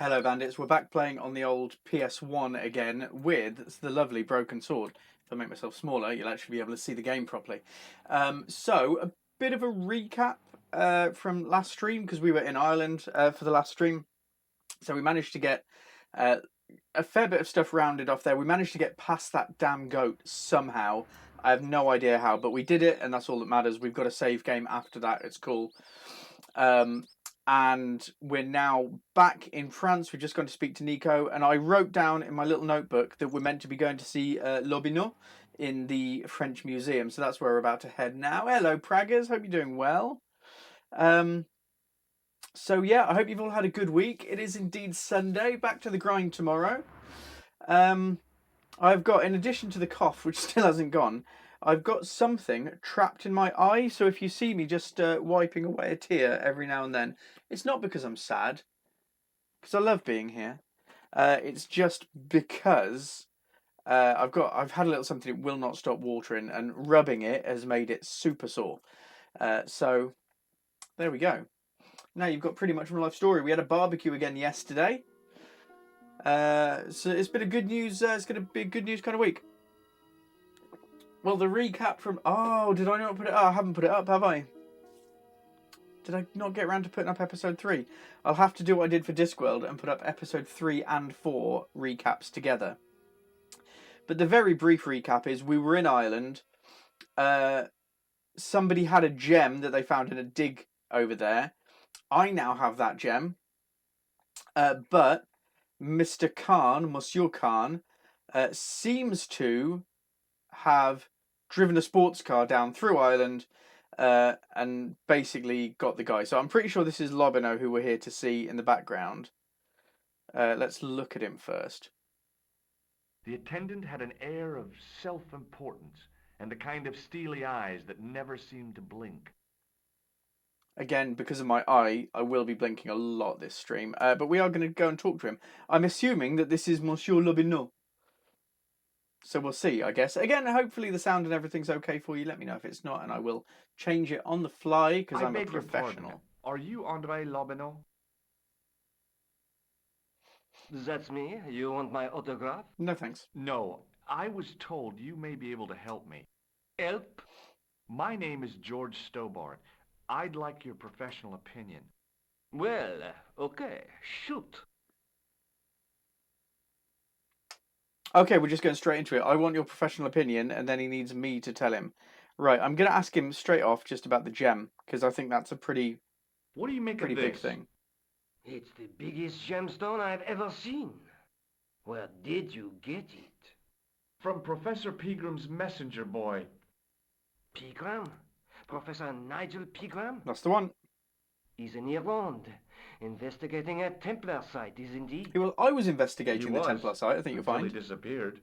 Hello bandits, we're back playing on the old PS1 again with the lovely Broken Sword. If I make myself smaller, you'll actually be able to see the game properly. So, a bit of a recap from last stream, because we were in Ireland for the last stream. So we managed to get a fair bit of stuff rounded off there. We managed to get past that damn goat somehow. I have no idea how, but we did it, and that's all that matters. We've got a save game after that, it's cool. And we're now back in France. We're just going to speak to Nico, and I wrote down in my little notebook that we're meant to be going to see L'Obinot in the French Museum. So that's where we're about to head now. Hello, Praggers. Hope you're doing well. So yeah, I hope you've all had a good week. It is indeed Sunday. Back to the grind tomorrow. I've got, in addition to the cough, which still hasn't gone, I've got something trapped in my eye. So if you see me just wiping away a tear every now and then, it's not because I'm sad, because I love being here. It's just because I've had a little something that will not stop watering, and rubbing it has made it super sore. So there we go. Now you've got pretty much my life story. We had a barbecue again yesterday. So it's been a good news. It's going to be a good news kind of week. Well, the recap from... Oh, did I not put it up? I haven't put it up, have I? Did I not get around to putting up episode 3? I'll have to do what I did for Discworld and put up episode 3 and 4 recaps together. But the very brief recap is we were in Ireland. Somebody had a gem that they found in a dig over there. I now have that gem. But Mr. Khan, Monsieur Khan, seems to have driven a sports car down through Ireland and basically got the guy. So I'm pretty sure this is L'Obinot who we're here to see in the background. Let's look at him first. The attendant had an air of self-importance and the kind of steely eyes that never seemed to blink. Again, because of my eye, I will be blinking a lot this stream. But we are going to go and talk to him. I'm assuming that this is Monsieur L'Obinot. So we'll see, I guess. Again, hopefully the sound and everything's okay for you. Let me know if it's not, and I will change it on the fly, because I'm a professional. Are you André L'Obinot? That's me. You want my autograph? No, thanks. No, I was told you may be able to help me. Help? My name is George Stobart. I'd like your professional opinion. Well, okay. Shoot. Okay, we're just going straight into it. I want your professional opinion, and then he needs me to tell him. Right, I'm going to ask him straight off just about the gem, because I think that's a pretty What do you make of this? big thing. It's the biggest gemstone I've ever seen. Where did you get it? From Professor Pegram's messenger boy. Pegram? Professor Nigel Pegram? That's the one. He's in Ireland, investigating a Templar site, isn't he? Well, I was investigating the Templar site, I think you'll find. He disappeared.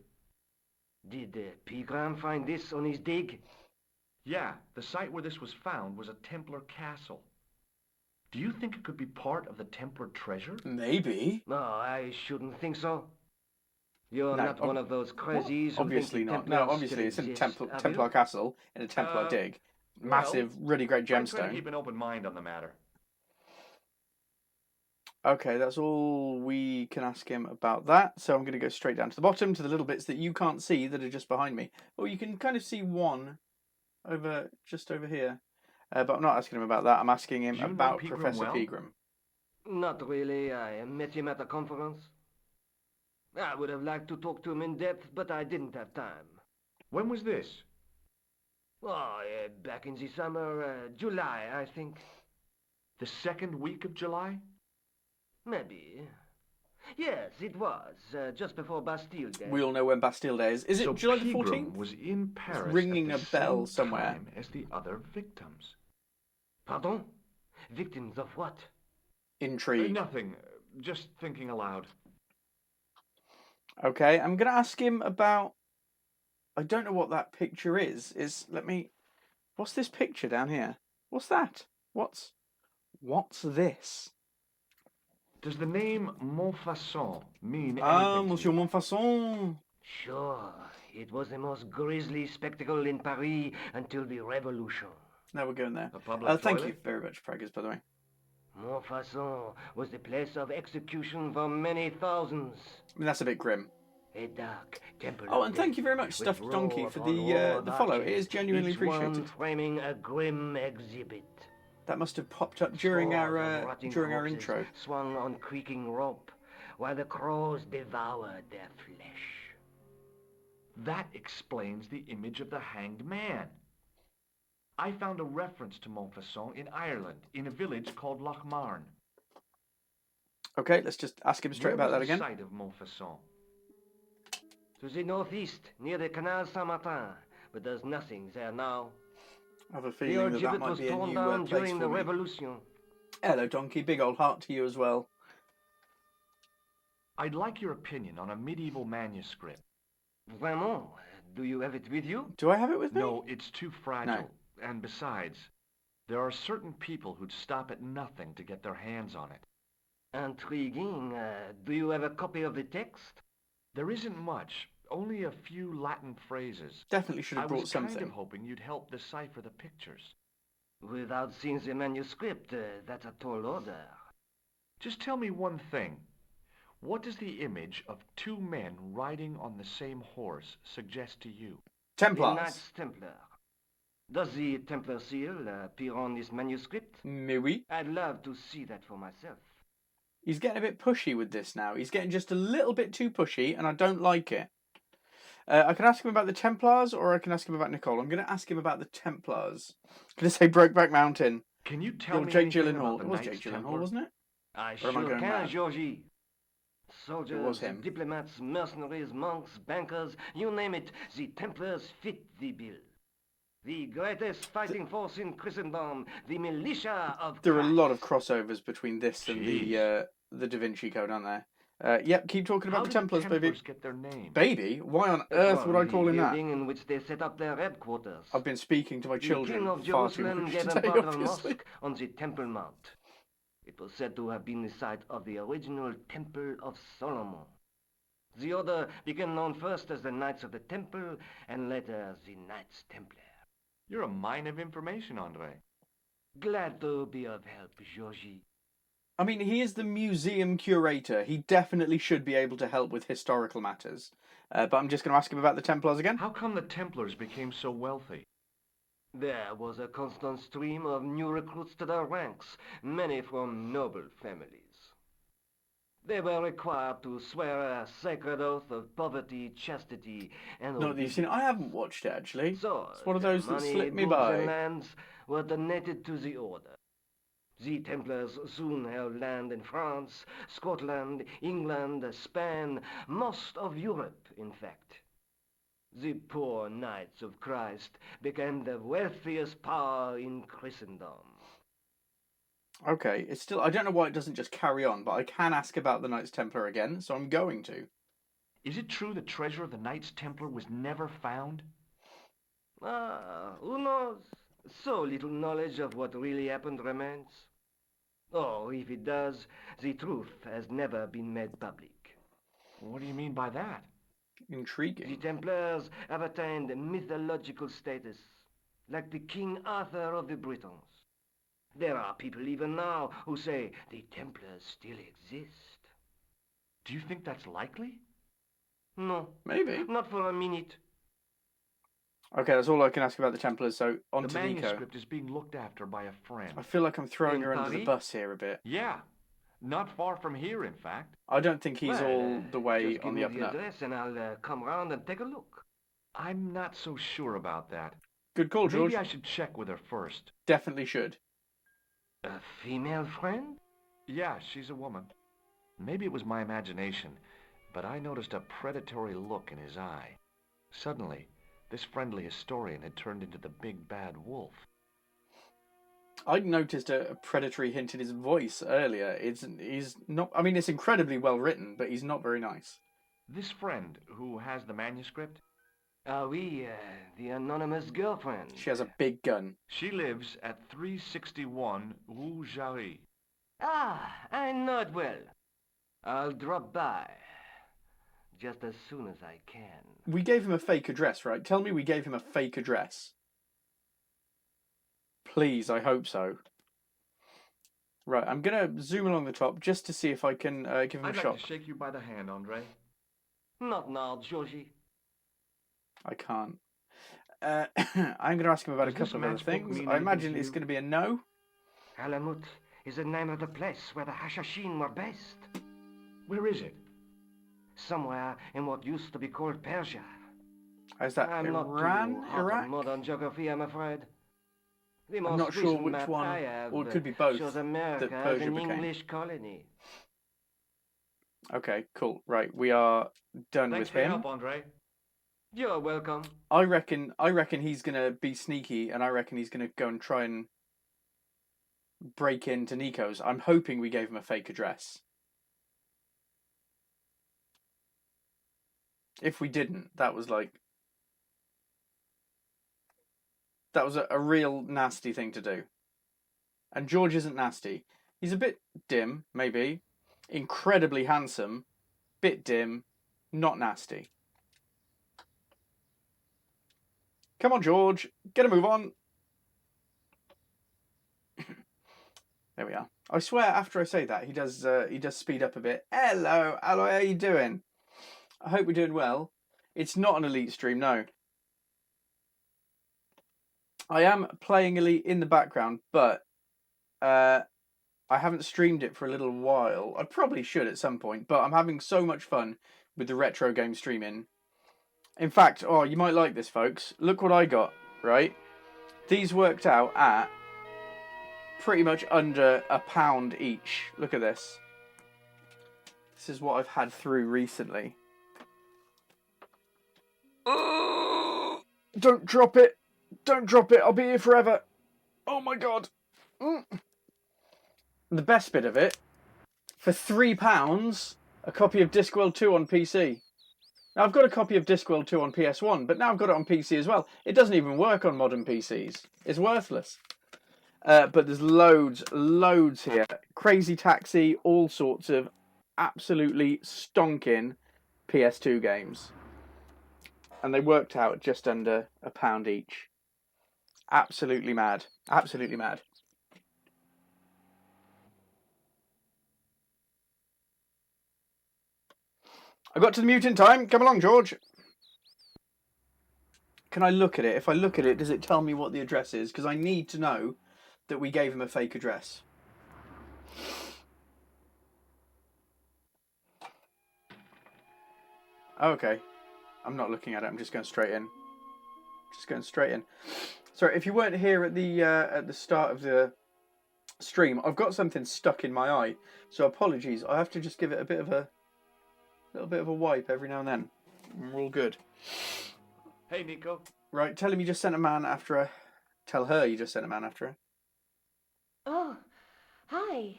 Did Pegram find this on his dig? Yeah, the site where this was found was a Templar castle. Do you think it could be part of the Templar treasure? Maybe. No, I shouldn't think so. You're not one of those crazies who obviously think the not. Templars No, obviously it's in a exist, Templar castle, in a Templar dig. Massive, really great I try to gemstone. keep an open mind on the matter. Okay, that's all we can ask him about that. So I'm going to go straight down to the bottom, to the little bits that you can't see that are just behind me. Well, you can kind of see one just over here. But I'm not asking him about that. I'm asking him about Professor Pegram. Not really. I met him at a conference. I would have liked to talk to him in depth, but I didn't have time. When was this? Oh, back in the summer, July, I think. The second week of July? Maybe. Yes, it was, just before Bastille Day. We all know when Bastille Day is. Is it July the 14th? Pegram was in Paris it's ringing at a the bell same somewhere. time as the other victims. Pardon? Victims of what? Intrigue. Nothing. Just thinking aloud. Okay, I'm going to ask him about... I don't know what that picture is. What's this picture down here? What's that? What's this? Does the name Montfaucon mean anything? Ah, Monsieur Montfaucon. Sure. It was the most grisly spectacle in Paris until the Revolution. Now we're going there. A public Thank toilet? you very much, Praggers, by the way. Montfaucon was the place of execution for many thousands. I mean, that's a bit grim. A dark temple Oh, of and death, thank you very much, with Stuffed row Donkey, for upon row of the follow. It arches, is genuinely each one appreciated. framing a grim exhibit. That must have popped up during Scores of our rotting corpses intro. swung on creaking rope, while the crows devoured their flesh. That explains the image of the hanged man. I found a reference to Montfaucon in Ireland, in a village called Lochmarn. Okay, let's just ask him straight Where about was that the again. site of Montfaucon? To the northeast, near the Canal Saint-Martin, but there's nothing there now. I have a The feeling that gibbet might was be a torn new down place during for the me. Revolution. Hello, Donkey. Big old heart to you as well. I'd like your opinion on a medieval manuscript. Vraiment? Do you have it with you? Do I have it with me? No, it's too fragile. And besides, there are certain people who'd stop at nothing to get their hands on it. Intriguing. Do you have a copy of the text? There isn't much, only a few Latin phrases. Definitely should I have brought was kind something. of hoping you'd help decipher the pictures. Without seeing the manuscript, that's a tall order. Just tell me one thing. What does the image of two men riding on the same horse suggest to you? The Templars. Knights Templar. Does the Templar seal appear on this manuscript? Mais oui. I'd love to see that for myself. He's getting a bit pushy with this now. He's getting just a little bit too pushy, and I don't like it. I can ask him about the Templars, or I can ask him about Nicole. I'm going to ask him about the Templars. I'm going to say Brokeback Mountain. Can you tell me Jake anything Gyllenhaal. about the It was Knights Jake Gyllenhaal, Templar? wasn't it? I Or am I sure going can, mad? Georgie. Soldiers, was him. diplomats, mercenaries, monks, bankers, you name it, the Templars fit the bill. The greatest fighting force in Christendom, the militia of There are a Christ. lot of crossovers between this and Jeez. the Da Vinci Code, aren't there? Yep, keep talking about How the did Templars, the baby. Templars get their name? Baby? Why on It earth was would I call the him that? building in which they set up their headquarters. I've been speaking to my The children King of far too Jerusalem much gave them today, part of a obviously. mosque on the Temple Mount. It was said to have been the site of the original Temple of Solomon. The order became known first as the Knights of the Temple, and later as the Knights Templar. You're a mine of information, Andre. Glad to be of help, Georgie. I mean, he is the museum curator. He definitely should be able to help with historical matters. But I'm just going to ask him about the Templars again. How come the Templars became so wealthy? There was a constant stream of new recruits to their ranks, many from noble families. They were required to swear a sacred oath of poverty, chastity, and Not that you've seen it. I haven't watched it, actually. So, It's one of their those that money, slipped me goods, by. and lands were donated to the order. The Templars soon held land in France, Scotland, England, Spain, most of Europe, in fact. The poor Knights of Christ became the wealthiest power in Christendom. Okay, it's still. I don't know why it doesn't just carry on, but I can ask about the Knights Templar again, so I'm going to. Is it true the treasure of the Knights Templar was never found? Who knows? So little knowledge of what really happened remains. Or, if it does, the truth has never been made public. What do you mean by that? The Intriguing. Templars have attained mythological status, like the King Arthur of the Britons. There are people even now who say the Templars still exist. Do you think that's likely? No, Maybe. not for a minute. Okay, that's all I can ask about the Templars, so on The to Nico. manuscript is being looked after by a friend. I feel like I'm throwing In her under the Paris? bus here a bit. Yeah, not far from here, in fact. I don't think he's Well, all the way just on the give up me and the up. address and I'll come round and take a look. I'm not so sure about that. Good call, George. Maybe I should check with her first. Definitely should. A female friend? Yeah, she's a woman. Maybe it was my imagination, but I noticed a predatory look in his eye. Suddenly, this friendly historian had turned into the big bad wolf. I noticed a predatory hint in his voice earlier. He's not. I mean, it's incredibly well written, but he's not very nice. This friend, who has the manuscript, Oui, the anonymous girlfriend. She has a big gun. she lives at 361 Rue Jarry. Ah, I know it well. I'll drop by. Just as soon as I can. We gave him a fake address, right? Tell me we gave him a fake address. Please, I hope so. Right, I'm going to zoom along the top just to see if I can give him a I'd like shock. to shake you by the hand, Andre. Not now, Georgie. I can't. I'm going to ask him about Does a this couple of other matchbook things. mean I anything imagine to it's you? going to be a no. Alamut is the name of the place where the Hashashin were based. Where is it? Somewhere in what used to be called Persia. Is that I'm not too Iran? hot Iraq? on modern geography, I'm afraid. The I'm most not sure recent which map one, I have or it could be both, shows America that as Persia an became. English colony. Okay, cool. Right, we are done Thanks with for your him. help, Andre. You're welcome. I reckon he's gonna be sneaky, and I reckon he's gonna go and try and break into Nico's. I'm hoping we gave him a fake address. If we didn't, that was a real nasty thing to do. And George isn't nasty. He's a bit dim, maybe. Incredibly handsome. Bit dim. Not nasty. Come on, George. Get a move on. There we are. I swear, after I say that, he does speed up a bit. Hello, how are you doing? I hope we're doing well. It's not an Elite stream, no. I am playing Elite in the background, but I haven't streamed it for a little while. I probably should at some point, but I'm having so much fun with the retro game streaming. In fact, oh, you might like this, folks. Look what I got, right? These worked out at pretty much under £1 each. Look at this. This is what I've had through recently. Don't drop it. Don't drop it. I'll be here forever. Oh my god. The best bit of it, for £3, a copy of Discworld 2 on PC. Now, I've got a copy of Discworld 2 on PS1, but now I've got it on PC as well. It doesn't even work on modern PCs. It's worthless. But there's loads here. Crazy Taxi, all sorts of absolutely stonking PS2 games. And they worked out just under £1 each. Absolutely mad. Absolutely mad. I got to the mute in time. Come along, George. Can I look at it? If I look at it, does it tell me what the address is? Because I need to know that we gave him a fake address. Okay. I'm not looking at it. I'm just going straight in. Just going straight in. Sorry, if you weren't here at the start of the stream, I've got something stuck in my eye. So apologies. I have to just give it a little bit of a wipe every now and then. And we're all good. Hey, Nico. Right, tell him you just sent a man after her. Tell her you just sent a man after her. Oh, hi.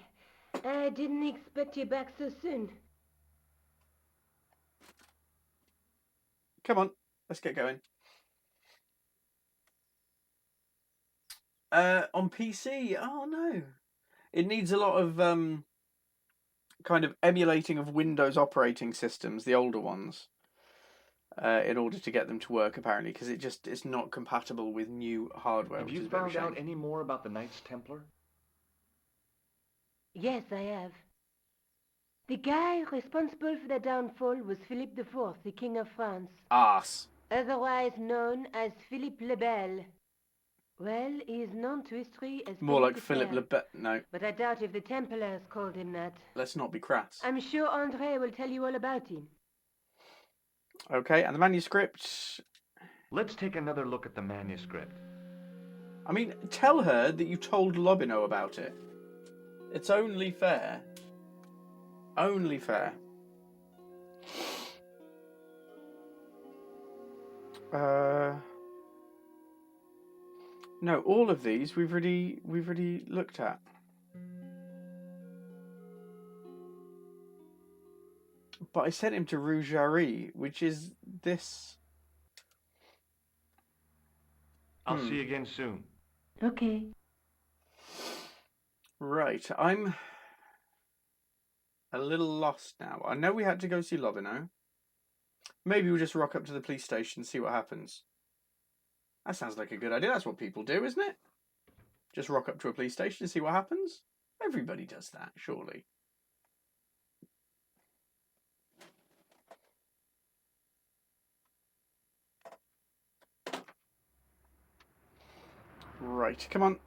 I didn't expect you back so soon. Come on, let's get going. On PC, oh no. It needs a lot of kind of emulating of Windows operating systems, the older ones, in order to get them to work, apparently, because it's not compatible with new hardware. Have which you is a bit of a found out shame. any more about the Knights Templar? Yes, I have. The guy responsible for their downfall was Philippe IV, the King of France, Arse. otherwise known as Philippe le Bel. Well, he is known to history as More like Philippe Philip Fair, No, but I doubt if the Templars called him that. let's not be crass. I'm sure André will tell you all about him. Okay, and the manuscript. Let's take another look at the manuscript. I mean, tell her that you told Lobino about it. It's only fair. Only fair. No, all of these we've already looked at. But I sent him to Rougerie, which is this. I'll see you again soon. Okay. Right, I'm a little lost now. I know we had to go see Lobino. Maybe we'll just rock up to the police station and see what happens. That sounds like a good idea. That's what people do, isn't it? Just rock up to a police station and see what happens. Everybody does that, surely. Right, come on.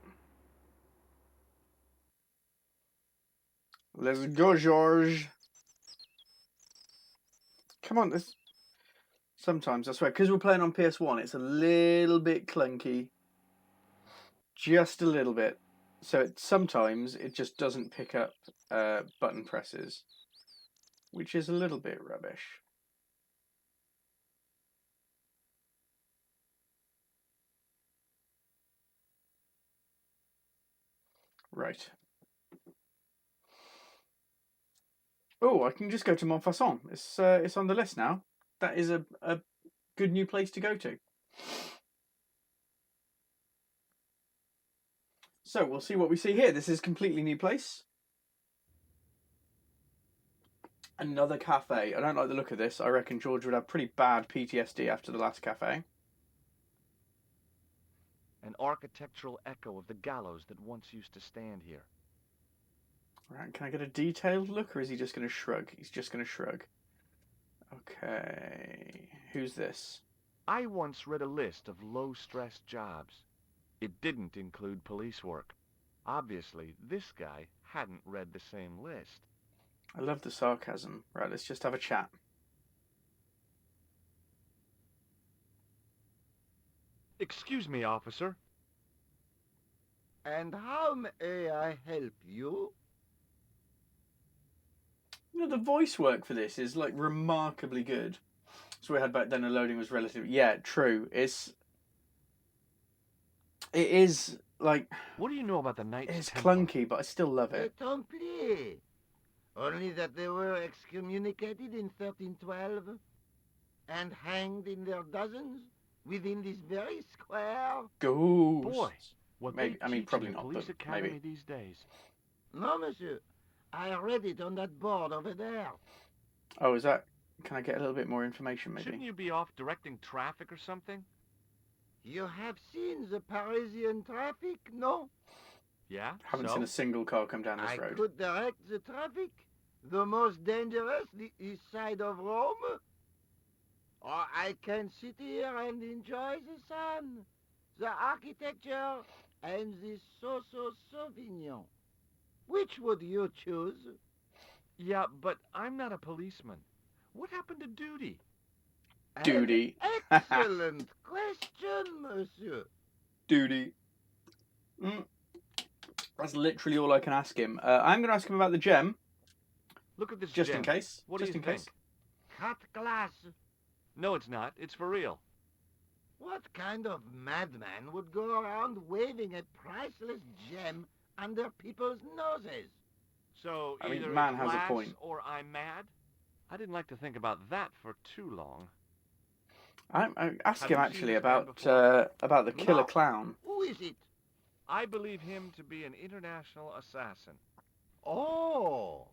Let's go, George. Come on, this. Sometimes, I swear, because we're playing on PS1, it's a little bit clunky. Just a little bit. So sometimes it just doesn't pick up button presses, which is a little bit rubbish. Right. Oh, I can just go to Montfaucon. It's on the list now. That is a good new place to go to. So we'll see what we see here. This is a completely new place. Another cafe. I don't like the look of this. I reckon George would have pretty bad PTSD after the last cafe. An architectural echo of the gallows that once used to stand here. Right, can I get a detailed look, or is he just going to shrug? He's just going to shrug. Okay, who's this? I once read a list of low-stress jobs. It didn't include police work. Obviously, this guy hadn't read the same list. I love the sarcasm. Right, let's just have a chat. Excuse me, officer. And how may I help you? You know, the voice work for this is like remarkably good. So we had back then, the loading was relatively. Yeah, true. It is like. What do you know about the Knights It's Templar? clunky, but I still love The it. Templiers. Only that they were excommunicated in 1312 and hanged in their dozens within this very square. Ghosts. Boy, what Maybe, they I mean, teach probably in the not, police but academy maybe. these days. No, monsieur. I read it on that board over there. Oh, is that? Can I get a little bit more information, maybe? Shouldn't you be off directing traffic or something? You have seen the Parisian traffic, no? Yeah, Haven't so? seen a single car come down this I road. could direct the traffic. The most dangerous, the east side of Rome. Or I can sit here and enjoy the sun, the architecture, and the so-so Sauvignon. Which would you choose? Yeah, but I'm not a policeman. What happened to duty? Duty. An excellent question, monsieur. Duty. That's literally all I can ask him. I'm going to ask him about the gem, Look at this just gem. in case. What just do you in think? case. Cut glass. No, it's not. It's for real. What kind of madman would go around waving a priceless gem under people's noses? So I mean, either man it's has a glass point. or I'm mad? I didn't like to think about that for too long. I ask Have him you actually seen this man about the killer No. clown. Who is it? I believe him to be an international assassin. Oh,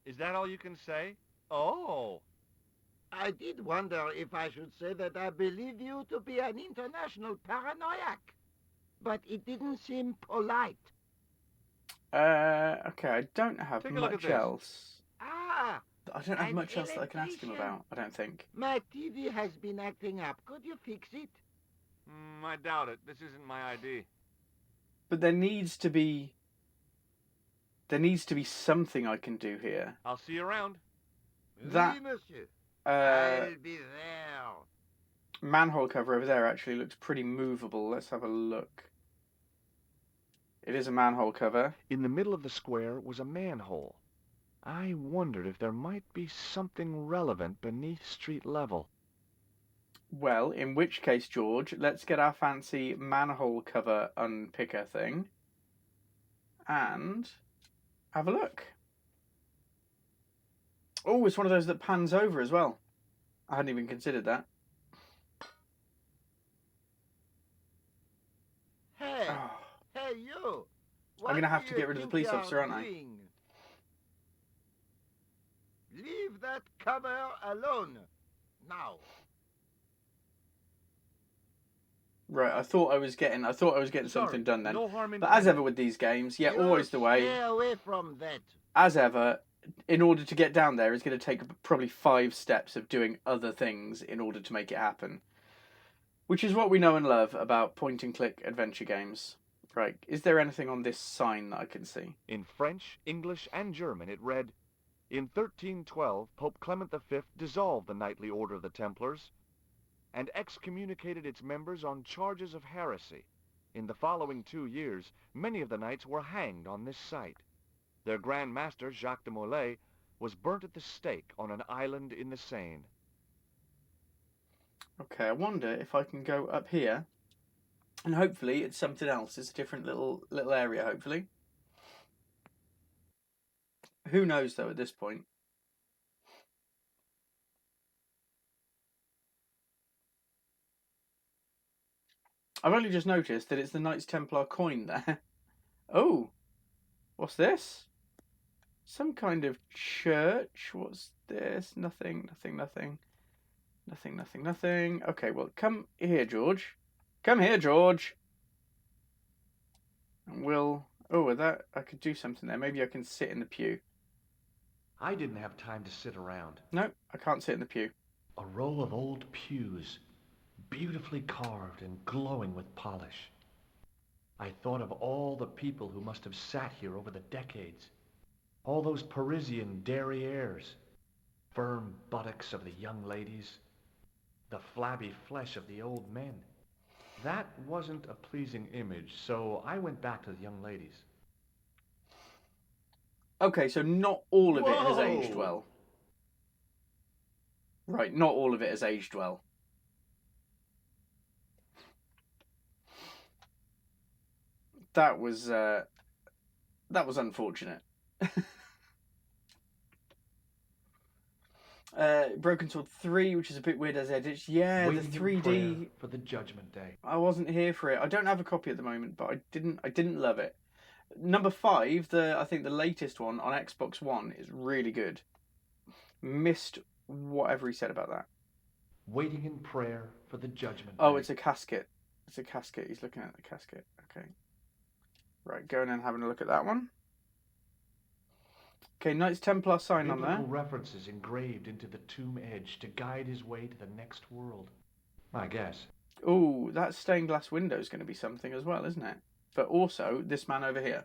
Is that all you can say? Oh. I did wonder if I should say that I believe you to be an international paranoiac. But it didn't seem polite. Okay, I don't have Take a look at much this. else. Ah, I don't have An much else that I can ask him electrician. about, I don't think. my TV has been acting up. Could you fix it? I doubt it. This isn't my ID. But there needs to be something I can do here. I'll see you around. That- Oui, monsieur. Uh, I'll be there. manhole cover over there actually looks pretty movable. Let's have a look. It is a manhole cover. In the middle of the square was a manhole. I wondered if there might be something relevant beneath street level. Well, in which case, George, let's get our fancy manhole cover unpicker thing and have a look. Oh, it's one of those that pans over as well. I hadn't even considered that. Hey, Oh, hey, you. I'm gonna have What to do you get rid of the think police you're officer, aren't I? doing? Leave that cover alone. Now. Right, I thought I was getting Sorry, something done then. no harm But as intended. ever with these games, yeah, You always the way. Stay away from that. As ever, in order to get down there, it's going to take probably 5 steps of doing other things in order to make it happen. Which is what we know and love about point-and-click adventure games. Right, is there anything on this sign that I can see? In French, English, and German it read, "In 1312, Pope Clement V dissolved the Knightly Order of the Templars and excommunicated its members on charges of heresy. In the following 2 years, many of the knights were hanged on this site. Their Grand Master, Jacques de Molay, was burnt at the stake on an island in the Seine." Okay, I wonder if I can go up here, and hopefully it's something else. It's a different little area, hopefully. Who knows, though, at this point. I've only just noticed that it's the Knights Templar coin there. Oh, what's this? Some kind of church. What's this? Nothing. Okay, well, come here, George. Come here, George. And we'll... Oh, with that, I could do something there. Maybe I can sit in the pew. I didn't have time to sit around. No, I can't sit in the pew. A row of old pews, beautifully carved and glowing with polish. I thought of all the people who must have sat here over the decades. All those Parisian derrieres, firm buttocks of the young ladies, the flabby flesh of the old men. That wasn't a pleasing image, so I went back to the young ladies. Okay, so not all of it has Whoa! aged well. Right, not all of it has aged well. That was unfortunate. Broken Sword 3, which is a bit weird as edits. Yeah, Waiting the in 3D. prayer for the Judgment Day. I wasn't here for it. I don't have a copy at the moment, but I didn't love it. Number 5, I think the latest one on Xbox One is really good. Missed whatever he said about that. Waiting in prayer for the Judgment Day. Oh, it's a casket. It's a casket. He's looking at the casket. Okay. Right, going and having a look at that one. Okay, Knights Templar sign on there. Biblical references engraved into the tomb edge to guide his way to the next world. I guess. Ooh, that stained glass window is going to be something as well, isn't it? But also, this man over here.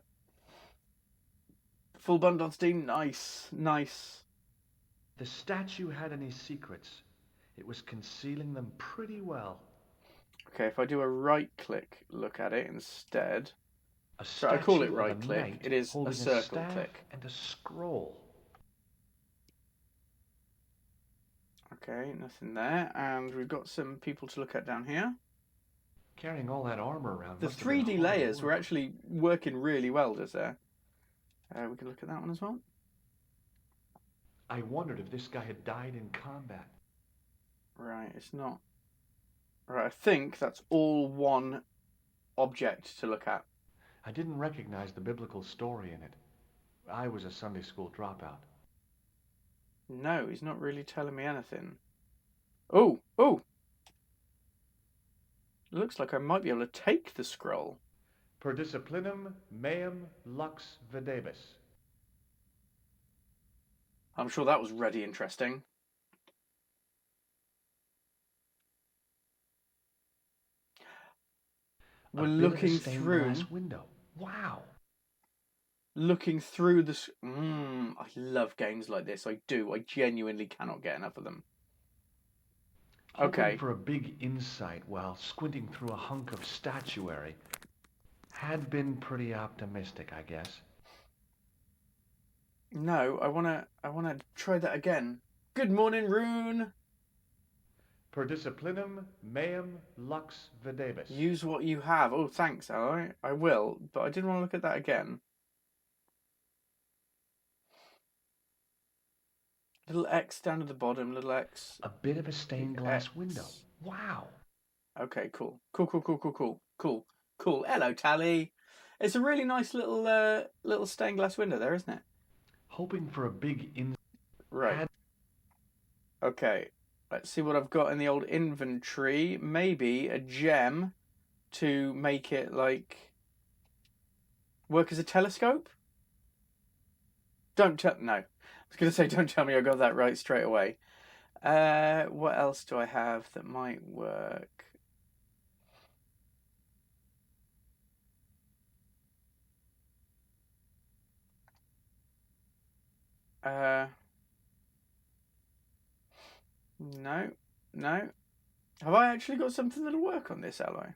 Full bundle on Steam. Nice. The statue had any secrets. It was concealing them pretty well. Okay, if I do a right-click look at it instead... A So I call it statue of a right-click. knight It is a holding circle staff click. and a scroll. Okay, nothing there. And we've got some people to look at down here. Carrying all that armor around. The must have been 3D hard layers work. were actually working really well, does there? We can look at that one as well. I wondered if this guy had died in combat. Right, it's not. Right, I think that's all one object to look at. I didn't recognize the biblical story in it. I was a Sunday school dropout. No, he's not really telling me anything. Oh! Looks like I might be able to take the scroll. Per disciplinum meum lux videbis. I'm sure that was really interesting. We're looking through. Glass window. Wow. Looking through the... I love games like this. I do. I genuinely cannot get enough of them. Hoping Okay. for a big insight while squinting through a hunk of statuary. Had been pretty optimistic, I guess. No, I wanna try that again. Good morning, Rune. Per disciplinum meum lux videbis. Use what you have. Oh, thanks, Ally. I will, but I didn't want to look at that again. Little X down at the bottom, little X. A bit of a stained glass window. Wow. Okay, cool. Cool. Hello, Tally. It's a really nice little stained glass window there, isn't it? Hoping for a big insight. Right. Okay. Let's see what I've got in the old inventory. Maybe a gem to make it like work as a telescope. Don't tell. No, I was going to say don't tell me I got that right straight away. What else do I have that might work? No, no. Have I actually got something that'll work on this alloy?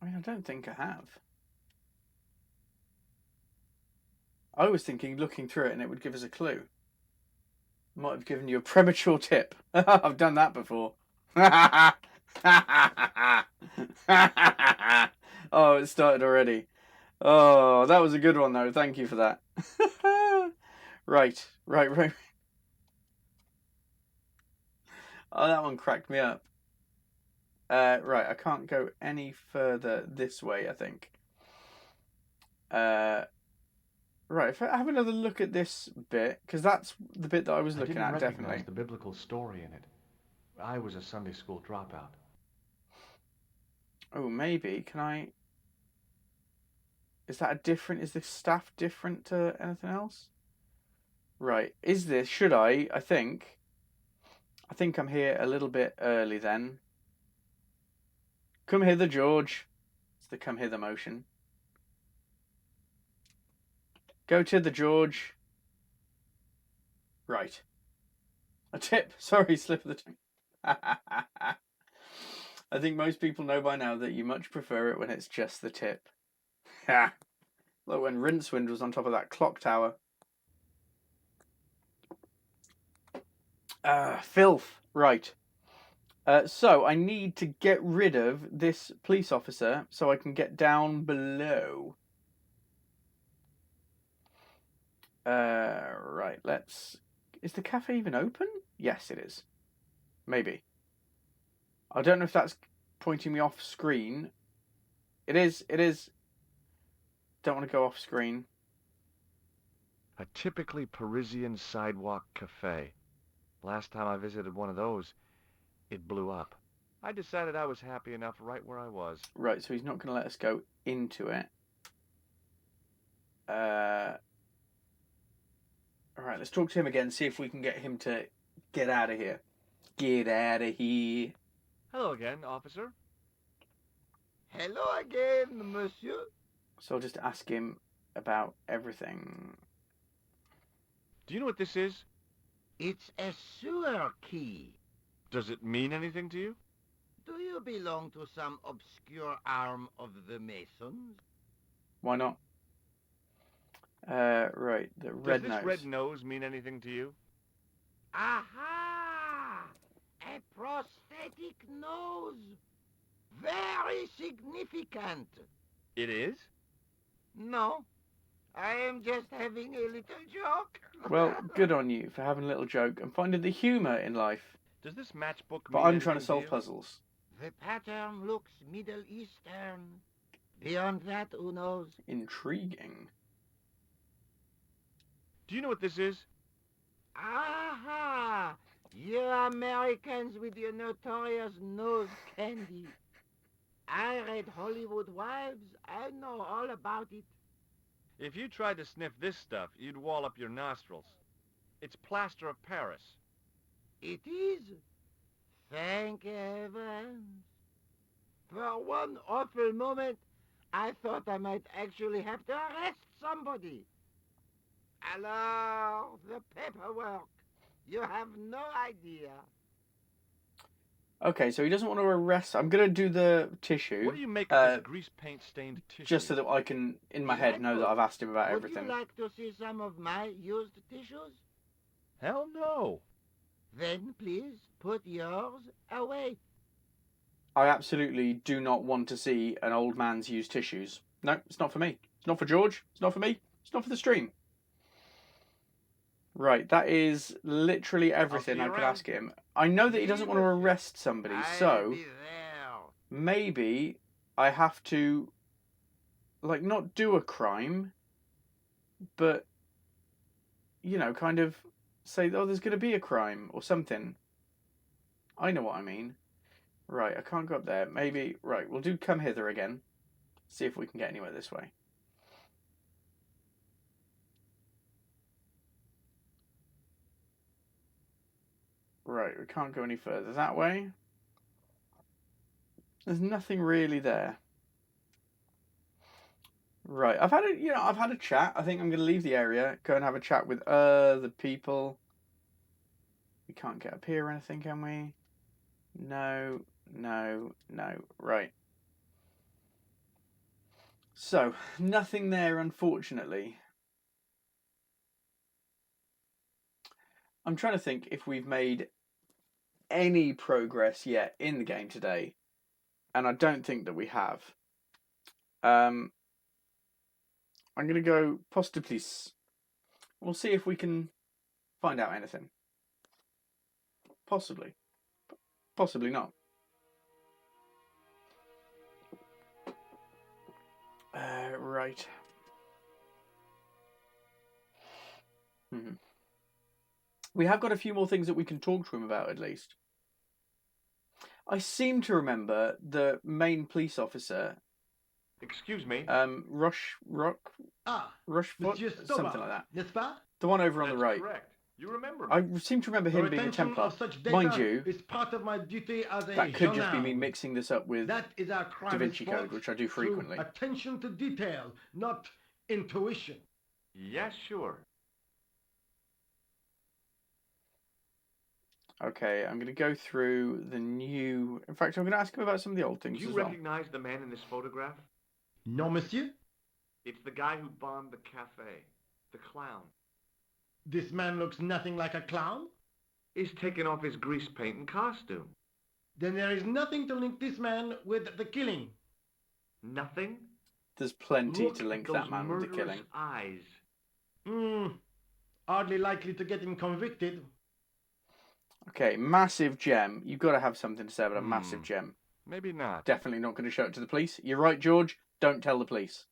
I mean, I don't think I have. I was thinking looking through it and it would give us a clue. Might have given you a premature tip. I've done that before. Oh, it started already. Oh, that was a good one though. Thank you for that. Right. Oh, that one cracked me up. Right, I can't go any further this way, I think. Right, if I have another look at this bit, because that's the bit that I was looking at, I didn't recognize definitely. the biblical story in it. I was a Sunday school dropout. Oh, maybe. Can I... Is that a different... Is this staff different to anything else? Right. Is this... Should I think I'm here a little bit early then. Come hither, George. It's the come hither motion. Go to the George. Right. A tip. Sorry, slip of the tongue. I think most people know by now that you much prefer it when it's just the tip. Ha! Like when Rincewind was on top of that clock tower. Filth. Right. So I need to get rid of this police officer so I can get down below. Right, let's... Is the cafe even open? Yes, it is. Maybe. I don't know if that's pointing me off screen. It is. Don't want to go off screen. A typically Parisian sidewalk cafe. Last time I visited one of those, it blew up. I decided I was happy enough right where I was. Right, so he's not going to let us go into it. Alright, let's talk to him again, see if we can get him to get out of here. Get out of here. Hello again, officer. Hello again, monsieur. So I'll just ask him about everything. Do you know what this is? It's a sewer key. Does it mean anything to you? Do you belong to some obscure arm of the Masons? Why not? Right, the red Does nose. this red nose mean anything to you? Aha! A prosthetic nose. Very significant. It is? No, I am just having a little joke. Well, good on you for having a little joke and finding the humour in life. Does this matchbook But mean I'm anything trying to solve you? puzzles. The pattern looks Middle Eastern. Beyond that, who knows? Intriguing. Do you know what this is? Aha! You Americans with your notorious nose candy. I read Hollywood Wives. I know all about it. If you tried to sniff this stuff, you'd wall up your nostrils. It's plaster of Paris. It is. Thank heavens. For one awful moment, I thought I might actually have to arrest somebody. Alors, the paperwork. You have no idea. Okay, so he doesn't want to arrest... I'm going to do the tissue. What do you make of this grease paint stained tissue? Just so that I can, in my head, know that I've asked him about Would everything. you like to see some of my used tissues? Hell no. Then please put yours away. I absolutely do not want to see an old man's used tissues. No, it's not for me. It's not for George. It's not for me. It's not for the stream. Right, that is literally everything I could ask him. I know that he doesn't want to arrest somebody, so maybe I have to, like, not do a crime, but, you know, kind of say, oh, there's going to be a crime or something. I know what I mean. Right, I can't go up there. Maybe, right, we'll do come hither again. See if we can get anywhere this way. Right, we can't go any further that way. There's nothing really there. Right, I've had a chat. I think I'm going to leave the area, go and have a chat with other people. We can't get up here or anything, can we? No, no, no. Right. So, nothing there, unfortunately. I'm trying to think if we've made any progress yet in the game today, and I don't think that we have. I'm going to go poste de police. We'll see if we can find out anything. Possibly. Possibly not. Right. We have got a few more things that we can talk to him about, at least. I seem to remember the main police officer. Excuse me. Rushfoot, Monsieur something Stobart, like that. n'est-ce pas? The one over on the That's right. correct. You remember me. I seem to remember him The being a retention Templar. of such data Mind you, is part of my duty as a that could just be me gendarme. mixing this up with That is our Da crime Vinci fault Code, which I do through frequently. attention to detail, not intuition. Yes, sure. Okay, I'm going to go through the new... In fact, I'm going to ask him about some of the old things Do you as well. recognize the man in this photograph? Non, monsieur. It's the guy who bombed the cafe. The clown. This man looks nothing like a clown. He's taken off his grease paint and costume. Then there is nothing to link this man with the killing. Nothing? There's plenty Look to link at that those man with the murderous killing. eyes. Hardly likely to get him convicted. Okay, massive gem. You've got to have something to say about a massive gem. Maybe not. Definitely not going to show it to the police. You're right, George. Don't tell the police.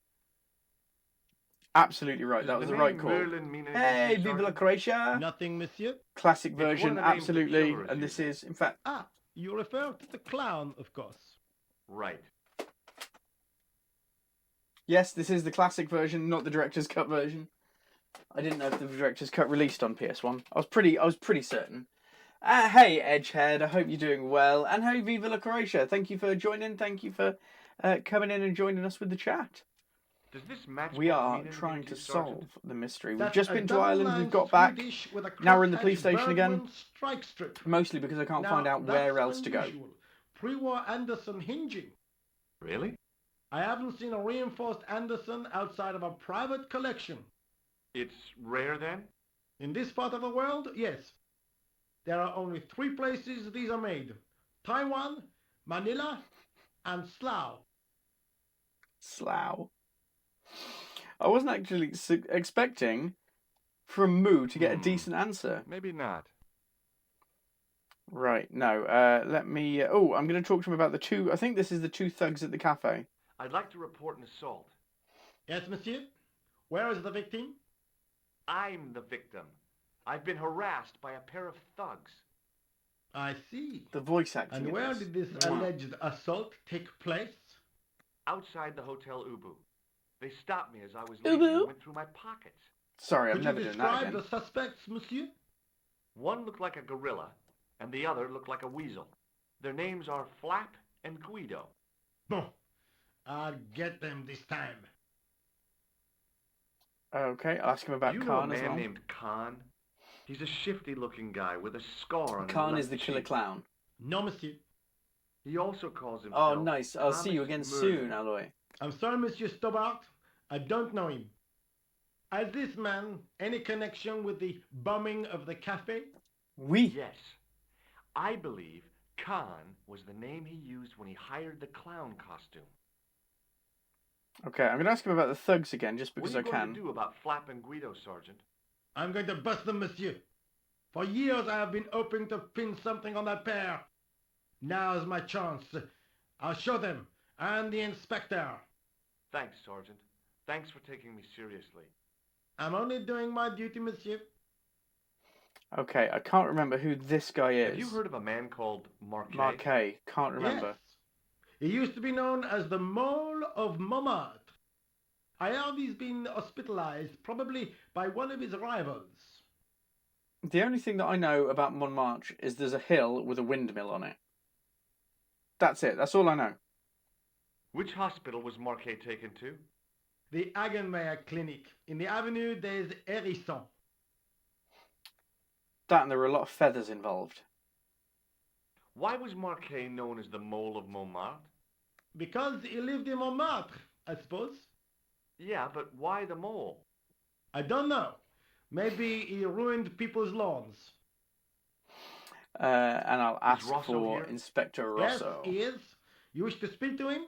Absolutely right. Does That was the the right name call. Merlin mean anything Hey, to you, vive la Sergeant? Croatia! Nothing, monsieur. Classic one of version, the names the absolutely. killers And this use. is, in fact... Ah, you refer to the clown, of course. Right. Yes, this is the classic version, not the director's cut version. I didn't know if the director's cut released on PS1. I was pretty certain. Hey, Edgehead, I hope you're doing well. And hey, Viva La Croatia, thank you for joining. Thank you for coming in and joining us with the chat. Does this matchbook We are mean anything trying to to you, Sergeant? solve the mystery. We've That's just a been to Ireland, we've double-lined got back. Swedish with a Now we're in the crosshatch police station again. Bergman strike strip. Mostly because I can't Now, find out where that's else to go. unusual. Pre-war Anderson hinging. Really? I haven't seen a reinforced Anderson outside of a private collection. It's rare then? In this part of the world, yes. There are only 3 places these are made. Taiwan, Manila, and Slough. Slough. I wasn't actually expecting from Moo to get a decent answer. Maybe not. Right, no. Let me... I'm going to talk to him about the two... I think this is the 2 thugs at the cafe. I'd like to report an assault. Yes, monsieur? Where is the victim? I'm the victim. I've been harassed by a pair of thugs. I see. The voice acting. And in where this. did this Wow. alleged assault take place? Outside the Hotel Ubu. They stopped me as I was leaving and went through my pockets. Sorry, I'm Could never you doing that describe again. the suspects, monsieur? One looked like a gorilla, and the other looked like a weasel. Their names are Flap and Guido. Bon. I'll get them this time. Okay, I'll ask him about Do you know a Khan as man well. named Khan? He's a shifty-looking guy with a scar on Khan his is left the killer cheek. clown. No, monsieur. He also calls himself Oh, nice. I'll see you Thomas again Merlin. soon, Aloy. I'm sorry, Monsieur Stobart. I don't know him. Has this man any connection with the bombing of the cafe? Oui. Yes. I believe Khan was the name he used when he hired the clown costume. Okay, I'm going to ask him about the thugs again, just because What are I you going can. to do about Flap and Guido, Sergeant? I'm going to bust them, monsieur. For years I have been hoping to pin something on that pair. Now's my chance. I'll show them, and the inspector. Thanks, Sergeant. Thanks for taking me seriously. I'm only doing my duty, monsieur. Okay, I can't remember who this guy is. Have you heard of a man called Marquet? Marquet. Can't remember. Yes. He used to be known as the Mole of Montmartre. I heard he's been hospitalized, probably by one of his rivals. The only thing that I know about Montmartre is there's a hill with a windmill on it. That's it. That's all I know. Which hospital was Marquet taken to? The Hagenmeyer Clinic. In the Avenue des Hérissons. That and there were a lot of feathers involved. Why was Marquet known as the Mole of Montmartre? Because he lived in Montmartre, I suppose. Yeah, but why the mole? I don't know. Maybe he ruined people's lawns. And I'll ask Rosso for here? Inspector Rosso. Yes, he is. You wish to speak to him?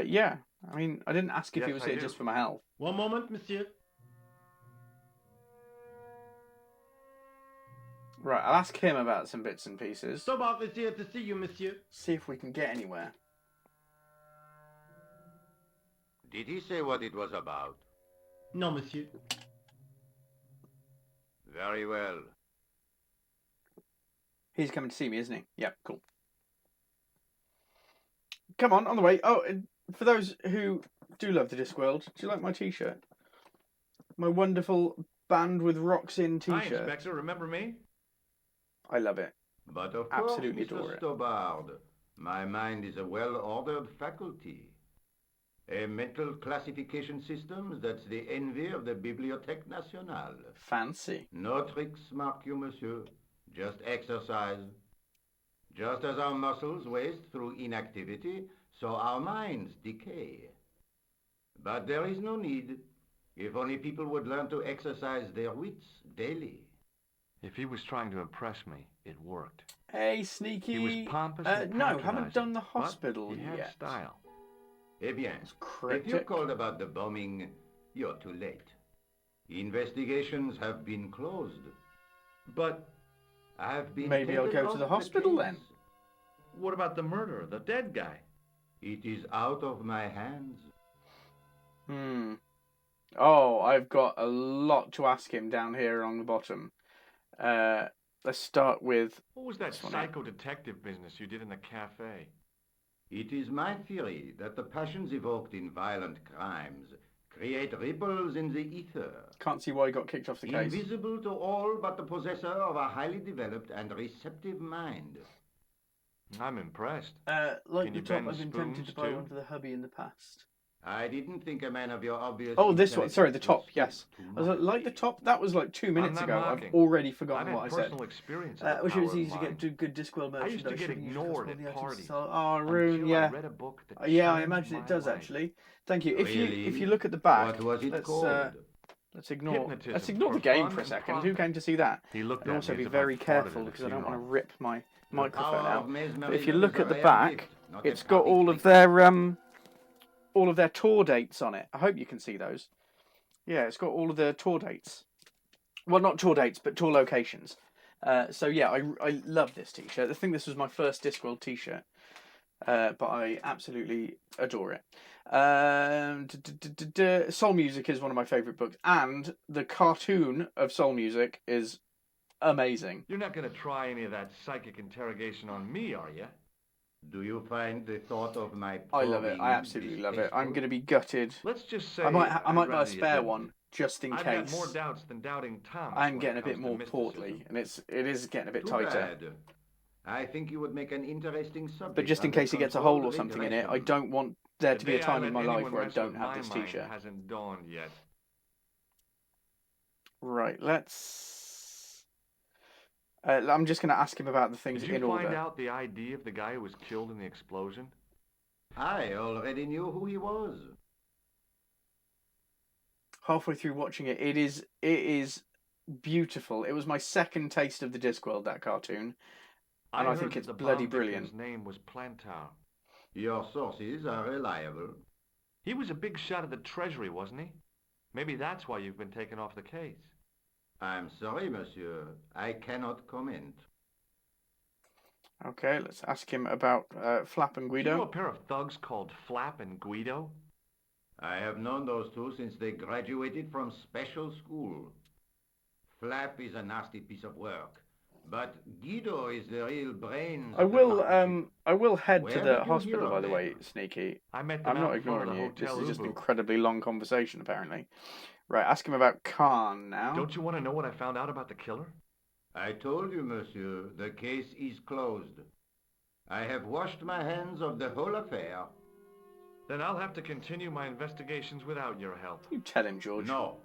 Yeah. I mean, I didn't ask if he Yes, was I here do. just for my health. One moment, monsieur. Right, I'll ask him about some bits and pieces. Stobart is here to see you, monsieur. See if we can get anywhere. Did he say what it was about? No, monsieur. Very well. He's coming to see me, isn't he? Yep, cool. Come on the way. Oh, and for those who do love the Discworld, do you like my t-shirt? My wonderful Band with Rocks In Hi, t-shirt. Inspector. Remember me? I love it. But of Absolutely course, adore Mr. it. Stobart, my mind is a well-ordered faculty. A mental classification system that's the envy of the Bibliothèque Nationale. Fancy. No tricks, mark you, monsieur. Just exercise. Just as our muscles waste through inactivity, so our minds decay. But there is no need. If only people would learn to exercise their wits daily. If he was trying to impress me, it worked. Hey, sneaky. He was pompous and No, patronizing, haven't done the but hospital he had yet. style. Eh bien, It's if cryptic. you called about the bombing, you're too late. Investigations have been closed. But I've been Maybe I'll taken go to the off hospital case. then. What about the murderer, the dead guy? It is out of my hands. Oh, I've got a lot to ask him down here on the bottom. Let's start with... What was that This one, psycho detective business you did in the cafe? It is my theory that the passions evoked in violent crimes create ripples in the ether, Can't see why he got kicked off the case. invisible to all but the possessor of a highly developed and receptive mind. I'm impressed. Like Can the you top, bend I've been tempted spoons to buy too? one for the hubby in the past. I didn't think a man of your obvious Oh, this one. Sorry, the intelligence top. would Yes. stoop too I was much. like the top. That was like 2 minutes not ago. mocking. I've already I've forgotten had what I said. personal experience of I the wish it was power of easy to mind. get good Discworld merchandise. I used to get Shouldn't use ignored all at the items parties sold. Oh, Rune, until yeah. I read a book that Yeah, I changed imagine it my does life. actually. Thank you. Really? If you look at the back, What was it let's called? let's ignore Hypnotism the for game fun for a and second. Who profit. came to see that? He looked And at also me be as if very I'd farted careful at a because I don't want to funeral. rip my microphone power out. of mesmerism But if you is look a at the rare back, gift, not a it's got all party of trick. all of their tour dates on it. I hope you can see those. Yeah, it's got all of the tour dates. Well, not tour dates, but tour locations. So yeah, I love this t-shirt. I think this was my first Discworld t-shirt, but I absolutely adore it. Soul Music is one of my favourite books, and the cartoon of Soul Music is amazing. You're not going to try any of that psychic interrogation on me, are you? Do you find the thought of my I love it. I probing absolutely love it. I'm distasteful? going to be gutted. Let's just say I might I'd buy a rather you spare didn't. one just in I've case. got more doubts than doubting Thomas. I'm when getting it a bit comes to more mysticism. portly, and it is getting a bit Too tighter. bad. I think you would make an interesting subject. But just in under case he gets a hole or controlled something in it, I regression. don't want there The to be a day I time let in my anyone life where I mess don't with have my this mind t-shirt. hasn't dawned yet. Right, let's... I'm just going to ask him about the things Did you in find order. out the ID of the guy who was killed in the explosion? I already knew who he was. Halfway through watching it, it is beautiful. It was my second taste of the Discworld, that cartoon. And I heard think that it's the bloody bomb victim's brilliant. name was Plantar. Your sources are reliable. He was a big shot at the Treasury, wasn't he? Maybe that's why you've been taken off the case. I'm sorry, monsieur. I cannot comment. Okay, let's ask him about Flap and Do you know a Guido. pair of thugs called Flap and Guido? I have known those two since they graduated from special school. Flap is a nasty piece of work, but Guido is the real brains I of the will partnership. head to Where the did you hear hospital, of by the them? way, Sneaky. I met them I'm out not in front of ignoring the you. This Hotel is just an Ubu. incredibly long conversation, apparently. Right, ask him about Khan now. Don't you want to know what I found out about the killer? I told you, monsieur, the case is closed. I have washed my hands of the whole affair. Then I'll have to continue my investigations without your help. You tell him, George. No,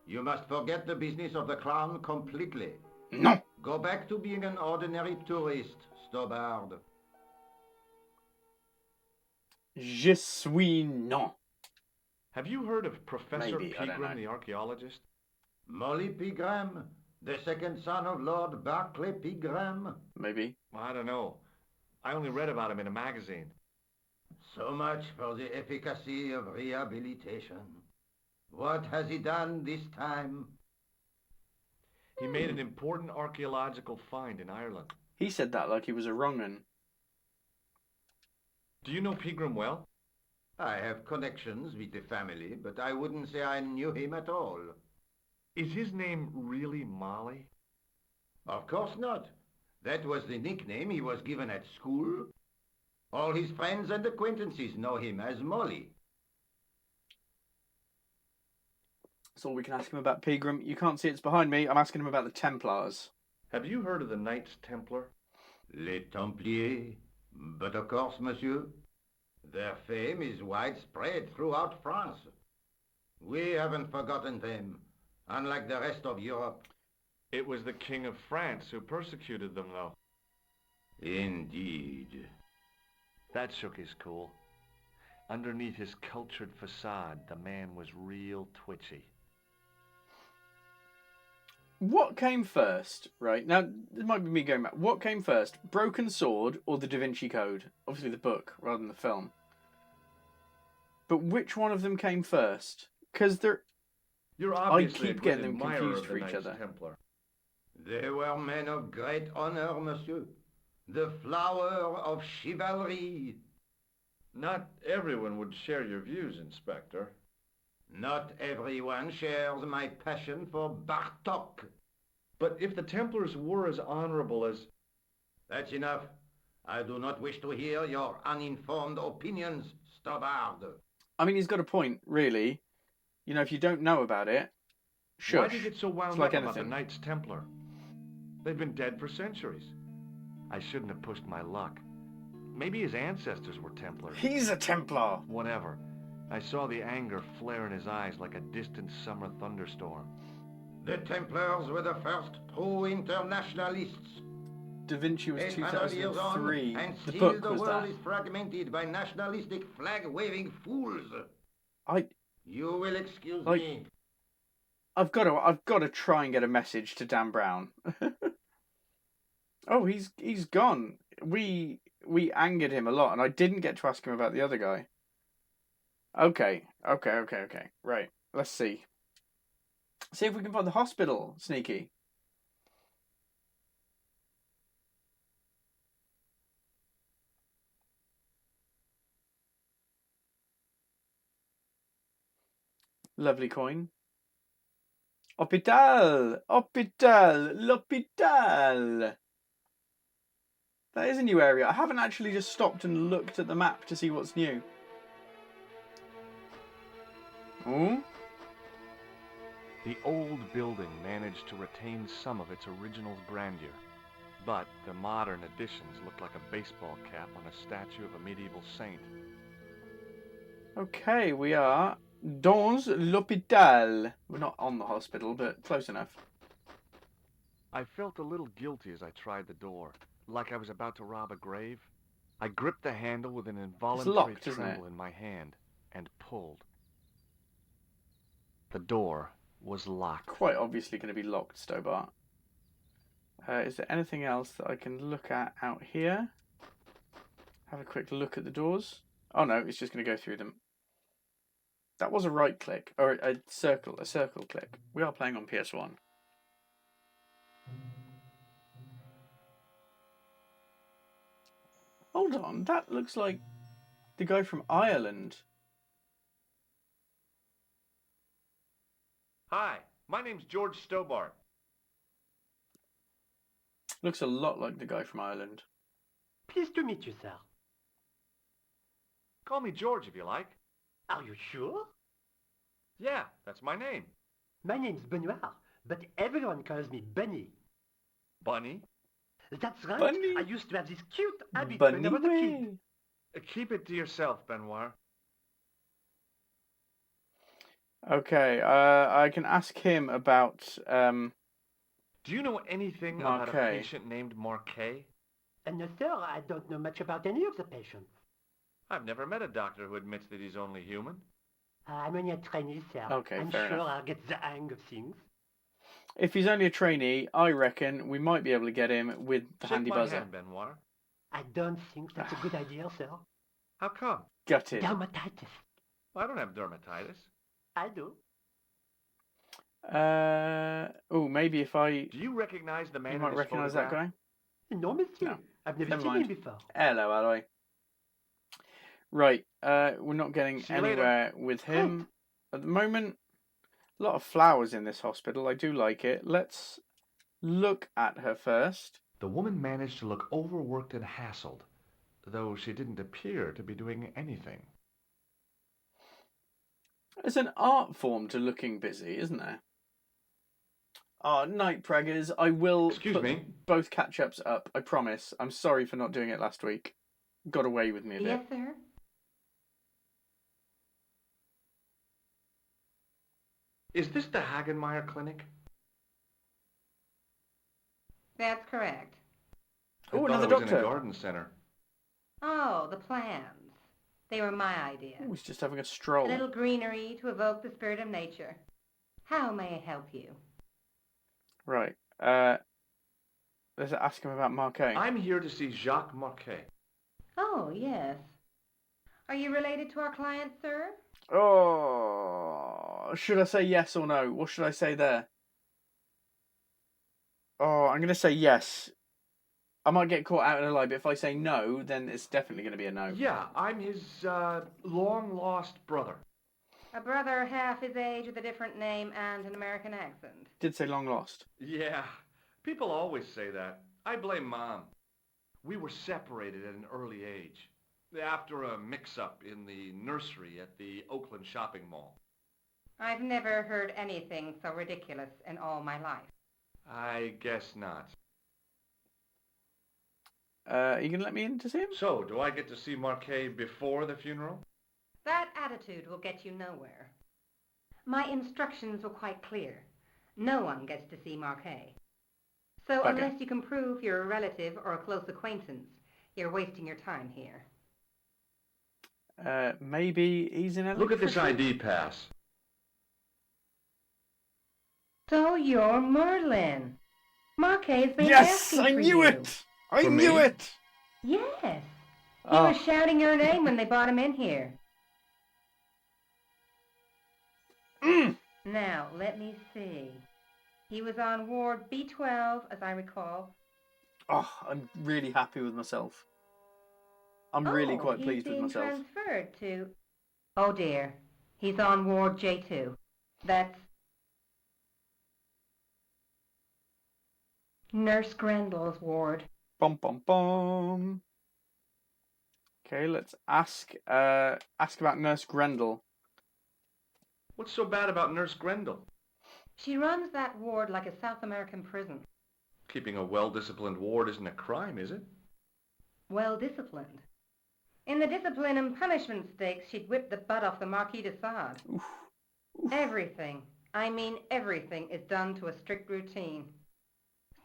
you must forget the business of the clown completely. No. Go back to being an ordinary tourist, Stobard. Je suis non. Have you heard of Professor Maybe, I don't Pegram, know. the archaeologist? Molly Pegram, the second son of Lord Barclay Pegram. Maybe. I don't know. I only read about him in a magazine. So much for the efficacy of rehabilitation. What has he done this time? He made an important archaeological find in Ireland. He said that like he was a wrong'un. Do you know Pegram well? I have connections with the family, but I wouldn't say I knew him at all. Is his name really Molly? Of course not. That was the nickname he was given at school. All his friends and acquaintances know him as Molly. That's all we can ask him about Pegram. You can't see it's behind me. I'm asking him about the Templars. Have you heard of the Knights Templar? Les Templiers. But of course, monsieur, their fame is widespread throughout France. We haven't forgotten them, unlike the rest of Europe. It was the King of France who persecuted them, though. Indeed. That shook his cool. Underneath his cultured facade, the man was real twitchy. What came first, right? Now, this might be me going back. What came first, Broken Sword or the Da Vinci Code? Obviously the book, rather than the film. But which one of them came first? Because they're... You're obviously keep a getting great them admirer confused of for the each Knights other. Templar. They were men of great honor, monsieur. The flower of chivalry. Not everyone would share your views, Inspector. Not everyone shares my passion for Bartok. But if the Templars were as honorable as... That's enough. I do not wish to hear your uninformed opinions, Stobard. I mean, he's got a point, really. You know, if you don't know about it, shush. Why do you get so wound It's like up about the anything. Knights Templar? They've been dead for centuries. I shouldn't have pushed my luck. Maybe his ancestors were Templars. He's a Templar. Whatever. I saw the anger flare in his eyes like a distant summer thunderstorm. The Templars were the first true internationalists. Da Vinci was 800 years on, 2003. and The still book the was world that. is fragmented by nationalistic flag-waving fools. I... You will excuse Like- me. I've got to try and get a message to Dan Brown. Oh, he's gone. We angered him a lot, and I didn't get to ask him about the other guy. Okay. Right. Let's see. See if we can find the hospital, Sneaky. Lovely coin. Hôpital! Hôpital! L'hôpital! That is a new area. I haven't actually just stopped and looked at the map to see what's new. Oh? The old building managed to retain some of its original grandeur, but the modern additions look like a baseball cap on a statue of a medieval saint. Okay, we are dans l'hôpital. We're not on the hospital, but close enough. I felt a little guilty as I tried the door, like I was about to rob a grave. I gripped the handle with an involuntary locked, isn't tremble it? in my hand and pulled. The door was locked. Quite obviously going to be locked, Stobart. Is there anything else that I can look at out here? Have a quick look at the doors. Oh no, it's just going to go through them. That was a right click, or a circle click. We are playing on PS1. Hold on, that looks like the guy from Ireland. Hi, my name's George Stobart. Looks a lot like the guy from Ireland. Pleased to meet you, sir. Call me George if you like. Are you sure? Yeah, that's my name. My name's Benoit, but everyone calls me Bunny. Bunny? That's right. Bunny? I used to have this cute habit Bunny when I was a kid. way. Keep it to yourself, Benoit. Okay, I can ask him about Do you know anything about a Marquet. patient named Marquet? No, sir, I don't know much about any of the patients. I've never met a doctor who admits that he's only human. I'm only a trainee, sir. Okay, I'm fair sure enough. I'll get the hang of things. If he's only a trainee, I reckon we might be able to get him with the Shake handy my buzzer. hand, Benoit. I don't think that's a good idea, sir. How come? Gutted. Dermatitis. I don't have dermatitis. I do. Oh, maybe if I... Do you recognize the man You in might this recognise that photograph? guy? No, monsieur. No. I've never Never seen mind. him before. Hello, Aloy. Right, we're not getting See you later. anywhere with him at the moment. A lot of flowers in this hospital. I do like it. Let's look at her first. The woman managed to look overworked and hassled, though she didn't appear to be doing anything. There's an art form to looking busy, isn't there? Oh, night preggers. I will Excuse put me? both catch-ups up. I promise. I'm sorry for not doing it last week. Got away with me a bit. Yes, sir. Is this the Hagenmeyer Clinic? That's correct. I Oh, thought another it was doctor. in a garden center. Oh, the plans. They were my idea. Oh, he's just having a A stroll. little greenery to evoke the spirit of nature. How may I help you? Right. Let's ask him about Marquet. I'm here to see Jacques Marquet. Oh, yes. Are you related to our client, sir? Oh, should I say yes or no? What should I say there? Oh, I'm going to say yes. I might get caught out in a lie, but if I say no, then it's definitely going to be a no. Yeah, I'm his long-lost brother. A brother half his age with a different name and an American accent. Did say long lost. Yeah, people always say that. I blame Mom. We were separated at an early age, after a mix-up in the nursery at the Oakland shopping mall. I've never heard anything so ridiculous in all my life. I guess not. Are you going to let me in to see him? So, do I get to see Marquet before the funeral? That attitude will get you nowhere. My instructions were quite clear. No one gets to see Marquet. So Okay. unless you can prove you're a relative or a close acquaintance, you're wasting your time here. Maybe he's in Look at this electrician? ID pass. So you're Merlin. Marquet's been Yes, asking I for knew you. it. I For knew me? it. Yes. He Oh. was shouting your name when they brought him in here. Now, let me see. He was on ward B12, as I recall. Oh, I'm really happy with myself. I'm really quite he's pleased with being myself. transferred to... Oh, dear. He's on ward J2. That's... Nurse Grendel's ward. Bum bum bum. Okay, let's ask about Nurse Grendel. What's so bad about Nurse Grendel? She runs that ward like a South American prison. Keeping a well-disciplined ward isn't a crime, is it? Well disciplined. In the discipline and punishment stakes, she'd whip the butt off the Marquis de Sade. Oof. Everything, I mean everything, is done to a strict routine.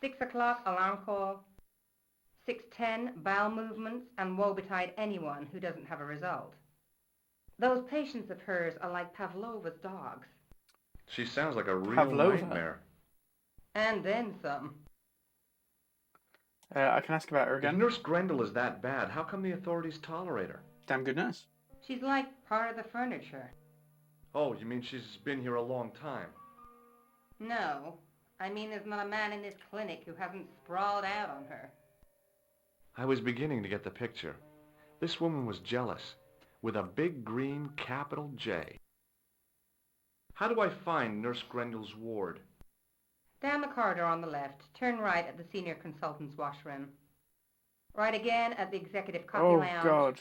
6 o'clock alarm call. 6:10 bowel movements, and woe betide anyone who doesn't have a result. Those patients of hers are like Pavlova's dogs. She sounds like a real Pavlova. nightmare. And then some. I can ask about her If again. Nurse Grendel is that bad, how come the authorities tolerate her? Damn good nurse. She's like part of the furniture. Oh, you mean she's been here a long time? No, I mean there's not a man in this clinic who hasn't sprawled out on her. I was beginning to get the picture. This woman was jealous, with a big green capital J. How do I find Nurse Grendel's ward? Down the corridor on the left, turn right at the senior consultant's washroom. Right again at the executive coffee Oh, lounge. God.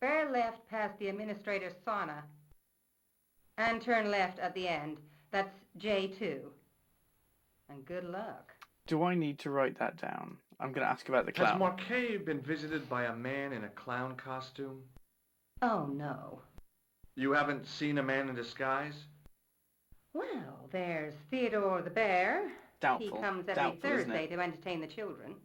Bear left past the administrator's sauna. And turn left at the end. That's J2. And good luck. Do I need to write that down? I'm going to ask about the Has clown. Marquet been visited by a man in a clown costume? Oh, no. You haven't seen a man in disguise? Well, there's Theodore the Bear. Doubtful. He comes every Doubtful, isn't Thursday it? to entertain the children.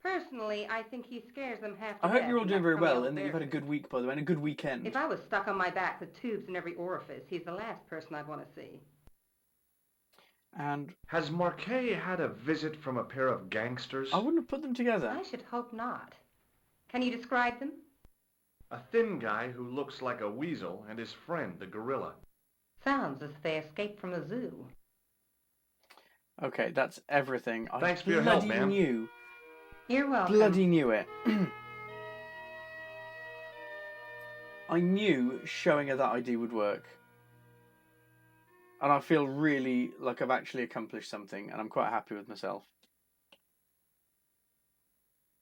Personally, I think he scares them half to I hope death you're all in doing that very crummy well old and that you've had a bear good week, by the way, and a good weekend. suit. If I was stuck on my back with tubes in every orifice, he's the last person I'd want to see. And Has Marquet had a visit from a pair of gangsters? I wouldn't have put them together. I should hope not. Can you describe them? A thin guy who looks like a weasel and his friend, the gorilla. Sounds as if they escaped from the zoo. Okay, that's everything. Thanks for your I help, bloody ma'am. knew. You're welcome. Bloody knew it. I knew showing her that ID would work. And I feel really like I've actually accomplished something, and I'm quite happy with myself.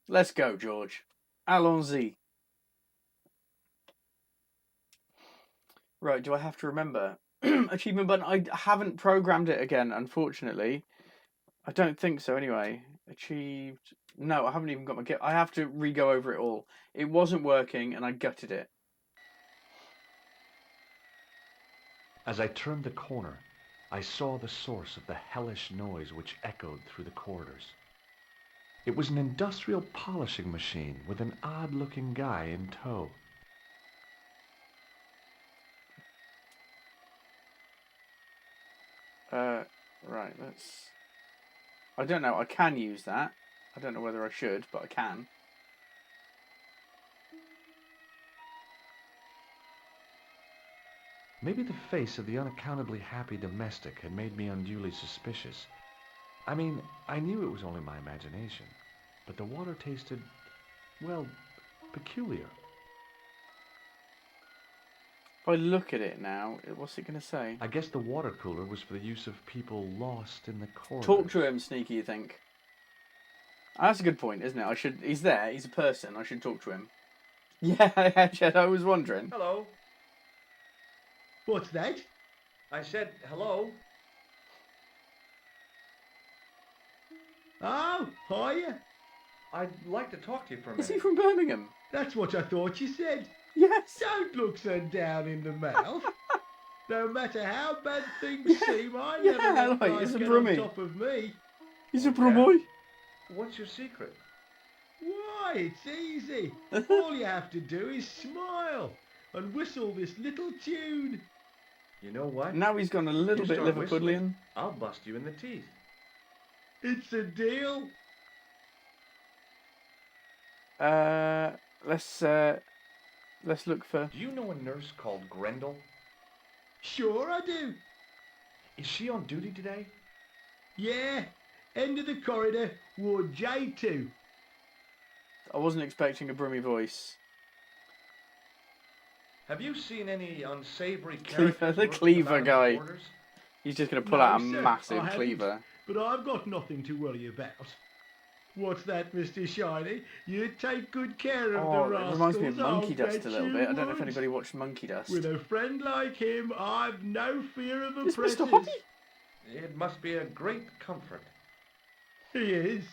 Let's go, George. Allons-y. Right, do I have to remember? Achievement button. I haven't programmed it again, unfortunately. I don't think so, anyway. Achieved. No, I haven't even got my gift. I have to re-go over it all. It wasn't working, and I gutted it. As I turned the corner, I saw the source of the hellish noise which echoed through the corridors. It was an industrial polishing machine with an odd-looking guy in tow. Right, let's... I don't know, I can use that. I don't know whether I should, but I can. Maybe the face of the unaccountably happy domestic had made me unduly suspicious. I mean, I knew it was only my imagination, but the water tasted, well, peculiar. If I look at it now, what's it going to say? I guess the water cooler was for the use of people lost in the corridors. Talk to him, Sneaky, you think? That's a good point, isn't it? He's there, he's a person, I should talk to him. Yeah, Jed, I was wondering. Hello. What's that? I said hello. Oh, hiya. I'd like to talk to you for a Is minute. he from Birmingham? That's what I thought you said. Yes. Don't look so down in the mouth. No matter how bad things seem, I never yeah, let like, life it's a get brummie. on top of me. He's a Yeah. boy. What's your secret? Why, it's easy. All you have to do is smile and whistle this little tune. You know what? Now he's gone a little You bit start Liverpudlian. whistling, I'll bust you in the teeth. It's a deal. Let's look for... Do you know a nurse called Grendel? Sure I do. Is she on duty today? Yeah, end of the corridor, ward J2. I wasn't expecting a brummy voice. Have you seen any unsavory Cleaver, characters the lurking cleaver about in the guy. corridors? He's just going to pull No, out a sir, I massive haven't. cleaver. But I've got nothing to worry about. What's that, Mr. Shiny? You take good care of Oh, the it rascals. reminds me of I'll Monkey Dust bet a little you bit. I don't know if would. anybody watched Monkey Dust. With a friend like him, I've no fear of It's oppressors. Mr. Hottie. It must be a great comfort. He is.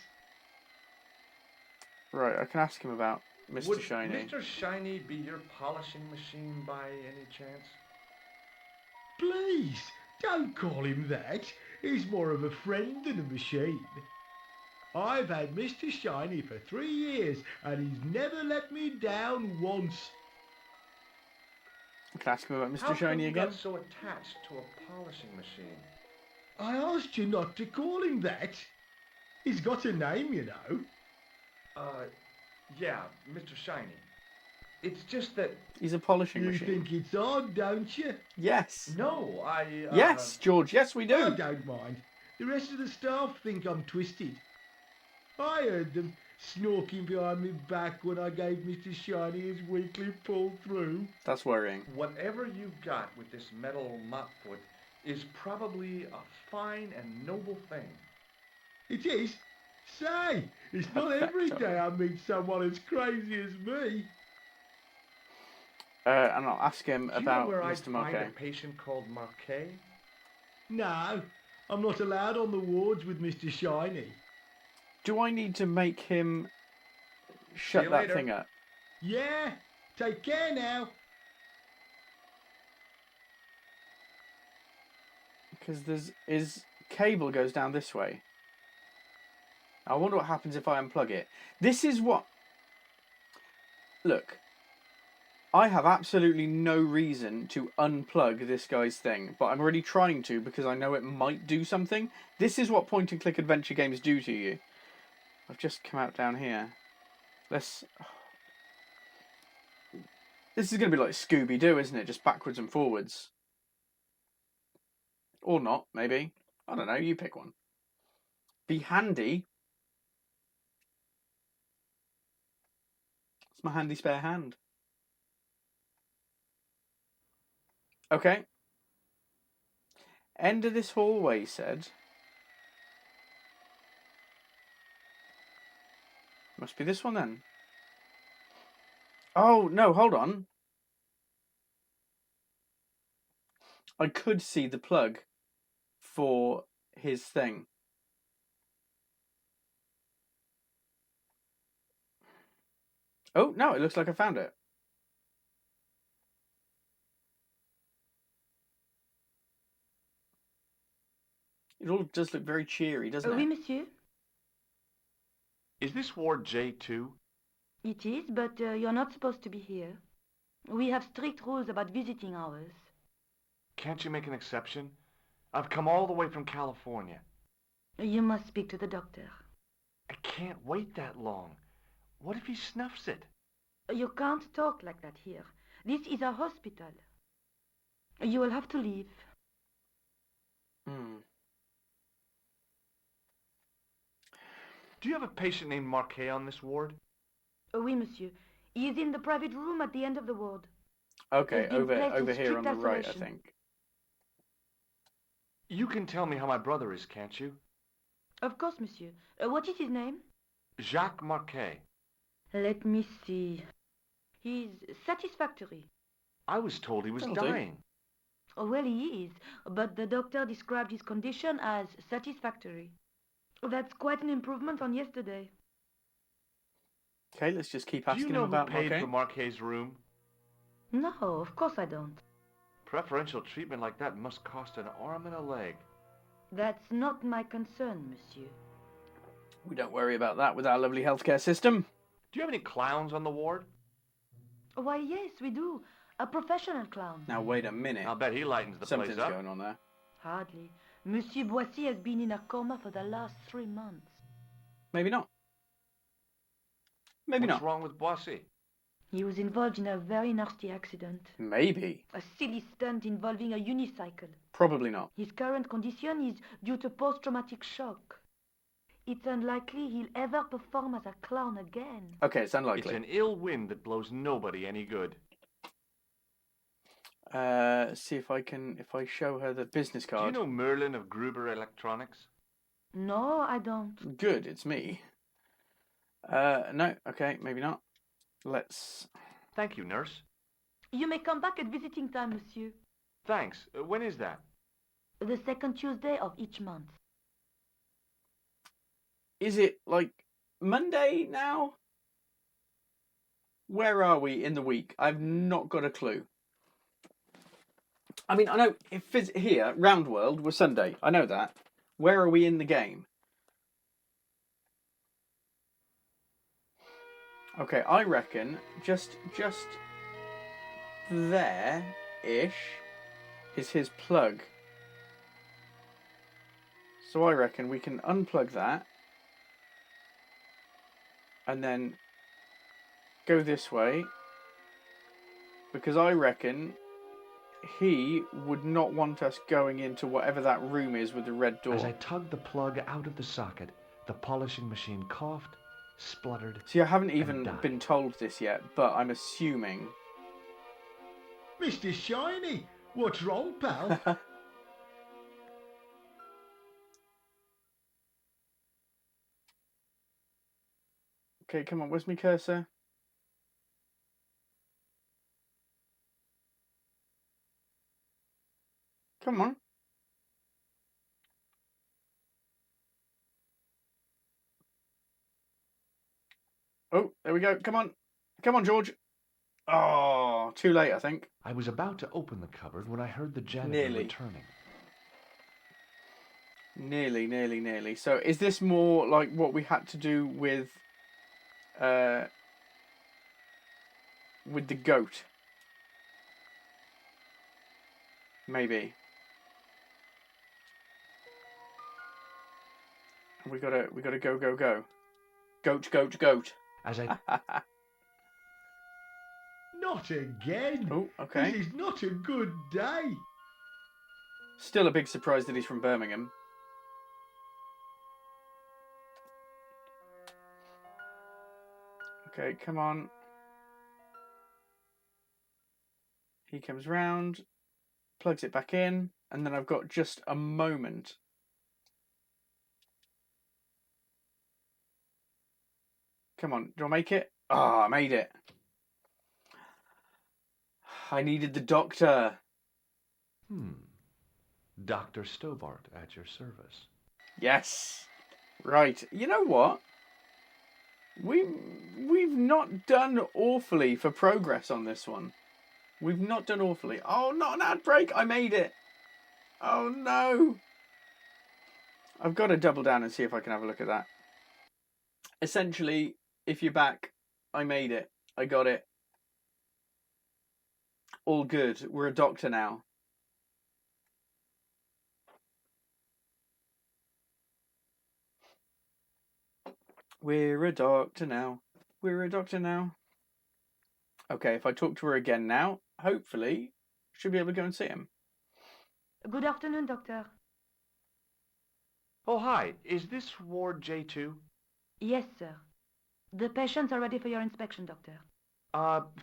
Right, I can ask him about Mr. Would Shiny. Mr. Shiny be your polishing machine by any chance? Please, don't call him that. He's more of a friend than a machine. I've had Mr. Shiny for 3 years, and he's never let me down once. I can ask him about Mr. How Shiny come you again. got so attached to a polishing machine? I asked you not to call him that. He's got a name, you know. Yeah, Mr. Shiny. It's just that... He's a polishing You machine. think it's odd, don't you? Yes. No, I... Yes, George. Yes, we I do. don't mind. The rest of the staff think I'm twisted. I heard them snorking behind my back when I gave Mr. Shiny his weekly pull through. That's worrying. Whatever you've got with this metal mop foot, is probably a fine and noble thing. It is? Say, it's not every Perfecto. day I meet someone as crazy as me. And I'll ask him Do you know about where I'd Mr. find a Marquet. patient called Marquet? No, I'm not allowed on the wards with Mr. Shiny. Do I need to make him See shut you that later. thing up? Yeah, take care now. Because his cable goes down this way. I wonder what happens if I unplug it. This is what... Look. I have absolutely no reason to unplug this guy's thing, but I'm already trying to because I know it might do something. This is what point-and-click adventure games do to you. I've just come out down here. Let's... This is going to be like Scooby-Doo, isn't it? Just backwards and forwards. Or not, maybe. I don't know, you pick one. Be handy. It's my handy spare hand. Okay. End of this hallway, said. Must be this one then. Oh, no, hold on. I could see the plug for his thing. Oh, no, it looks like I found it. It all does look very cheery, doesn't Oui, it? monsieur. Is this Ward J2? It is, but you're not supposed to be here. We have strict rules about visiting hours. Can't you make an exception? I've come all the way from California. You must speak to the doctor. I can't wait that long. What if he snuffs it? You can't talk like that here. This is a hospital. You will have to leave. Hmm. Do you have a patient named Marquet on this ward? Oui, monsieur. He is in the private room at the end of the ward. Okay, He's been placed in over here on strict the right, I isolation. think. You can tell me how my brother is, can't you? Of course, monsieur. What is his name? Jacques Marquet. Let me see. He's satisfactory. I was told he was That'll do. dying. Well, he is, but the doctor described his condition as satisfactory. That's quite an improvement on yesterday. Okay, let's just keep Do asking you know him who about paid Marquet. for Marquet's room? No, of course I don't. Preferential treatment like that must cost an arm and a leg. That's not my concern, monsieur. We don't worry about that with our lovely healthcare system. Do you have any clowns on the ward? Why, yes, we do. A professional clown. Now, wait a minute. I'll bet he lightens the Something's place up. going on there. Hardly. Monsieur Boissy has been in a coma for the last 3 months. Maybe not. Maybe What's not. wrong with Boissy? He was involved in a very nasty accident. Maybe. A silly stunt involving a unicycle. Probably not. His current condition is due to post-traumatic shock. It's unlikely he'll ever perform as a clown again. Okay, it's unlikely. It's an ill wind that blows nobody any good. See if I show her the business Do you card. know Merlin of Gruber Electronics? No, I don't. Good, it's me. No, okay, maybe not. Let's... Thank you, nurse. You may come back at visiting time, monsieur. Thanks. When is that? The second Tuesday of each month. Is it, like, Monday now? Where are we in the week? I've not got a clue. I mean, I know if it's here, Round World was Sunday. I know that. Where are we in the game? Okay, I reckon just there-ish is his plug. So I reckon we can unplug that and then go this way, because I reckon he would not want us going into whatever that room is with the red door. As I tugged the plug out of the socket, the polishing machine coughed, spluttered. See, I haven't even died. been told this yet, but I'm assuming... Mr. Shiny, what's wrong, pal? Okay, come on. Where's my cursor? Come on. Oh, there we go. Come on. Come on, George. Oh, too late, I think. I was about to open the cupboard when I heard the janitor Nearly. returning. Nearly. So is this more like what we had to do with the goat? Maybe. We gotta go. Goat. As I Not again. Oh, okay. This is not a good day. Still a big surprise that he's from Birmingham. Okay, come on. He comes round, plugs it back in, and then I've got just a moment. Come on, do I make it? Ah, I made it. I needed the doctor. Dr. Stobart at your service. Yes. Right. You know what? We've not done awfully for progress on this one. We've not done awfully. Oh, not an ad break. I made it. Oh, no. I've got to double down and see if I can have a look at that. Essentially, if you're back, I made it. I got it. All good. We're a doctor now. We're a doctor now. We're a doctor now. Okay, if I talk to her again now, hopefully, she'll be able to go and see him. Good afternoon, doctor. Oh, hi. Is this Ward J2? Yes, sir. The patients are ready for your inspection, doctor.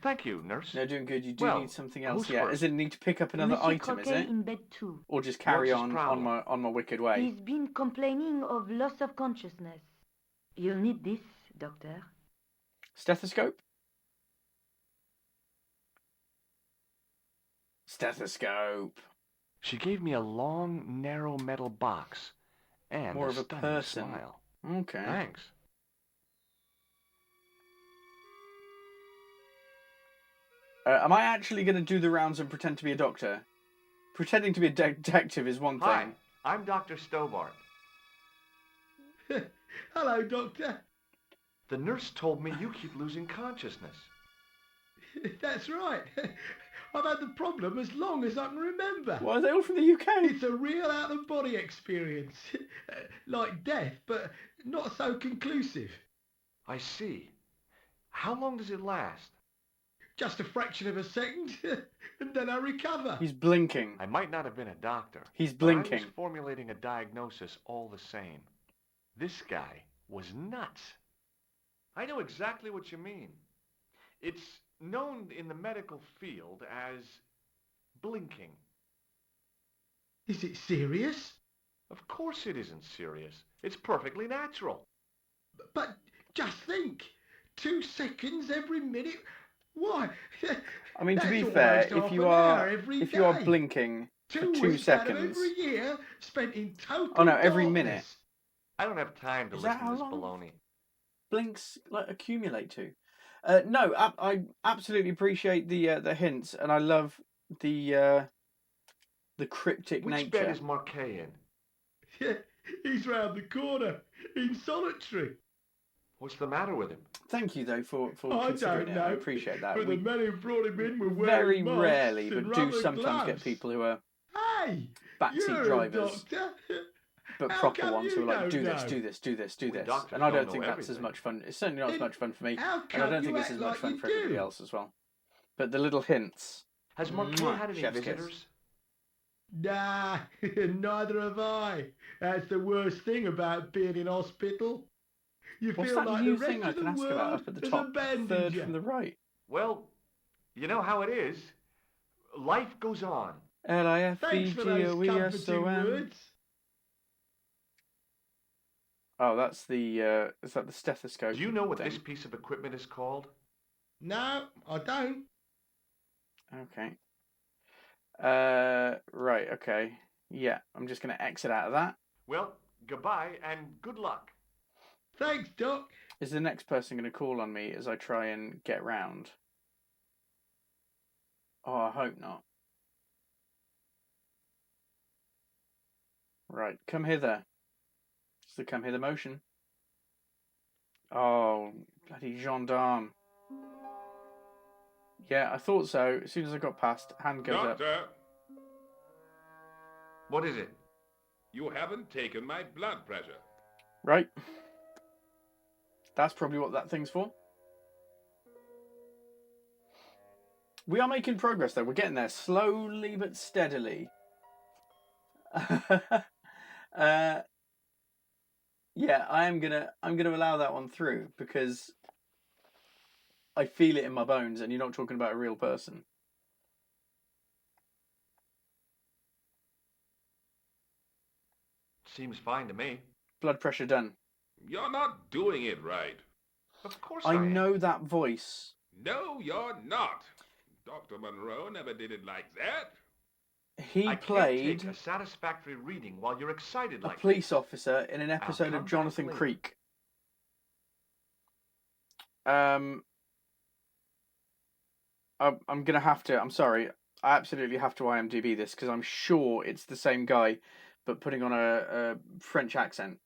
Thank you, nurse. No, doing good. You do Well, need something else. who's Yeah, first? is it need to pick up another Monsieur item, is Croquet it? in bed 2. Or just carry What's his problem? on my wicked way? He's been complaining of loss of consciousness. You'll need this, doctor. Stethoscope? Stethoscope. She gave me a long, narrow metal box and More a of a stunning person. smile. Okay. Thanks. Am I actually going to do the rounds and pretend to be a doctor? Pretending to be a detective is one Hi, thing. I'm Dr. Stobart. Hello, Doctor. The nurse told me you keep losing consciousness. That's right. I've had the problem as long as I can remember. Why are they all from the UK? It's a real out-of-body experience. Like death, but not so conclusive. I see. How long does it last? Just a fraction of a second, and then I recover. He's blinking. I might not have been a doctor. He's but I blinking. was formulating a diagnosis all the same. This guy was nuts. I know exactly what you mean. It's known in the medical field as blinking. Is it serious? Of course it isn't serious. It's perfectly natural. But just think, 2 seconds every minute. Why? I mean, to be That's fair, almost if half you an are hour every if you are day. blinking for 2 weeks out of seconds. every year spent in total Oh no, every darkness. minute. I don't have time to Is that listen to this how long? baloney. Blinks like accumulate to. No, I absolutely appreciate the hints, and I love the cryptic Which nature. bed is Marquet in? Yeah, he's round the corner, in solitary. What's the matter with him? Thank you though for I considering don't it. know. I appreciate that. But the We men who brought him in were very wearing masks rarely, and but do rubber sometimes get gloves. people who are Hey, backseat you're drivers, a doctor. but How proper come ones you who are like, don't do this, know? do this, do this, do We this. doctors And I don't don't know think that's as everything. much fun. It's certainly not as Then much fun for me, How and I come don't you think it's act as much like fun you for everybody do? else as well. But the little hints. Has Marquet Mwah, had any chef's kiss. visitors? Nah, neither have I. That's the worst thing about being in hospital. You What's feel that like new the rest thing I of the can ask about world up at the has top, abandoned third you. from the right? Well, you know how it is. Life goes on. Thanks for those comforting L-I-F-E-G-O-E-S-O-N. words. Oh, that's the is that the stethoscope? Do you know what thing? this piece of equipment is called? No, I don't. Okay. Right. Okay. Yeah, I'm just gonna exit out of that. Well, goodbye and good luck. Thanks, Doc. Is the next person gonna call on me as I try and get round? Oh, I hope not. Right, come hither. It's the come hither motion. Oh, bloody gendarme. Yeah, I thought so. As soon as I got past, hand goes up. Doctor, What is it? you haven't taken my blood pressure. Right. That's probably what that thing's for. We are making progress though. We're getting there slowly but steadily. Yeah, I'm gonna allow that one through because I feel it in my bones, and you're not talking about a real person. Seems fine to me. Blood pressure done. You're not doing it right. Of course I I am. know that voice. No, you're not. Dr. Monroe never did it like that. He I can't played take a satisfactory reading while you're excited a like police this. officer in an episode come of back Jonathan later. Creek. I'm gonna have to. I'm sorry. I absolutely have to IMDb this because I'm sure it's the same guy, but putting on a French accent.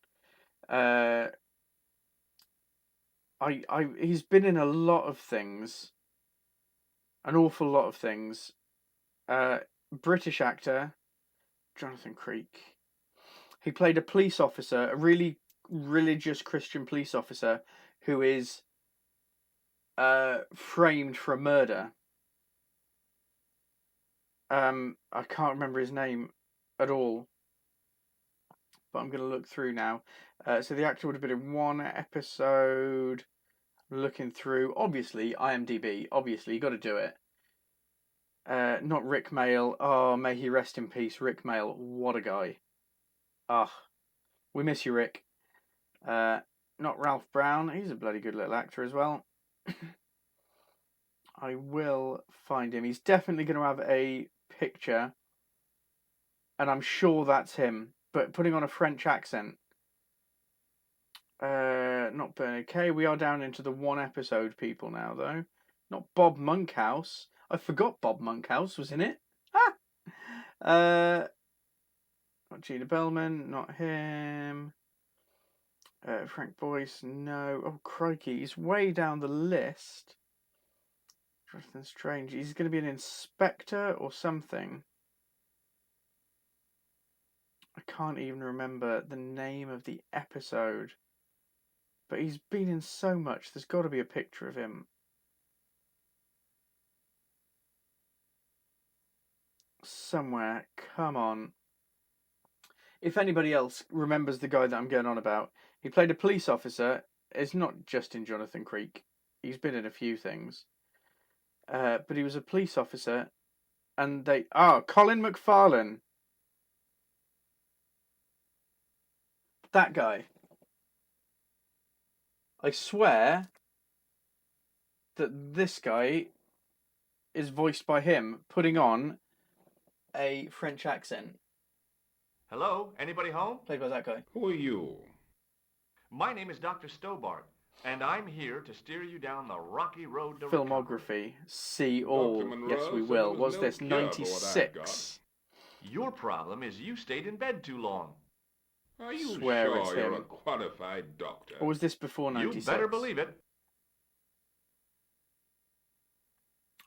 He's been in a lot of things, an awful lot of things. British actor, Jonathan Creek. He played a police officer, a really religious Christian police officer who is framed for a murder. I can't remember his name at all, but I'm going to look through now. So the actor would have been in one episode. Looking through, obviously IMDb. Obviously, you got to do it. Not Rick Mail. Oh, may he rest in peace, Rick Mail. What a guy. Ah, we miss you, Rick. Not Ralph Brown. He's a bloody good little actor as well. I will find him. He's definitely going to have a picture, and I'm sure that's him. But putting on a French accent. Not Bernard K. We are down into the one episode people now, though. Not Bob Monkhouse. I forgot Bob Monkhouse was in it. Ah! Not Gina Bellman. Not him. Frank Boyce. No. Oh, crikey. He's way down the list. Jonathan Strange. He's going to be an inspector or something. I can't even remember the name of the episode. But he's been in so much. There's got to be a picture of him. Somewhere. Come on. If anybody else remembers the guy that I'm going on about, he played a police officer. It's not just in Jonathan Creek. He's been in a few things. But he was a police officer. And they... Colin McFarlane. That guy. I swear that this guy is voiced by him putting on a French accent. Hello? Anybody home? Played by that guy. Who are you? My name is Dr. Stobart, and I'm here to steer you down the rocky road to recovery. Filmography. See all. Monroe Yes, we said will. there was Was no this cure for what I've 96? Your problem is you stayed in bed too long. Are you Swear it's sure you're him. a qualified doctor? Or was this before 96? You better believe it.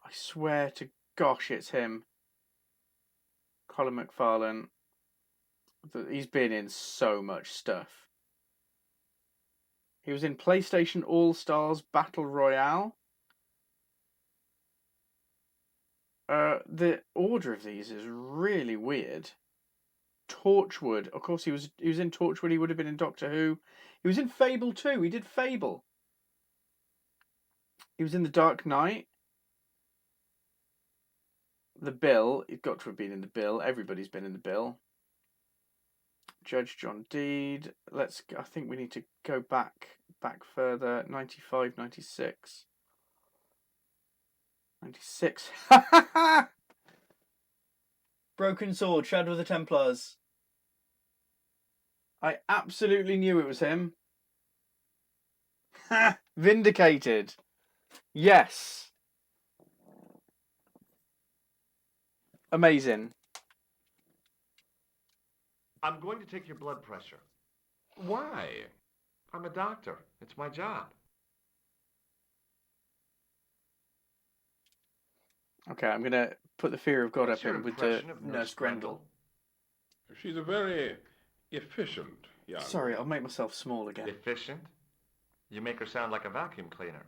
I swear to gosh it's him. Colin McFarlane. He's been in so much stuff. He was in PlayStation All-Stars Battle Royale. The order of these is really weird. Torchwood. Of course, he was in Torchwood. He would have been in Doctor Who. He was in Fable too. He did Fable. He was in The Dark Knight. The Bill. He's got to have been in The Bill. Everybody's been in The Bill. Judge John Deed. I think we need to go back further. 95, 96. 96. Broken Sword, Shadow of the Templars. I absolutely knew it was him. Ha! Vindicated. Yes. Amazing. I'm going to take your blood pressure. Why? I'm a doctor. It's my job. Okay, I'm going to put the fear of God What's up your in with the impression of Nurse Grendel. She's a very efficient young Sorry, I'll woman. make myself small again. Efficient? You make her sound like a vacuum cleaner.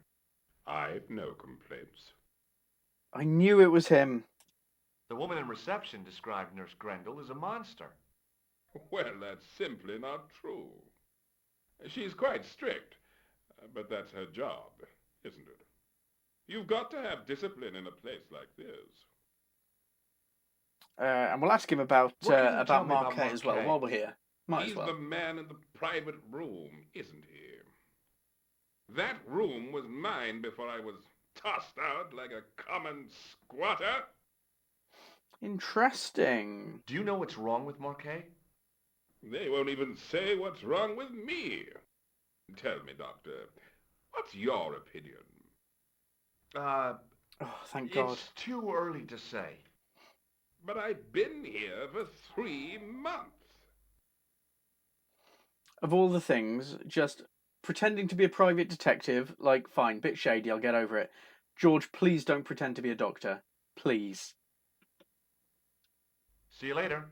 I've no complaints. I knew it was him. The woman in reception described Nurse Grendel as a monster. Well, that's simply not true. She's quite strict, but that's her job, isn't it? You've got to have discipline in a place like this. And we'll ask him about What can you tell me about Marquet as well Marquet? while we're here. Might He's as well. the man in the private room, isn't he? That room was mine before I was tossed out like a common squatter. Interesting. Do you know what's wrong with Marquet? They won't even say what's wrong with me. Tell me, Doctor, what's your opinion? Oh, thank God. It's too early to say. But I've been here for 3 months. Of all the things, just pretending to be a private detective, like, fine, bit shady, I'll get over it. George, please don't pretend to be a doctor. Please. See you later.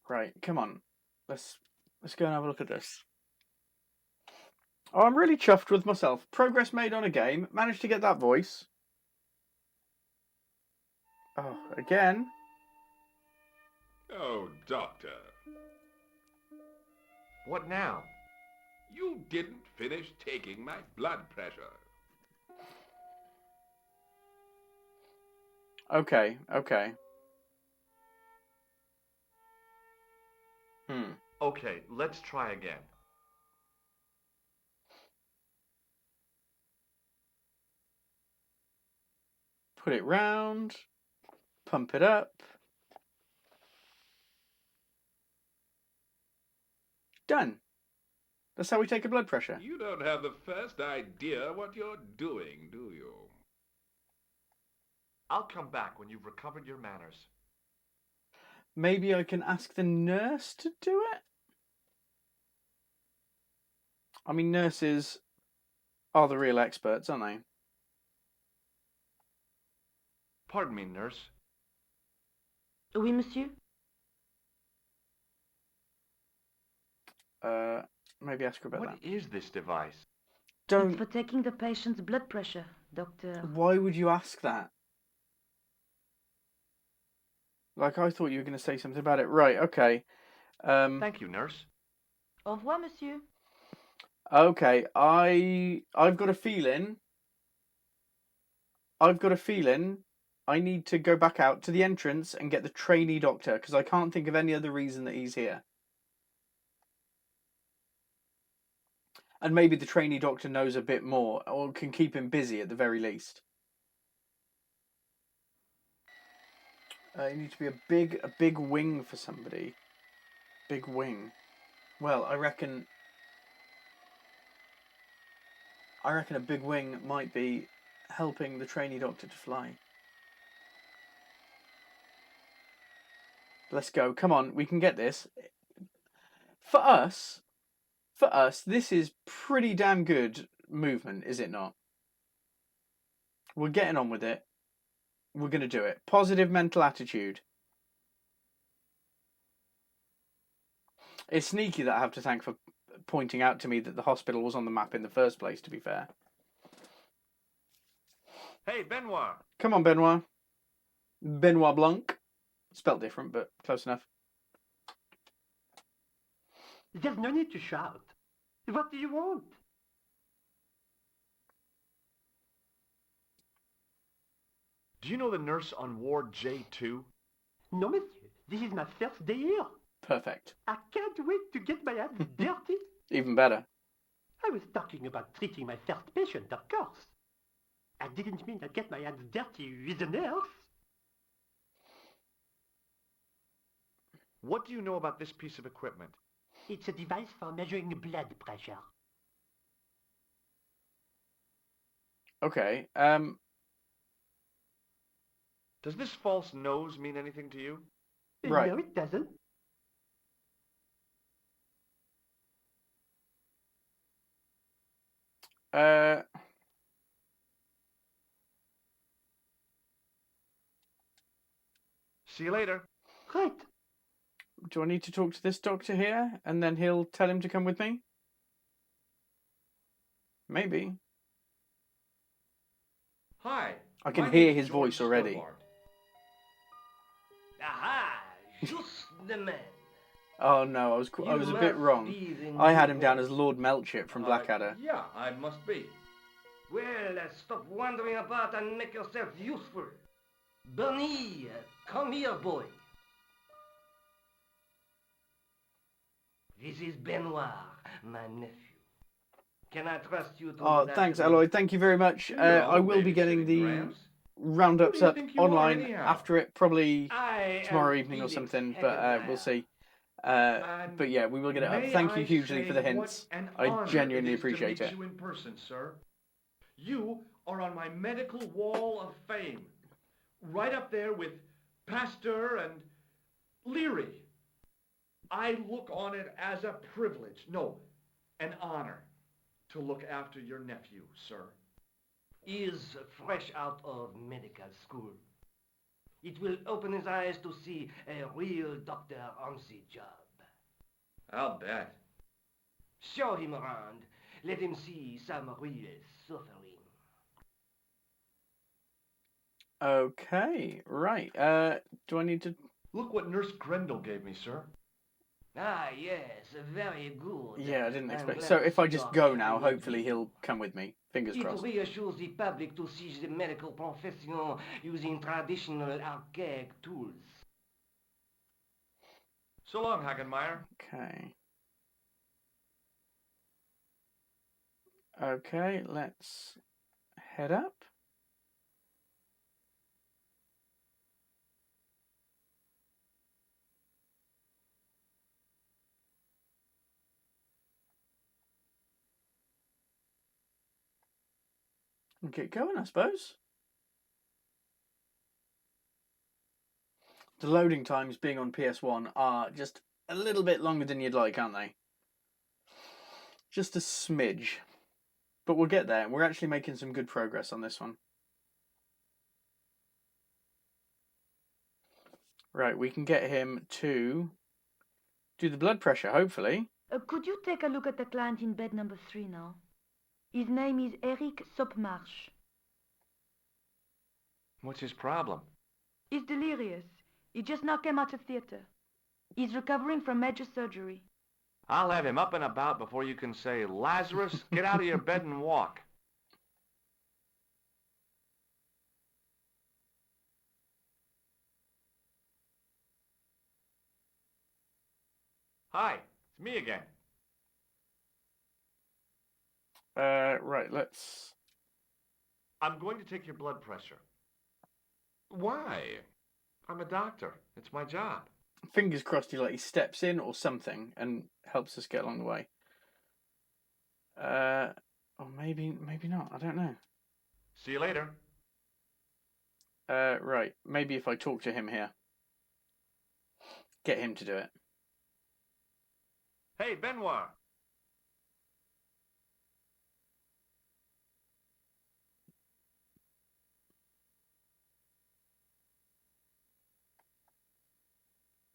Right, come on. Let's go and have a look at this. Oh, I'm really chuffed with myself. Progress made on a game. Managed to get that voice. Oh, again. Oh, Doctor, What now? you didn't finish taking my blood pressure. Okay. Okay, let's try again. Put it round. Pump it up. Done. That's how we take a blood pressure. You don't have the first idea what you're doing, do you? I'll come back when you've recovered your manners. Maybe I can ask the nurse to do it? I mean, nurses are the real experts, aren't they? Pardon me, nurse. Oui, monsieur? Maybe ask her about What that. is this device? It's Don't. for taking the patient's blood pressure, doctor. Why would you ask that? Like, I thought you were going to say something about it. Right, okay. Thank you, nurse. Au revoir, monsieur. Okay, I've got a feeling I need to go back out to the entrance and get the trainee doctor, because I can't think of any other reason that he's here. And maybe the trainee doctor knows a bit more, or can keep him busy at the very least. You need to be a big wing for somebody. Big wing. Well, I reckon a big wing might be helping the trainee doctor to fly. Let's go. Come on, we can get this. For us, this is pretty damn good movement, is it not? We're getting on with it. We're going to do it. Positive mental attitude. It's sneaky that I have to thank for pointing out to me that the hospital was on the map in the first place, to be fair. Hey, Benoit. Come on, Benoit. Benoit Blanc. Spelt different, but close enough. There's no need to shout. What do you want? Do you know the nurse on Ward J2? No, monsieur. This is my first day here. Perfect. I can't wait to get my hands dirty. Even better. I was talking about treating my first patient, of course. I didn't mean I'd get my hands dirty with a nurse. What do you know about this piece of equipment? It's a device for measuring blood pressure. Okay. Does this false nose mean anything to you? Right. No, it doesn't. See you later. Right. Do I need to talk to this doctor here, and then he'll tell him to come with me? Maybe. Hi. I can my hear name's his George voice already. Stobart. Aha! Just the man. Oh no, I was a You bit must wrong. be the I had new him down one. as Lord Melchett from Blackadder. Yeah, I must be. Well, stop wandering about and make yourself useful. Bernie, come here, boy. This is Benoit, my nephew. Can I trust you to Oh, look thanks, after him? Aloy. Thank you very much. I will be getting the roundups Who do you up think you are, online anyhow? after it, probably I tomorrow am evening or Felix something, but we'll Hagenmeier. see. And But yeah, we will get it up. may Thank you I hugely for the say hints. what an I honor genuinely it is appreciate to meet it. you in person, sir. You are on my medical wall of fame, right up there with Pasteur and Leary. I look on it as a privilege, no, an honor, to look after your nephew, sir. He is fresh out of medical school. It will open his eyes to see a real doctor on the job. I'll bet. Show him around. Let him see some real suffering. Okay, right. Do I need to... Look what Nurse Grendel gave me, sir. Ah, yes, very good. Yeah, I didn't I'm expect... glad So to if see I just your go now, family hopefully with he'll you. come with me. Fingers It crossed. reassures the public to see the medical profession using traditional archaic tools. So long, Hagenmeier. Okay. Okay, let's head up. And get going, I suppose. The loading times being on PS1 are just a little bit longer than you'd like, aren't they? Just a smidge. But we'll get there. We're actually making some good progress on this one. Right, we can get him to do the blood pressure, hopefully. Could you take a look at the client in bed number 3 now? His name is Eric Sopmarsh. What's his problem? He's delirious. He just now came out of theater. He's recovering from major surgery. I'll have him up and about before you can say, Lazarus, get out of your bed and walk. Hi, it's me again. Right, let's... I'm going to take your blood pressure. Why? I'm a doctor. It's my job. Fingers crossed he steps in or something and helps us get along the way. Or maybe not. I don't know. See you later. Right. Maybe if I talk to him here. Get him to do it. Hey, Benoit.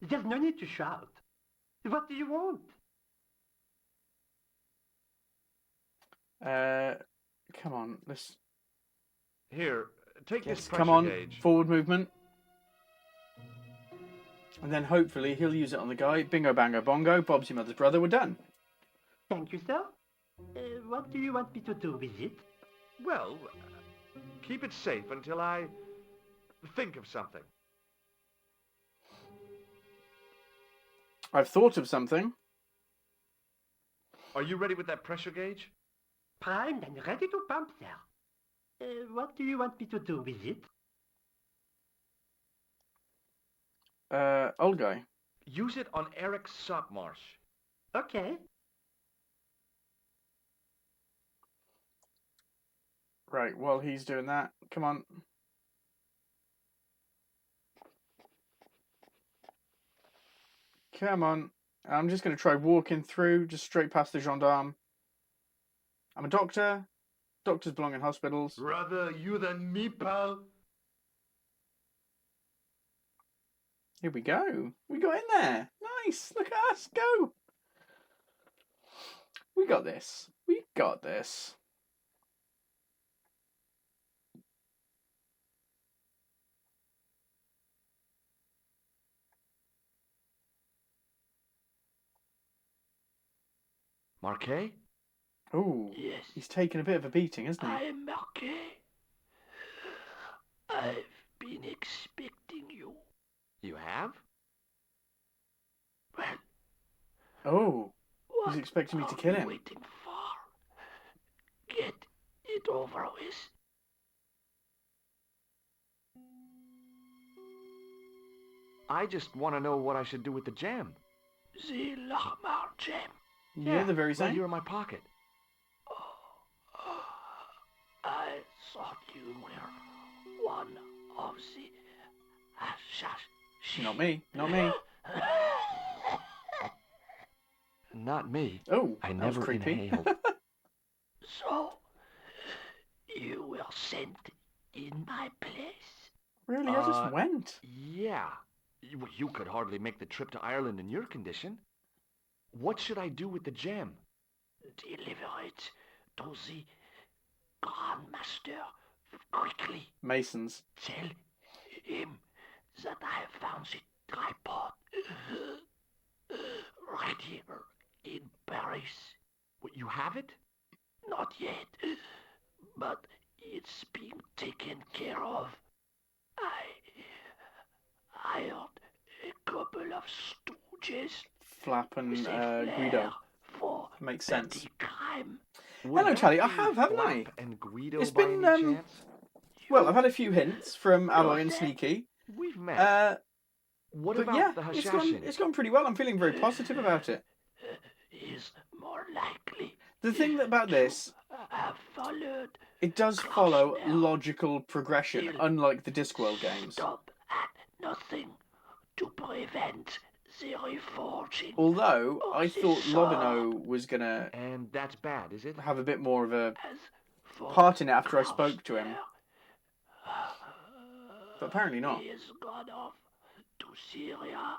There's no need to shout. What do you want? Come on. Let's... Here, take this Yes, pressure come on. gauge. Forward movement. And then hopefully he'll use it on the guy. Bingo, bango, bongo. Bob's your mother's brother. We're done. Thank you, sir. What do you want me to do with it? Well, keep it safe until I Think of something. I've thought of something. Are you ready with that pressure gauge? Primed and ready to pump, sir. What do you want me to do with it? Old guy. Use it on Eric Sockmarsh. Okay. Right, while he's doing that, come on. Come on. I'm just going to try walking through, just straight past the gendarme. I'm a doctor. Doctors belong in hospitals. Rather you than me, pal. Here we go. We got in there. Nice. Look at us go. We got this. We got this. Marquet? Oh, Yes. he's taken a bit of a beating, hasn't he? I am Marquet. I've been expecting you. You have? Well, Oh, what he's expecting me to are kill you him. waiting for? Get it over with. I just want to know what I should do with the gem. The Lahmar gem. Yeah, the very right same. here in my pocket. I thought you were one of the assassins. Not me. Not me. Not me. Oh, I that was never creepy. inhaled. So, you were sent in my place. Really, I just went. Yeah. You could hardly make the trip to Ireland in your condition. What should I do with the gem? Deliver it to the Grand Master quickly. Masons. Tell him that I have found the tripod right here in Paris. What, you have it? Not yet, but it's being taken care of. I hired a couple of stooges Flap and with a flair Guido. for Makes sense. petty crime. Would Hello, that Tally. I be have, haven't I? Flap and Guido It's by been, any chance? Well, I've had a few hints from Alloy and Joseph. Sneaky. We've met. What But about yeah, the it's Hashashin? gone pretty well. I'm feeling very positive about it. Is more likely The thing about this, have followed. it does follow logical progression, unlike the Discworld games. Stop at nothing to prevent the reforging. Although, I of the thought sword. Lobino was going to And that's bad, is it? have a bit more of a As for part in it after I spoke to him. Crosshair, But apparently not. he has gone off to Syria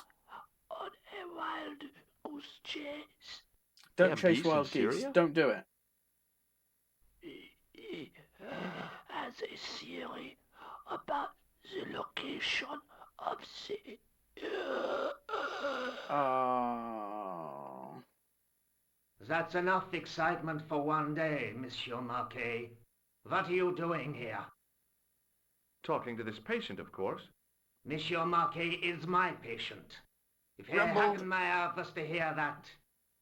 on a wild goose chase. Don't have chase geese in wild geese. Syria? Don't do it. He has a theory about the location of the... Oh. That's enough excitement for one day, Monsieur Marquet. What are you doing here? Talking to this patient, of course. Monsieur Marquet is my patient. If Herr Rumble. Hagenmeyer was to hear that...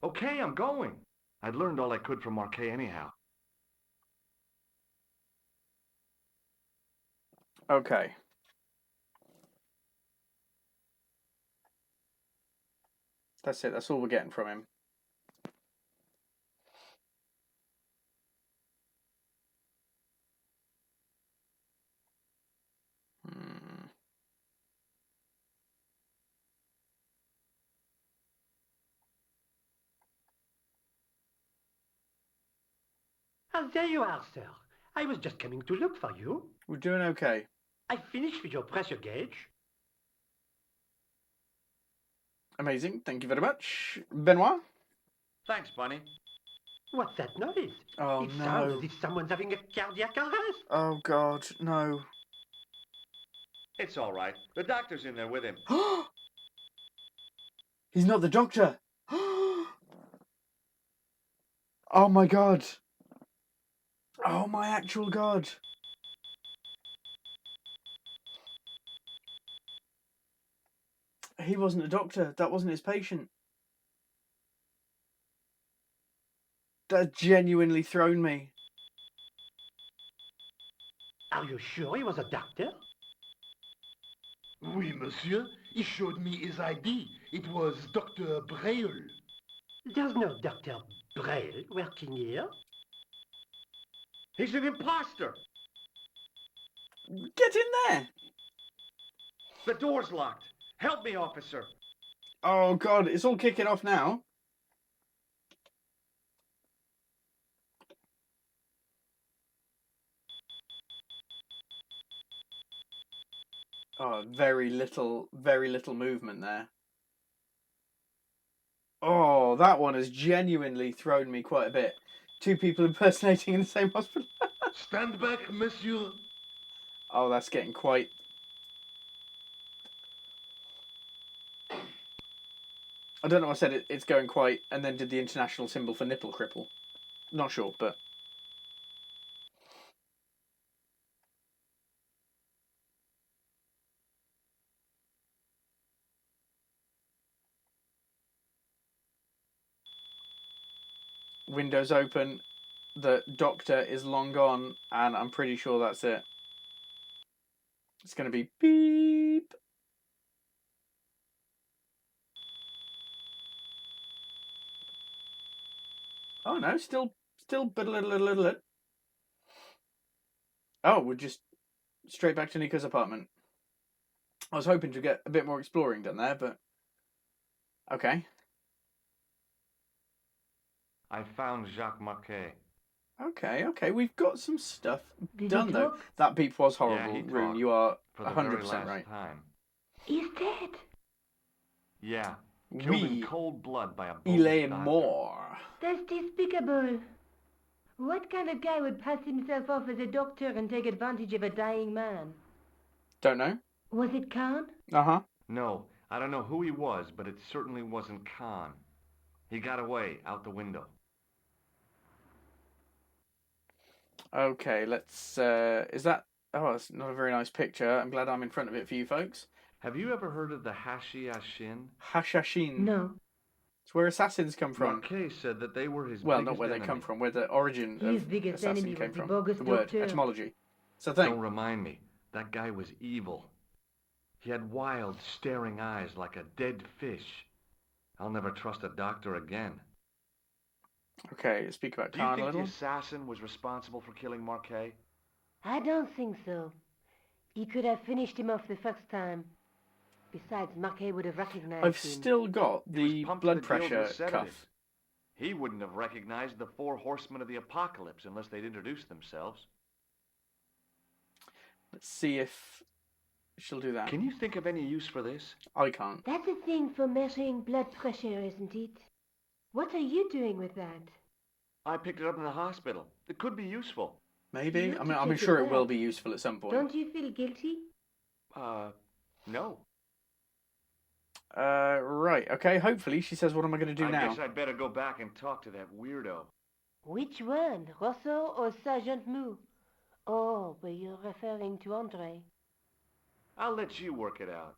Okay, I'm going. I'd learned all I could from Marquet anyhow. Okay. That's it. That's all we're getting from him. Ah, there you are, sir. I was just coming to look for you. We're doing okay. I finished with your pressure gauge. Amazing. Thank you very much. Benoit? Thanks, Bunny. What's that noise? Oh, It sounds no. as if someone's having a cardiac arrest. Oh, God. No. It's all right. The doctor's in there with him. He's not the doctor. Oh, my God. Oh, my actual God. He wasn't a doctor. That wasn't his patient. That genuinely thrown me. Are you sure he was a doctor? Oui, monsieur. He showed me his ID. It was Dr. Braille. There's no Dr. Braille working here. He's an imposter! Get in there! The door's locked. Help me, officer. Oh god, it's all kicking off now. Oh, very little movement there. Oh, that one has genuinely thrown me quite a bit. Two people impersonating in the same hospital. Stand back, monsieur. Oh, that's getting quite... I don't know, I said it's going quite, and then did the international symbol for nipple cripple. Not sure, but... Windows open, the doctor is long gone, and I'm pretty sure that's it. It's going to be beep. Oh no, still, but a little. Oh, we're just straight back to Nico's apartment. I was hoping to get a bit more exploring done there, but okay. I found Jacques Marquet. Okay, we've got some stuff Did done he though. talk? That beep was Yeah, horrible, he Rune. talked You are for the very 100% last right. time. He's dead. Yeah, killed in Oui, cold blood by a il bogus est doctor. mort. That's despicable. What kind of guy would pass himself off as a doctor and take advantage of a dying man? Don't know. Was it Khan? Uh-huh. No, I don't know who he was, but it certainly wasn't Khan. He got away, out the window. Okay, let's... is that... Oh, it's not a very nice picture. I'm glad I'm in front of it for you folks. Have you ever heard of the Hashiashin? Hashashin. No. It's where assassins come from. Marquet said that they were his Well, biggest not where enemy. they come from, where the origin His of biggest assassin enemy came was the from. bogus The word, doctor. etymology. It's a thing. Don't remind me. That guy was evil. He had wild, staring eyes like a dead fish. I'll never trust a doctor again. Okay, speak about Do you Khan a think the little. assassin was responsible for killing Marquet? I don't think so. He could have finished him off the first time. Besides, Marquet would have recognized I've him. still got He was the pumped blood to the gills pressure with sedatives. cuff. He wouldn't have recognized the 4 horsemen of the apocalypse unless they'd introduced themselves. Let's see if she'll do that. Can you think of any use for this? I can't. That's a thing for measuring blood pressure, isn't it? What are you doing with that? I picked it up in the hospital. It could be useful. Maybe. You ought to I'm take it sure it will back. be useful at some point. Don't you feel guilty? No. Right. Okay. Hopefully she says, "What am I going to do I now?" guess I'd better go back and talk to that weirdo. Which one, Rousseau or Sergeant Mou? Oh, but you're referring to Andre. I'll let you work it out.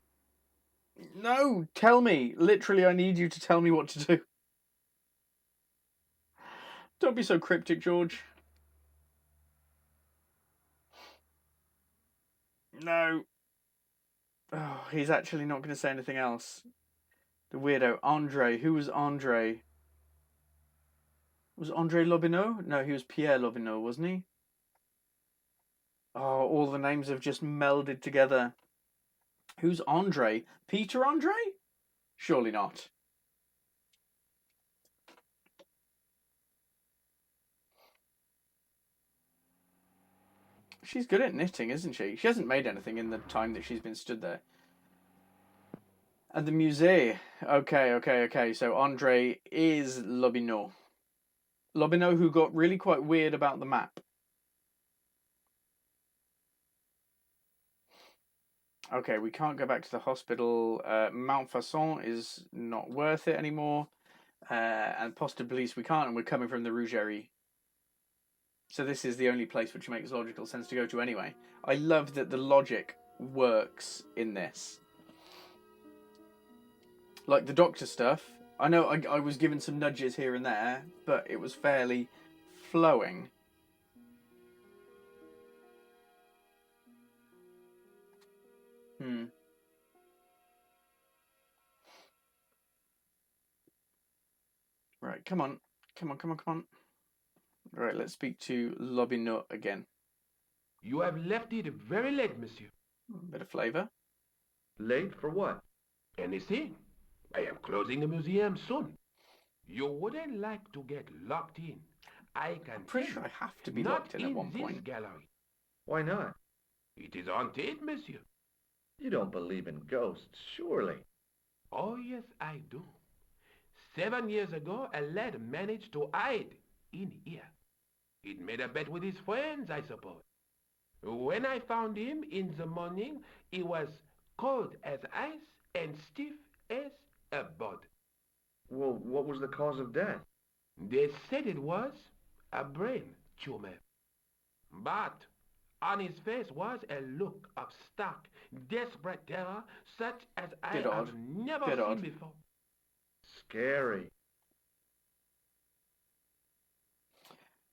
No, tell me. Literally, I need you to tell me what to do. Don't be so cryptic, George. No. Oh, he's actually not going to say anything else. The weirdo. Andre. Who was Andre? Was Andre Lobineau? No, he was Pierre Lobineau, wasn't he? Oh, all the names have just melded together. Who's Andre? Peter Andre? Surely not. She's good at knitting, isn't she? She hasn't made anything in the time that she's been stood there. At the musée. Okay. So Andre is Lobineau. Lobineau, who got really quite weird about the map. Okay, we can't go back to the hospital. Montfaucon is not worth it anymore. And Poste de Police we can't, and we're coming from the Rougerie. So this is the only place which makes logical sense to go to anyway. I love that the logic works in this. Like the doctor stuff, I know I was given some nudges here and there, but it was fairly flowing. Right, come on. Right, let's speak to Lobinot again. You have left it very late, monsieur. Bit of flavour. Late for what? Anything? I am closing the museum soon. You wouldn't like to get locked in. I can I'm pretty tell sure you, I have to be not locked in at one this point. gallery. Why not? It is haunted, monsieur. You don't believe in ghosts, surely. Oh, yes, I do. 7 years ago, a lad managed to hide in here. He'd made a bet with his friends, I suppose. When I found him in the morning, he was cold as ice and stiff as a board. Well, what was the cause of death? They said it was a brain tumor. But on his face was a look of stark, desperate terror such as I Bit have odd. never Bit seen odd. before. Scary.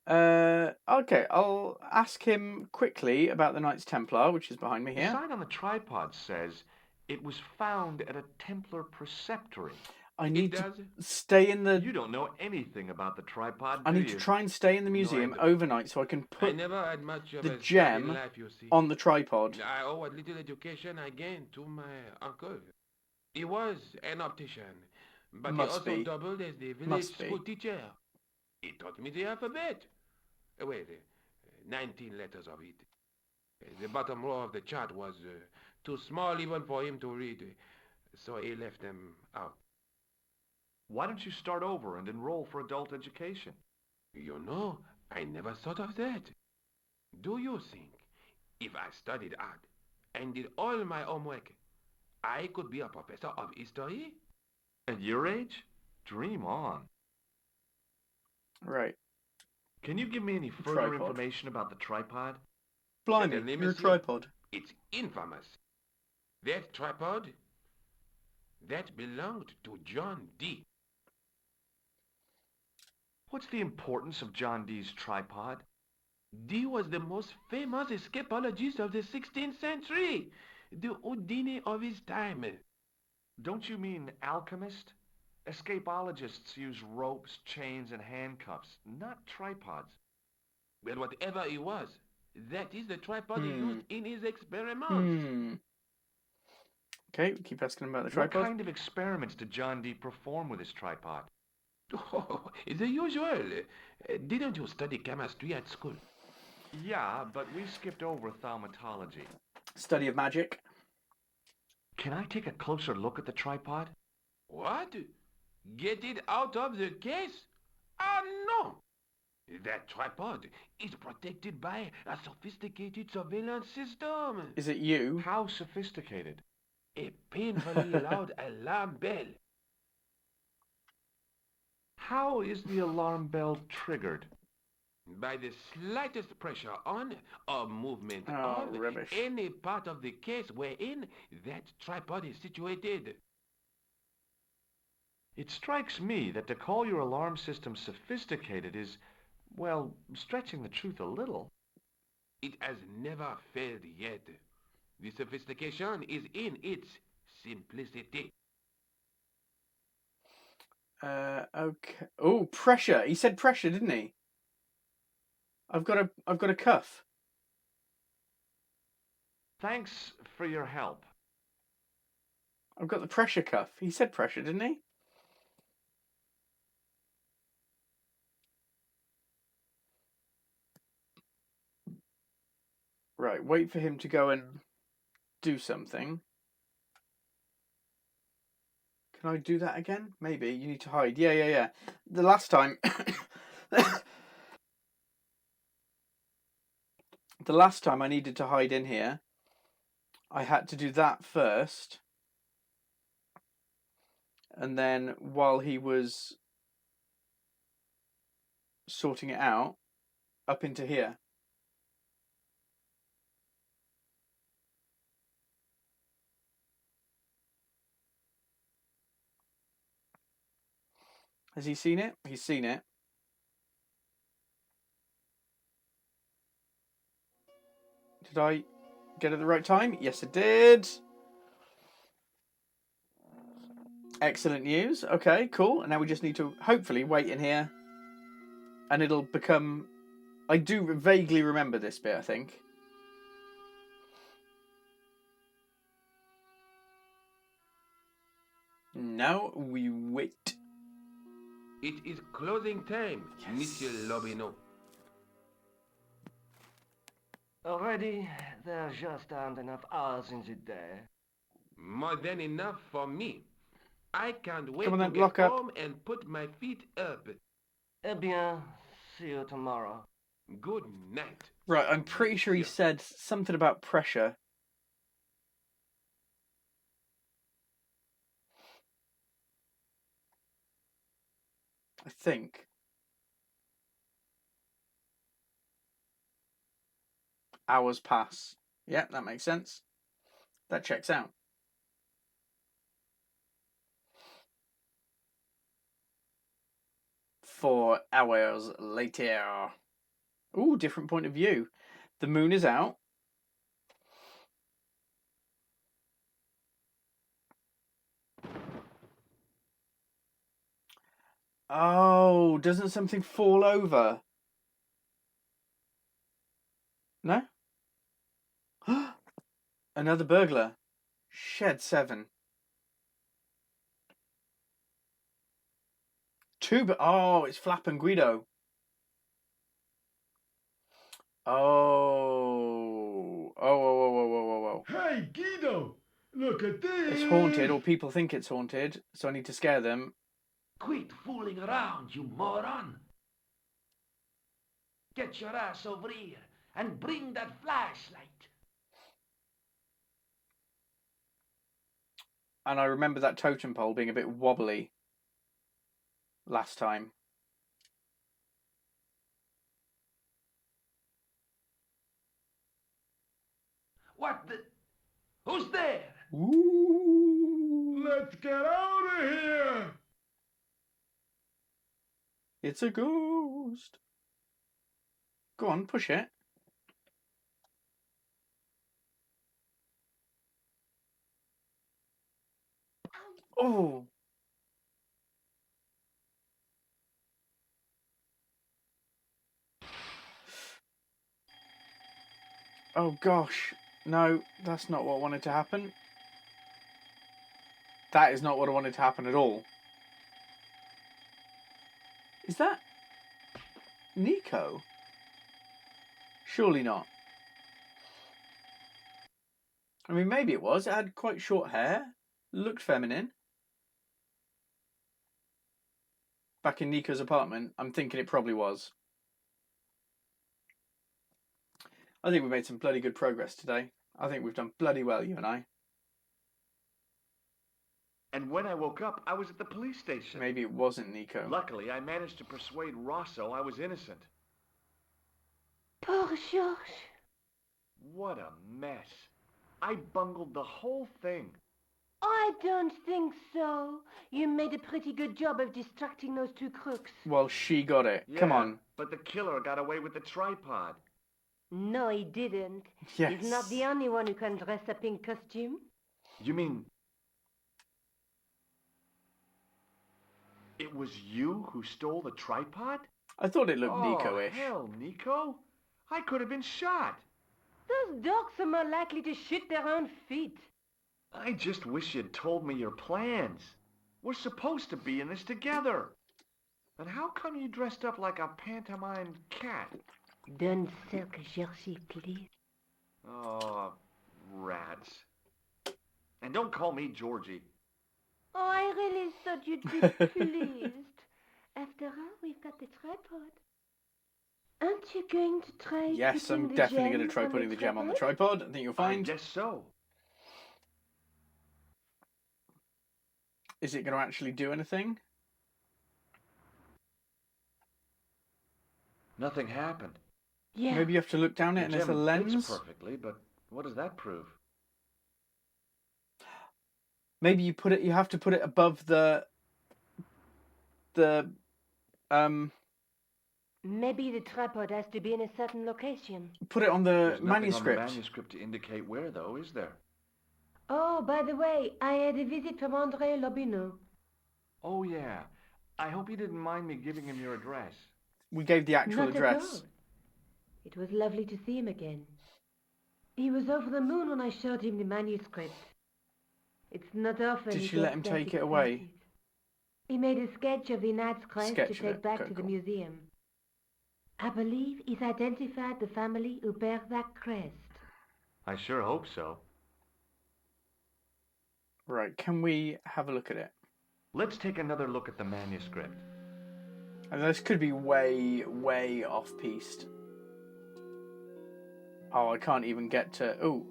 Okay, I'll ask him quickly about the Knights Templar, which is behind me The here. sign on the tripod says it was found at a Templar preceptory. I need to stay in the... You don't know anything about the tripod, I do need you? to try and stay in the museum overnight so I can I put never had much of the a start in gem life, you see. on the tripod. I owe what little education I gained to my uncle. He was an optician, but he also doubled as the village school teacher. He taught me the alphabet. Wait, 19 letters of it. The bottom row of the chart was too small even for him to read, so he left them out. Why don't you start over and enroll for adult education? You know, I never thought of that. Do you think if I studied hard and did all my homework, I could be a professor of history? At your age? Dream on. Right. Can you give me any further information about the tripod? Blimey, you're a tripod. It's infamous. That tripod, that belonged to John Dee. What's the importance of John Dee's tripod? Dee was the most famous escapologist of the 16th century, the Houdini of his time. Don't you mean alchemist? Escapologists use ropes, chains, and handcuffs, not tripods. Well, whatever he was, that is the tripod he used in his experiments. Okay, we keep asking him about the tripod. What kind of experiments did John Dee perform with his tripod? Oh, the usual. Didn't you study chemistry at school? Yeah, but we skipped over thaumatology. Study of magic. Can I take a closer look at the tripod? What? Get it out of the case? Ah, no! That tripod is protected by a sophisticated surveillance system. Is it you? How sophisticated? A painfully loud alarm bell. How is the alarm bell triggered? By the slightest pressure on or movement of rubbish. any part of the case wherein that tripod is situated. It strikes me that to call your alarm system sophisticated is, well, stretching the truth a little. It has never failed yet. The sophistication is in its simplicity. Okay. Oh, pressure. He said pressure, didn't he? I've got a cuff. Thanks for your help. I've got the pressure cuff. He said pressure, didn't he? Right, wait for him to go and do something. Can I do that again? Maybe. You need to hide. Yeah. The last time... the last time I needed to hide in here, I had to do that first. And then while he was sorting it out, up into here. Has he seen it? He's seen it. Did I get it at the right time? Yes, I did. Excellent news. Okay, cool. And now we just need to hopefully wait in here. And it'll become... I do vaguely remember this bit, I think. Now we wait. It is closing time, Yes. Monsieur Lobineau. Already, there just aren't enough hours in the day. More than enough for me. I can't wait Come on to then, get lock up. home and put my feet up. Eh bien, see you tomorrow. Good night. Right, I'm pretty sure he Monsieur. said something about pressure. I think. Hours pass. Yeah, that makes sense. That checks out. Four hours later. Ooh, different point of view. The moon is out. Oh, doesn't something fall over? No? Another burglar. Shed 7. Oh, it's Flap and Guido. Oh. Oh. Hey, Guido! Look at this! It's haunted, or people think it's haunted, so I need to scare them. Quit fooling around, you moron! Get your ass over here and bring that flashlight. And I remember that totem pole being a bit wobbly last time. What the... Who's there? Ooh. Let's get out of here! It's a ghost. Go on, push it. Oh. Oh gosh. No, that's not what I wanted to happen. That is not what I wanted to happen at all. Is that Nico? Surely not. I mean, maybe it was. It had quite short hair. Looked feminine. Back in Nico's apartment, I'm thinking it probably was. I think we made some bloody good progress today. I think we've done bloody well, you and I. And when I woke up, I was at the police station. Maybe it wasn't Nico. Luckily, I managed to persuade Rosso I was innocent. Poor Georges. What a mess. I bungled the whole thing. I don't think so. You made a pretty good job of distracting those two crooks. Well, she got it. Yeah, Come on. But the killer got away with the tripod. No, he didn't. Yes. He's not the only one who can dress up in costume. You mean... it was you who stole the tripod? I thought it looked Oh, Nico-ish. hell, Nico. I could have been shot. Those dogs are more likely to shoot their own feet. I just wish you'd told me your plans. We're supposed to be in this together. But how come you dressed up like a pantomime cat? Don't sulk, Georgie, please. Oh, rats. And don't call me Georgie. Oh, I really thought you'd be pleased. After all, we've got the tripod. Aren't you going to try Yes, putting I'm the definitely going gem to try on putting the gem on the tripod. I think you'll I find. guess so. Is it going to actually do anything? Nothing happened. Yeah. Maybe you have to look down it and the there's a gem lens. fits perfectly, but what does that prove? Maybe you have to put it above the the Maybe the tripod has to be in a certain location. put it on the There's nothing manuscript. on the manuscript to indicate where, though, is there? Oh, by the way, I had a visit from André Lobineau. Oh, yeah. I hope you didn't mind me giving him your address. We gave the actual Not address. at all. It was lovely to see him again. He was over the moon when I showed him the manuscript. It's not often Did he she let gets him that take it away? excited. He made a sketch of the Nat's crest Sketch to of take it. back Okay, to the cool. museum. I believe he's identified the family who bear that crest. I sure hope so. Right, can we have a look at it? Let's take another look at the manuscript. And this could be way, way off-piste. Oh, I can't even get to... Oh,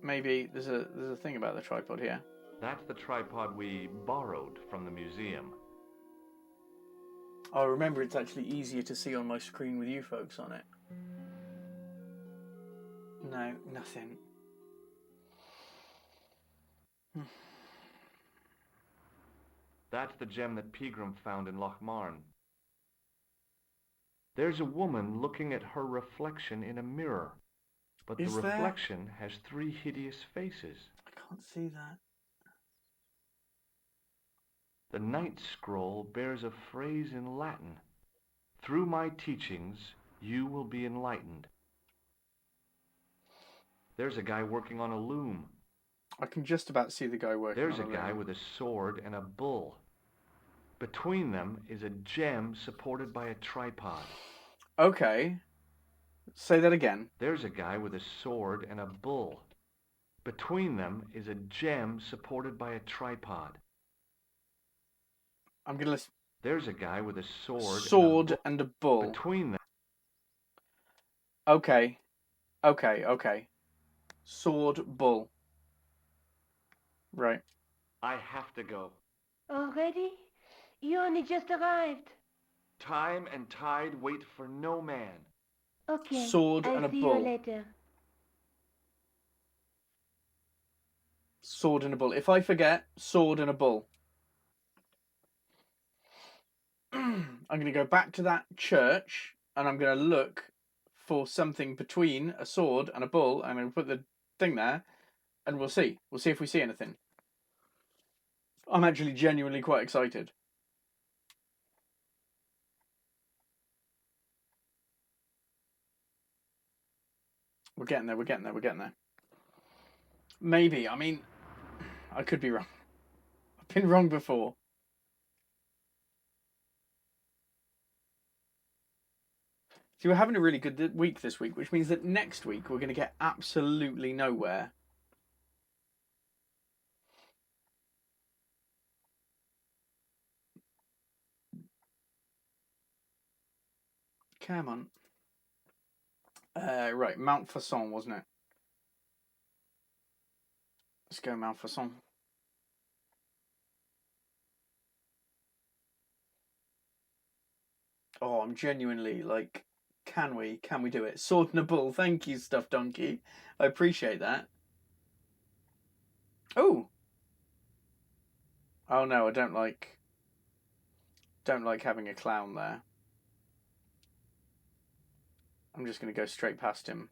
maybe there's a thing about the tripod here. That's the tripod we borrowed from the museum. Oh, remember, it's actually easier to see on my screen with you folks on it. No, nothing. That's the gem that Pegram found in Lochmarn. There's a woman looking at her reflection in a mirror, but the reflection has 3 hideous faces. I can't see that. The ninth scroll bears a phrase in Latin. Through my teachings, you will be enlightened. There's a guy working on a loom. I can just about see the guy working There's on a guy with a sword and a bull. Between them is a gem supported by a tripod. Okay. Say that again. There's a guy with a sword and a bull. Between them is a gem supported by a tripod. I'm going to listen. There's a guy with a sword and a bull. Between them. Okay. Okay. Sword, bull. Right. I have to go. Already? You only just arrived. Time and tide wait for no man. Okay. Sword I'll and a see bull. you later. Sword and a bull. If I forget, sword and a bull. I'm going to go back to that church and I'm going to look for something between a sword and a bull. I'm going to put the thing there and we'll see. We'll see if we see anything. I'm actually genuinely quite excited. We're getting there. Maybe. I mean, I could be wrong. I've been wrong before. See, we're having a really good week this week, which means that next week we're going to get absolutely nowhere. Come on. Right, Montfaucon, wasn't it? Let's go Montfaucon. Oh, I'm genuinely like, can we do it? Sword and a bull. Thank you, Stuffed Donkey. I appreciate that. Oh. Oh no, I don't like having a clown there. I'm just going to go straight past him.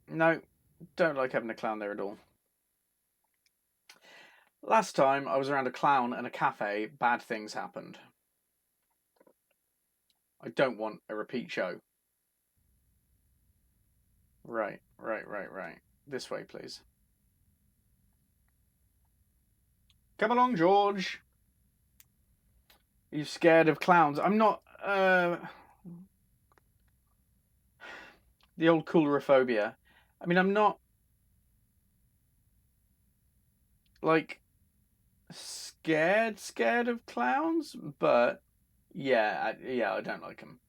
No, don't like having a clown there at all. Last time I was around a clown and a cafe, bad things happened. I don't want a repeat show. Right. This way, please. Come along, George. Are you scared of clowns? I'm not, the old coulrophobia. I mean, I'm not, like, scared of clowns, but yeah, I don't like them.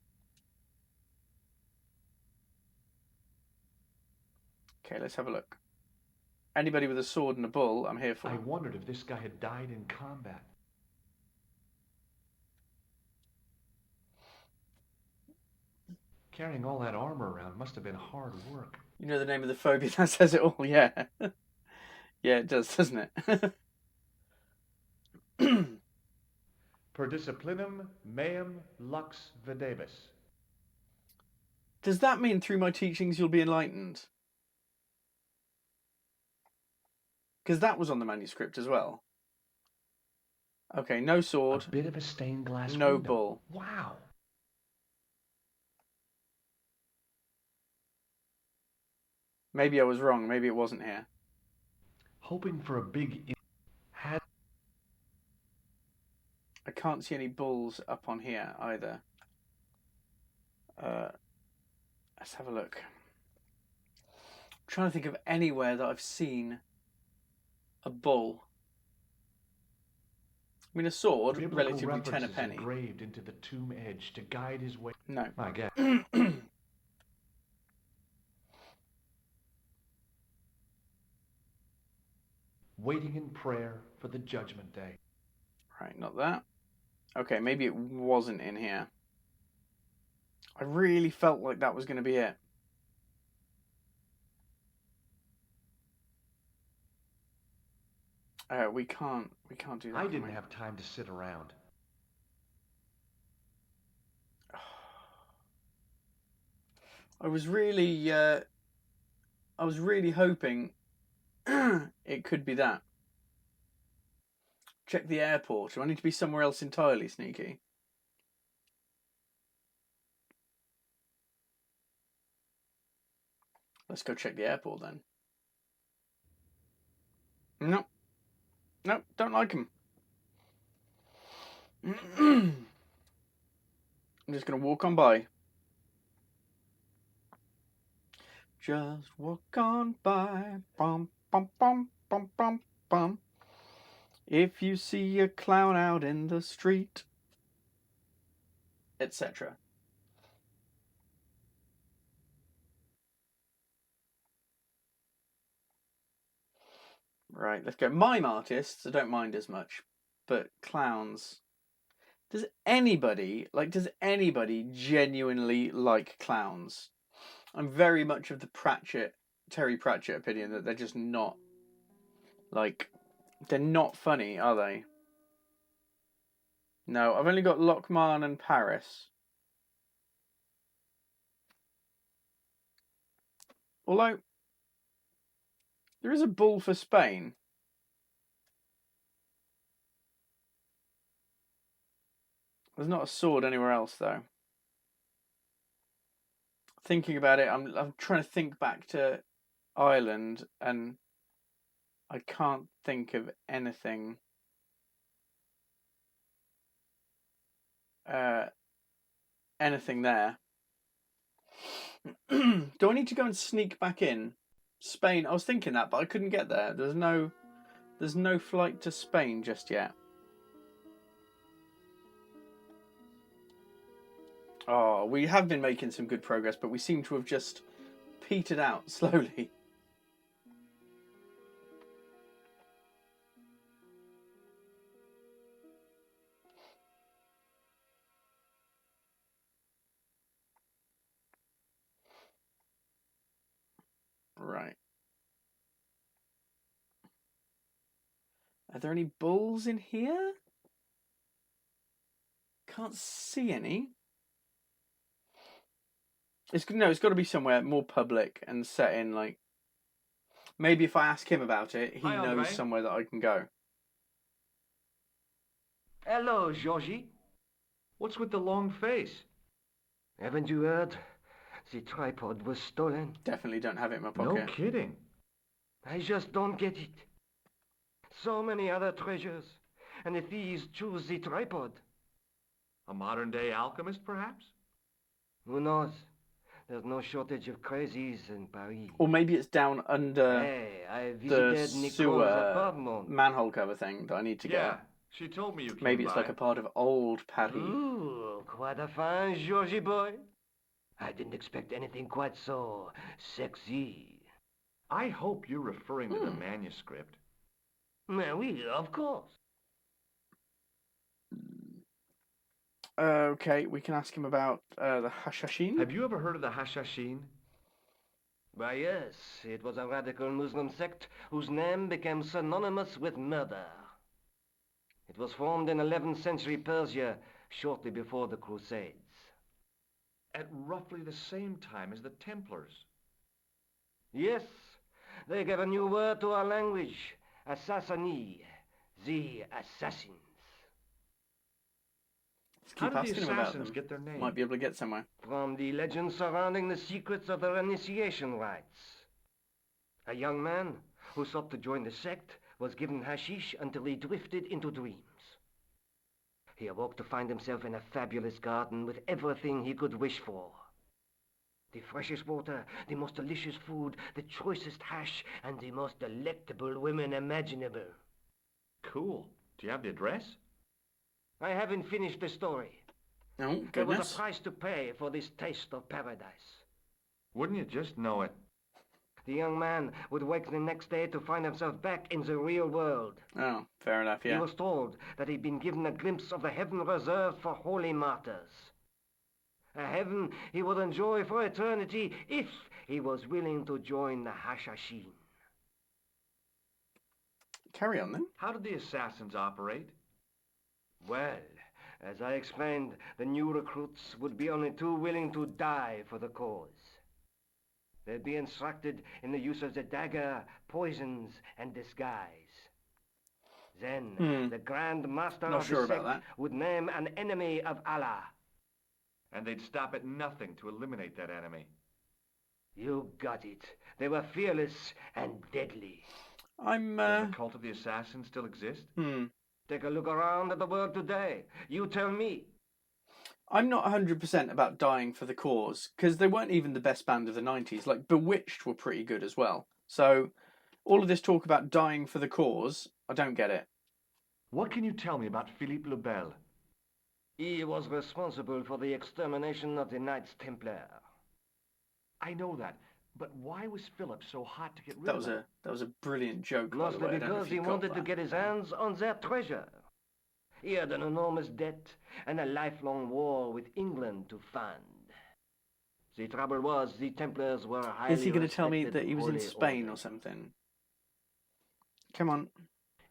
Okay, let's have a look. Anybody with a sword and a bull, I'm here for. I wondered if this guy had died in combat. Carrying all that armor around must have been hard work. You know the name of the phobia that says it all, yeah. Yeah, it does, doesn't it? Per disciplinum meum lux videbis. Does that mean through my teachings you'll be enlightened? Because that was on the manuscript as well. Okay, no sword. A bit of a stained glass no window. bull. Wow. Maybe I was wrong. Maybe it wasn't here. Hoping for a big... I can't see any bulls up on here either. Let's have a look. I'm trying to think of anywhere that I've seen a bull. I mean, a sword, Biblical relatively 10 a penny. Engraved into the tomb edge to guide his way. No. I guess. Waiting in prayer for the judgment day. Right, not that. Okay, maybe it wasn't in here. I really felt like that was going to be it. We can't do that. I didn't have time to sit around. I was really hoping it could be that. Check the airport. Do I need to be somewhere else entirely, Sneaky? Let's go check the airport then. No. No, don't like him. I'm just going to walk on by. Just walk on by. Bum, bum, bum, bum, bum, bum. If you see a clown out in the street, etc. Right, let's go. Mime artists, I don't mind as much, but clowns. Does anybody genuinely like clowns? I'm very much of the Terry Pratchett opinion that they're just not, they're not funny, are they? No, I've only got Lockman and Paris. Although, there is a bull for Spain. There's not a sword anywhere else, though. Thinking about it, I'm trying to think back to Ireland, and I can't think of anything. Anything there. Do I need to go and sneak back in? Spain, I was thinking that, but I couldn't get there. There's no flight to Spain just yet. Oh, we have been making some good progress, but we seem to have just petered out slowly. Right. Are there any bulls in here? Can't see any. It's got to be somewhere more public and set in, like, maybe if I ask him about it, he knows somewhere that I can go. Hello, Georgie. What's with the long face? Haven't you heard? The tripod was stolen. Definitely don't have it in my pocket. No kidding. I just don't get it. So many other treasures, and the thieves choose the tripod. A modern-day alchemist, perhaps? Who knows? There's no shortage of crazies in Paris. Or maybe it's down under I the visited Nicole's sewer apartment. manhole cover thing that I need to get. Yeah, she told me you came Maybe it's by. like a part of old Paris. Ooh, quite a fine Georgie boy. I didn't expect anything quite so sexy. I hope you're referring to the manuscript. Oui, of course. Okay, we can ask him about the Hashashin. Have you ever heard of the Hashashin? Why, yes, it was a radical Muslim sect whose name became synonymous with murder. It was formed in 11th century Persia, shortly before the Crusades. At roughly the same time as the Templars. Yes, they gave a new word to our language, Assassini, the assassins. Let's How keep did the asking him about assassins them. get their name? Might be able to get somewhere. From the legends surrounding the secrets of their initiation rites. A young man who sought to join the sect was given hashish until he drifted into dreams. He awoke to find himself in a fabulous garden with everything he could wish for. The freshest water, the most delicious food, the choicest hash, and the most delectable women imaginable. Cool. Do you have the address? I haven't finished the story. Oh, There was goodness. a price to pay for this taste of paradise. Wouldn't you just know it? The young man would wake the next day to find himself back in the real world. Oh, fair enough, yeah. He was told that he'd been given a glimpse of the heaven reserved for holy martyrs. A heaven he would enjoy for eternity if he was willing to join the Hashashin. Carry on then. How did the assassins operate? Well, as I explained, the new recruits would be only too willing to die for the cause. They'd be instructed in the use of the dagger, poisons, and disguise. Then, the Grand Master Not of sure the about sect would name an enemy of Allah. And they'd stop at nothing to eliminate that enemy. You got it. They were fearless and deadly. Does the cult of the assassins still exist? Take a look around at the world today. You tell me. I'm not 100% about dying for the cause, because they weren't even the best band of the 90s. Like, Bewitched were pretty good as well. So, all of this talk about dying for the cause, I don't get it. What can you tell me about Philippe le Bel? He was responsible for the extermination of the Knights Templar. I know that, but why was Philip so hot to get rid of them? That was a brilliant joke, by the Mostly way. I don't know because if he you got wanted to that. get his hands on their treasure. He had an enormous debt and a lifelong war with England to fund. The trouble was, the Templars were highly Is he going to tell me respected that he was in holy Spain order. or something? Come on.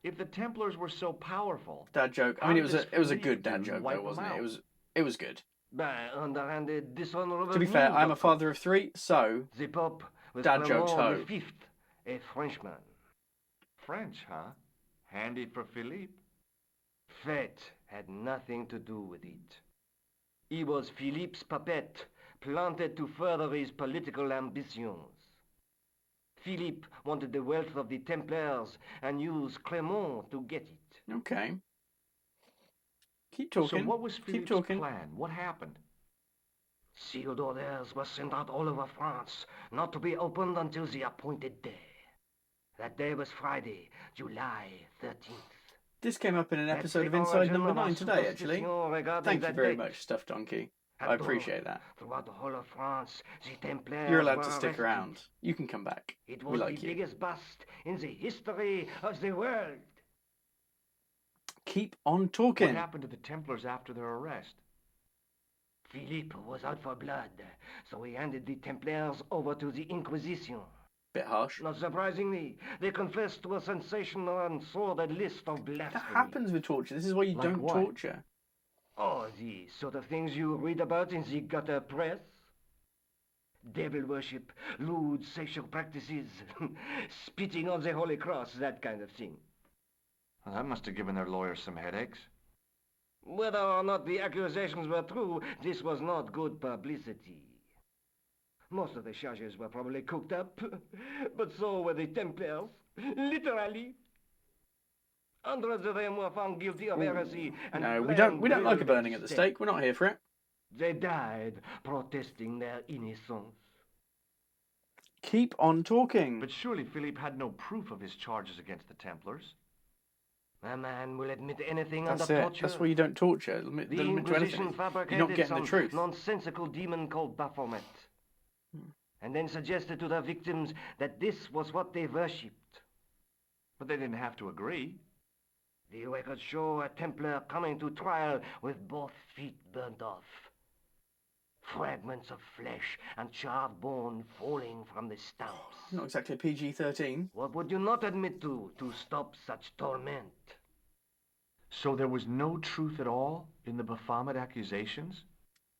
If the Templars were so powerful, Dad joke. I mean, it was a good dad joke, though, wasn't it? It was good. By underhanded, dishonorable To be fair, means, I'm a of father of three, so the Pope was dad jokes Clement ho. V, a Frenchman. French, huh? Handy for Philippe. Fate had nothing to do with it. He was Philippe's puppet, planted to further his political ambitions. Philippe wanted the wealth of the Templars and used Clement to get it. Okay. Keep talking. So what was Philippe's Keep talking. plan? What happened? Sealed orders were sent out all over France, not to be opened until the appointed day. That day was Friday, July 13th. This came up in an That's episode the of Inside origin Number of our 9 today, actually. superstition regarding Thank you that very date. much, Stuffed Donkey. At I appreciate that. Throughout the whole of France, the Templars You're allowed were to stick arrested. around. You can come back. It We was like the you. biggest bust in the history of the world. Keep on What talking. happened to the Templars after their arrest? Philippe was out for blood, so he handed the Templars over to the Inquisition. Bit harsh. Not surprisingly, they confessed to a sensational and sordid list of That blasphemy. happens with torture. This is why you Like don't what? torture. Oh, the sort of things you read about in the gutter press. Devil worship, lewd sexual practices, spitting on the Holy Cross, that kind of thing. Well, that must have given their lawyers some headaches. Whether or not the accusations were true, this was not good publicity. Most of the charges were probably cooked up, but so were the Templars, literally. Hundreds of them were found guilty of heresy and No, we plain don't like a brilliant burning at the stake. We're not here for it. They died protesting their innocence. Keep on talking. But surely Philippe had no proof of his charges against the Templars. A man will admit anything That's under it. torture. That's why you don't torture. They'll admit The to anything. Inquisition You're fabricated not getting some the truth. nonsensical demon called Baphomet, and then suggested to their victims that this was what they worshipped. But they didn't have to agree. The records show a Templar coming to trial with both feet burnt off. Fragments of flesh and charred bone falling from the stumps. Not exactly a PG-13. What would you not admit to stop such torment? So there was no truth at all in the Baphomet accusations?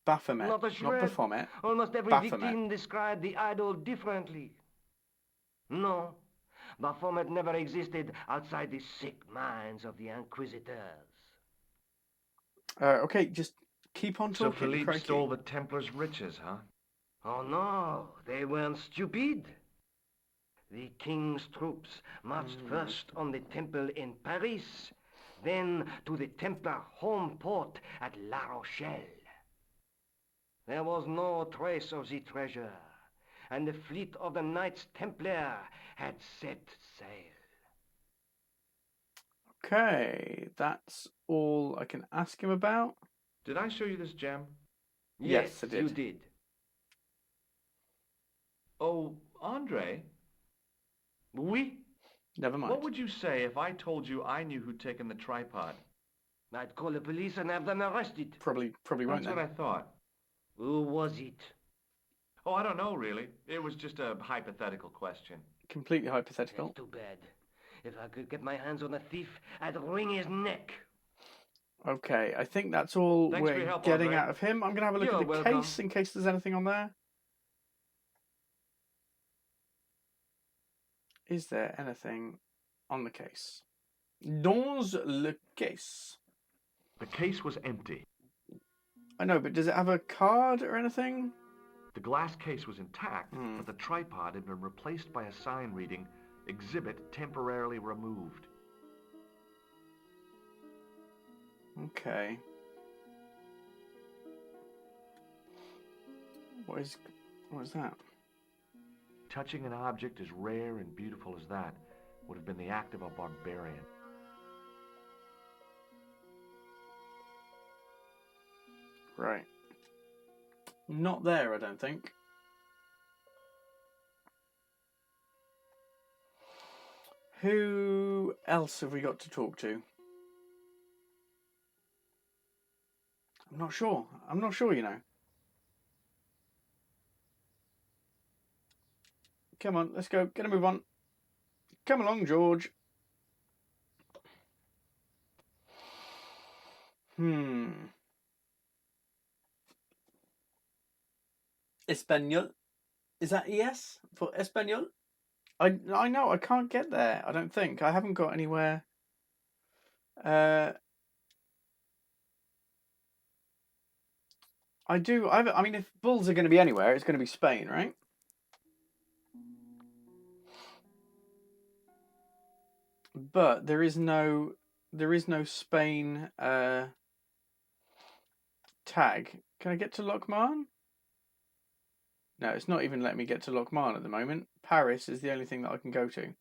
Baphomet, Not a not shred. Baphomet. Almost every Baphomet. victim described the idol differently. No, Baphomet never existed outside the sick minds of the Inquisitors. Okay, just keep on So talking. Philippe crikey. stole the Templars' riches, huh? Oh no, they weren't stupid. The king's troops marched first on the temple in Paris, then to the Templar home port at La Rochelle. There was no trace of the treasure, and the fleet of the Knights Templar had set sail. Okay, that's all I can ask him about. Did I show you this gem? Yes, I did. You did. Oh, Andre, Oui? Never mind. what would you say if I told you I knew who'd taken the tripod? I'd call the police and have them arrested. Probably won't That's then. what I thought. Who was it? Oh, I don't know, really. It was just a hypothetical question. Completely hypothetical. That's too bad. If I could get my hands on a thief, I'd wring his neck. Okay, I think that's all Thanks for your we're help, getting Andre. out of him. I'm going to have a look You're at the welcome. case in case there's anything on there. Is there anything on the case? Dans le case. The case was empty. I know, but does it have a card or anything? The glass case was intact, Hmm. but the tripod had been replaced by a sign reading, "Exhibit temporarily removed." Okay. What is that? Touching an object as rare and beautiful as that would have been the act of a barbarian. Right. Not there, I don't think. Who else have we got to talk to? I'm not sure. You know. Come on, let's go. Get a move on. Come along, George. Espanol. Is that ES for Espanol? I know, I can't get there. I don't think. I haven't got anywhere. I do. I mean, if Bulls are going to be anywhere, it's going to be Spain, right? But there is no Spain tag. Can I get to Lockman? No, it's not even letting me get to Lockman at the moment. Paris is the only thing that I can go to.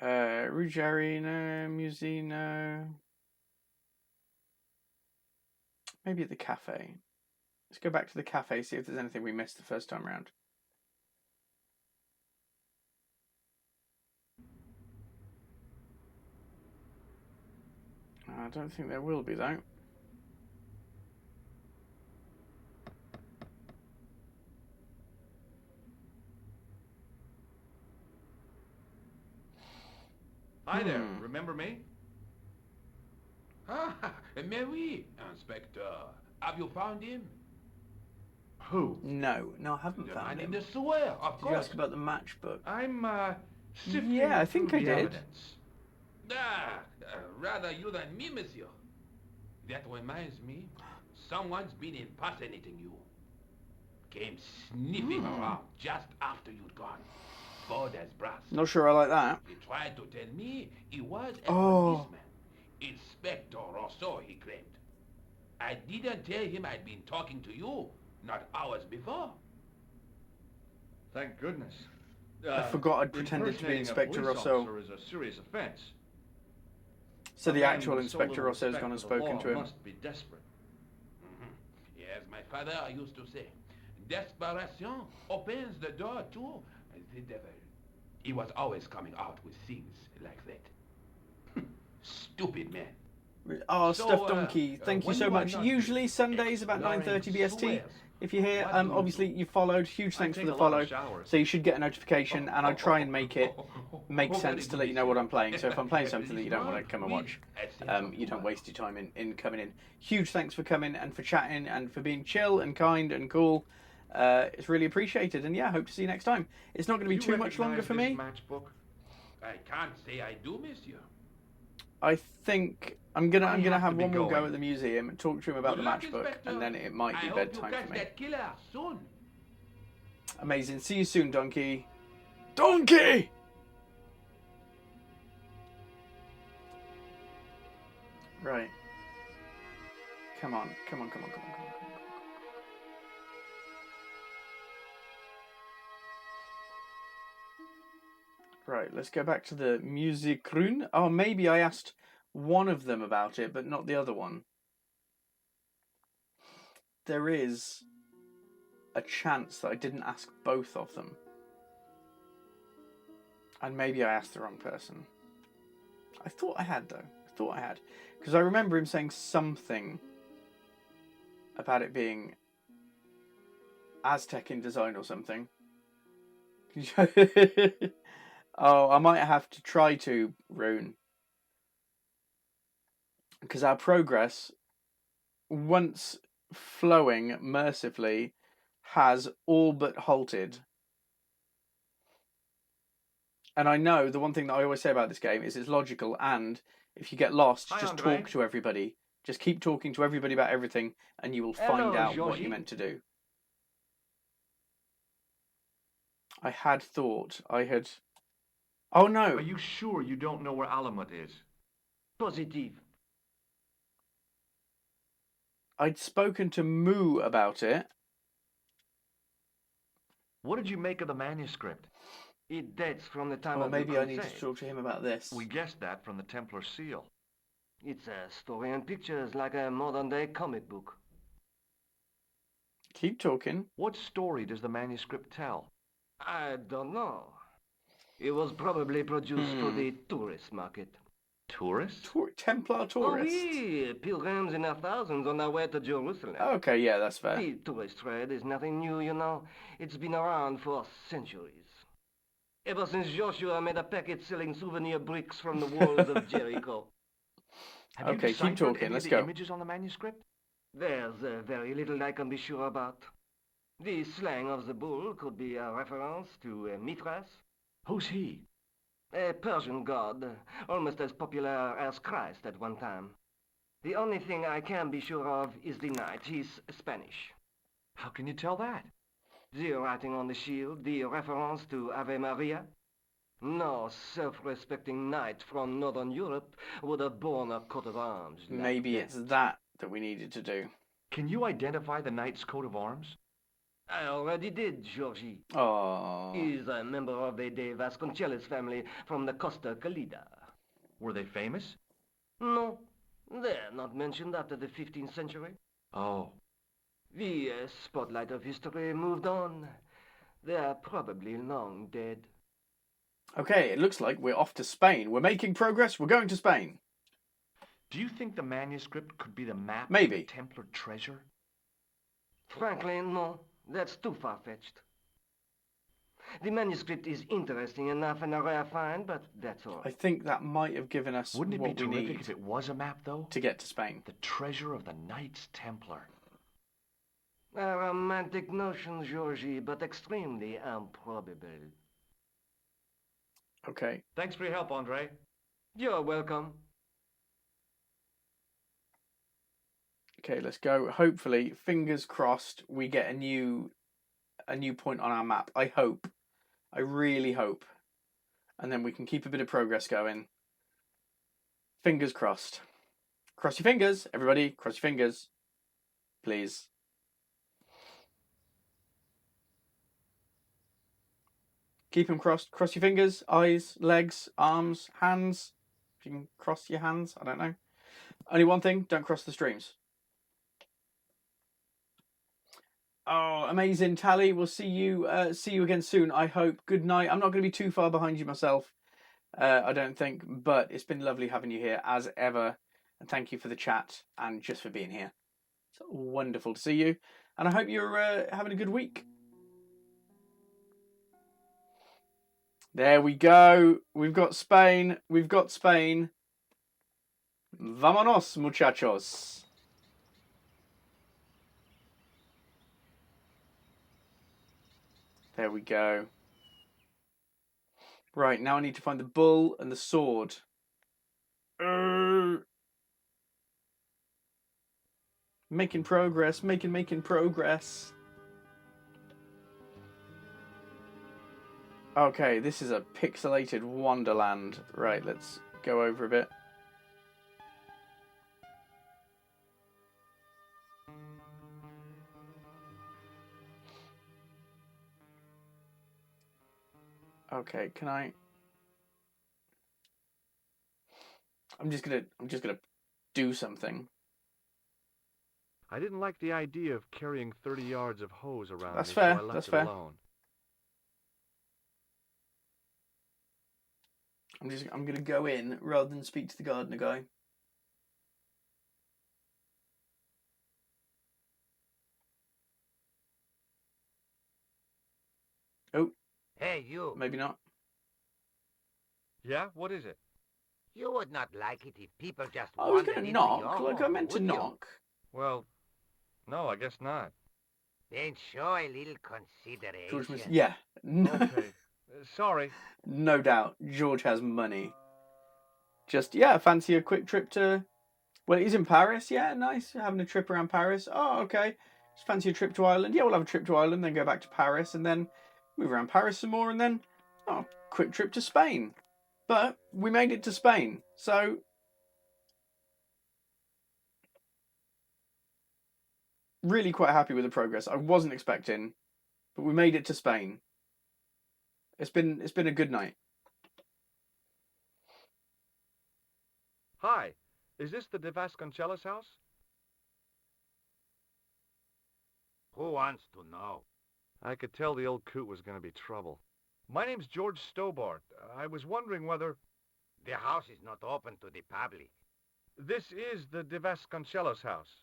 Ruggieri, Musino. Maybe at the cafe. Let's go back to the cafe, see if there's anything we missed the first time round. I don't think there will be, though. Hi there, remember me? Ah, mais oui, Inspector. Have you found him? Who? No, I haven't The found man him. in the sewer, of Did you course. ask about the matchbook? I'm, sifting Yeah, I think through I the did. evidence. Rather you than me, monsieur. That reminds me, someone's been impersonating you. Came sniffing around just after you'd gone. Bold as brass. Not sure I like that. He tried to tell me he was a Oh. policeman. Inspector Rousseau, he claimed. I didn't tell him I'd been talking to you, not hours before. Thank goodness. I forgot I'd pretended to be Inspector Rousseau. Is a serious offense. So A the man actual with so Inspector little Rousseau's respect gone and for the spoken law to him. Must be desperate. Yes, my father used to say, desperation opens the door to The devil. He was always coming out with things like that. Stupid man. Oh, So, Stuffed Donkey, thank you when so you are much. not Usually Sundays about exploring 9:30 BST. sewers, If you're here, what do you obviously do? you followed. Huge I thanks for take the a lot of follow. showers. So you should get a notification, and I try and make it make Very sense to good, let you know what monsieur. I'm playing. So if I'm playing something that you don't want to This come and month, watch, with a sense of you don't humor. waste your time in coming in. Huge thanks for coming and for chatting and for being chill and kind and cool. It's really appreciated. And yeah, I hope to see you next time. It's not going to be You too much longer recognize for this me. matchbook? I can't say I do, monsieur. I think I'm gonna I have have to be one more go going. at the museum and talk to him about Good the luck, matchbook, Inspector. and then it might be I hope bedtime you catch for me. that killer soon. Amazing. See you soon, Donkey. Donkey! Right. Come on. Come on, come on, come on, come on, come on. Right, let's go back to the Musikroon. Oh, maybe I asked one of them about it, but not the other one. There is a chance that I didn't ask both of them. And maybe I asked the wrong person. I thought I had, though. I thought I had. Because I remember him saying something about it being Aztec in design or something. Oh, I might have to try to, Rune. Because our progress, once flowing mercifully, has all but halted. And I know the one thing that I always say about this game is it's logical, and if you get lost, Hi, just Andre. talk to everybody. Just keep talking to everybody about everything, and you will find Hello, out what Georgie. you're meant to do. I had thought I had... Oh no! Are you sure you don't know where Alamut is? Positive. I'd spoken to Moo about it. What did you make of the manuscript? It dates from the time Or of the maybe I need to Crusades. talk to him about this. We guessed that from the Templar seal. It's a story and pictures like a modern-day comic book. Keep talking. What story does the manuscript tell? I don't know. It was probably produced for the tourist market. Tourists? Templar Oh, tourists. oui, pilgrims in their thousands on their way to Jerusalem. Okay, yeah, that's fair. The tourist trade is nothing new, you know. It's been around for centuries. Ever since Joshua made a packet selling souvenir bricks from the walls of Jericho. Have you Okay, keep deciphered talking, any let's of the go. images on the manuscript? There's very little I can be sure about. The slang of the bull could be a reference to Mithras, Who's he? a Persian god, almost as popular as Christ at one time. The only thing I can be sure of is the knight. He's Spanish. How can you tell that? The writing on the shield, the reference to Ave Maria. No self-respecting knight from Northern Europe would have borne a coat of arms like Maybe that. it's that we needed to do. Can you identify the knight's coat of arms? I already did, Georgie. Oh. He's a member of the De Vasconcelos family from the Costa Calida. Were they famous? No, they're not mentioned after the 15th century. Oh. The spotlight of history moved on. They're probably long dead. Okay, it looks like we're off to Spain. We're making progress. We're going to Spain. Do you think the manuscript could be the map Maybe. to the Templar treasure? Frankly, no. That's too far-fetched. The manuscript is interesting enough and a rare find, but that's all. I think that might have given us Wouldn't it what be we terrific need if it was a map, though? to get to Spain. The treasure of the Knights Templar. A romantic notion, Georgie, but extremely improbable. Okay. Thanks for your help, Andre. You're welcome. Okay, let's go. Hopefully, fingers crossed, we get a new point on our map. I hope. I really hope. And then we can keep a bit of progress going. Fingers crossed. Cross your fingers, everybody. Cross your fingers. Please. Keep them crossed. Cross your fingers, eyes, legs, arms, hands. If you can cross your hands, I don't know. Only one thing, don't cross the streams. Oh, amazing, Tally. We'll see you again soon, I hope. Good night. I'm not going to be too far behind you myself, I don't think, but it's been lovely having you here as ever. And thank you for the chat and just for being here. It's wonderful to see you. And I hope you're having a good week. There we go. We've got Spain. We've got Spain. Vámonos, muchachos. There we go. Right, now I need to find the bull and the sword. Making progress, making progress. Okay, this is a pixelated wonderland. Right, let's go over a bit. Okay, can I? I'm just gonna do something. I didn't like the idea of carrying 30 yards of hose around That's me, fair. so I left That's it fair. alone. I'm gonna go in rather than speak to the gardener guy. Oh. Hey, you. Maybe not. Yeah? What is it? You would not like it if people just I was wandered gonna into knock, your like I home, meant to would you? knock. Well, no, I guess not. Then show a little consideration. Yeah. Okay. Sorry. No doubt. George has money. Just, yeah, fancy a quick trip to... Well, he's in Paris. Yeah, nice. Having a trip around Paris. Oh, okay. Just fancy a trip to Ireland. Yeah, we'll have a trip to Ireland, then go back to Paris, and then move around Paris some more, and then, oh, quick trip to Spain. But we made it to Spain, so... Really quite happy with the progress. I wasn't expecting, but we made it to Spain. It's been a good night. Hi. Is this the De Vasconcelos house? Who wants to know? I could tell the old coot was going to be trouble. My name's George Stobart. I was wondering whether... The house is not open to the public. This is the De Vasconcelos house.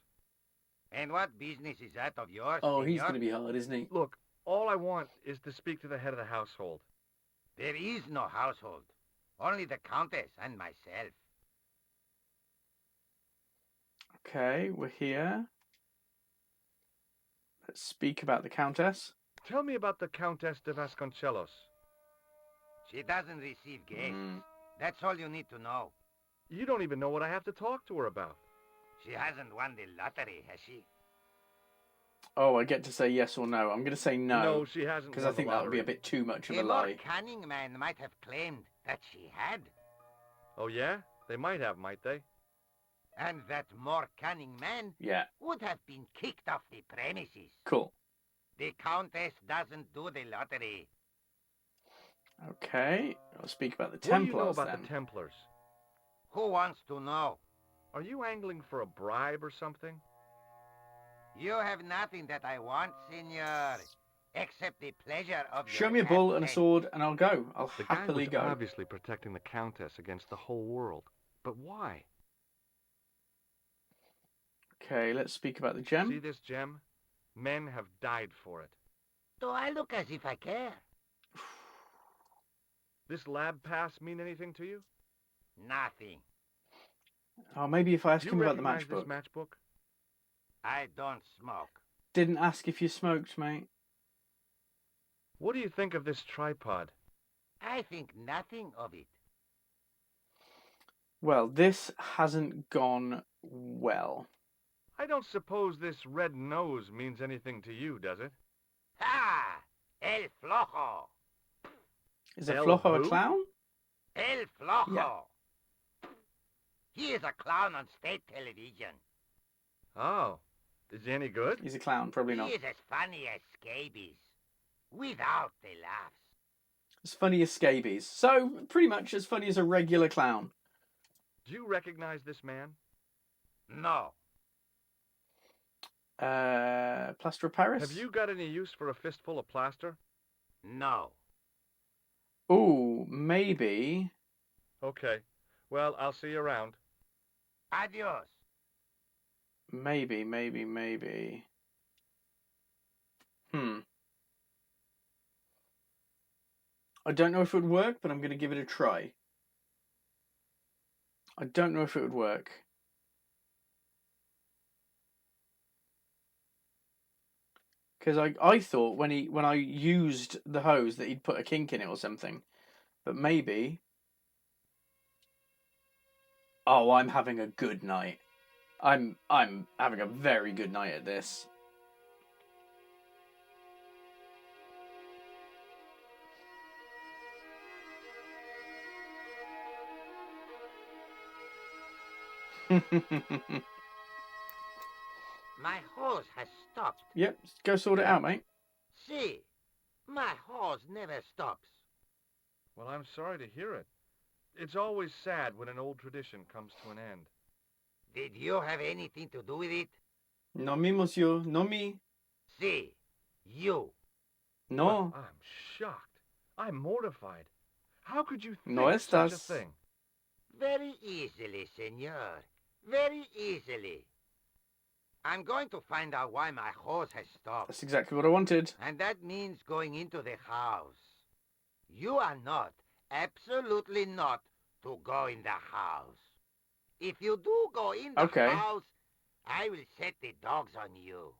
And what business is that of yours, Oh, senor? he's going to be hard, isn't he? Look, all I want is to speak to the head of the household. There is no household. Only the Countess and myself. Okay, we're here. Let's speak about the Countess. Tell me about the Countess de Vasconcelos. She doesn't receive guests. That's all you need to know. You don't even know what I have to talk to her about. She hasn't won the lottery, has she? Oh, I get to say yes or no. I'm going to say no. No, she hasn't. Because I think that would be a bit too much of a lie. A more cunning man might have claimed that she had. Oh, yeah? They might have, might they? And that more cunning man would have been kicked off the premises. Cool. The Countess doesn't do the lottery. Okay, I'll speak about the Templars. What do Templars you know about then. the Templars? Who wants to know? Are you angling for a bribe or something? You have nothing that I want, senor, except the pleasure of your Show me a bull and a absence. sword and I'll go. I'll The happily guy was go. obviously protecting the Countess against the whole world. But why? Okay, let's speak about the gem. See this gem? Men have died for it. Do I look as if I care? This lab pass mean anything to you? Nothing. Oh, maybe if I ask Do him you about the recognize matchbook. this matchbook? I don't smoke. Didn't ask if you smoked, mate. What do you think of this tripod? I think nothing of it. Well, this hasn't gone well. I don't suppose this red nose means anything to you, does it? Ha! El Flojo! Is a El Flojo a who? clown? El Flojo! Yeah. He is a clown on state television. Oh. Is he any good? He's a clown, probably not. He is as funny as scabies. Without the laughs. As funny as scabies. So, pretty much as funny as a regular clown. Do you recognize this man? No. Plaster of Paris? Have you got any use for a fistful of plaster? No. Ooh, maybe. Okay. Well, I'll see you around. Adios. Maybe. I don't know if it would work, but I'm going to give it a try. I don't know if it would work. Because I thought when I used the hose that he'd put a kink in it or something. But maybe... Oh, I'm having a good night. I'm having a very good night at this. My hose has stopped. Yep, go sort it out, mate. See, my hose never stops. Well, I'm sorry to hear it. It's always sad when an old tradition comes to an end. Did you have anything to do with it? Non mi, monsieur. Non mi. See, you. No. Well, I'm shocked. I'm mortified. How could you think No such a estás. thing? Very easily, senor. Very easily. I'm going to find out why my hose has stopped. That's exactly what I wanted. And that means going into the house. You are not, absolutely not, to go in the house. If you do go in the Okay. house, I will set the dogs on you.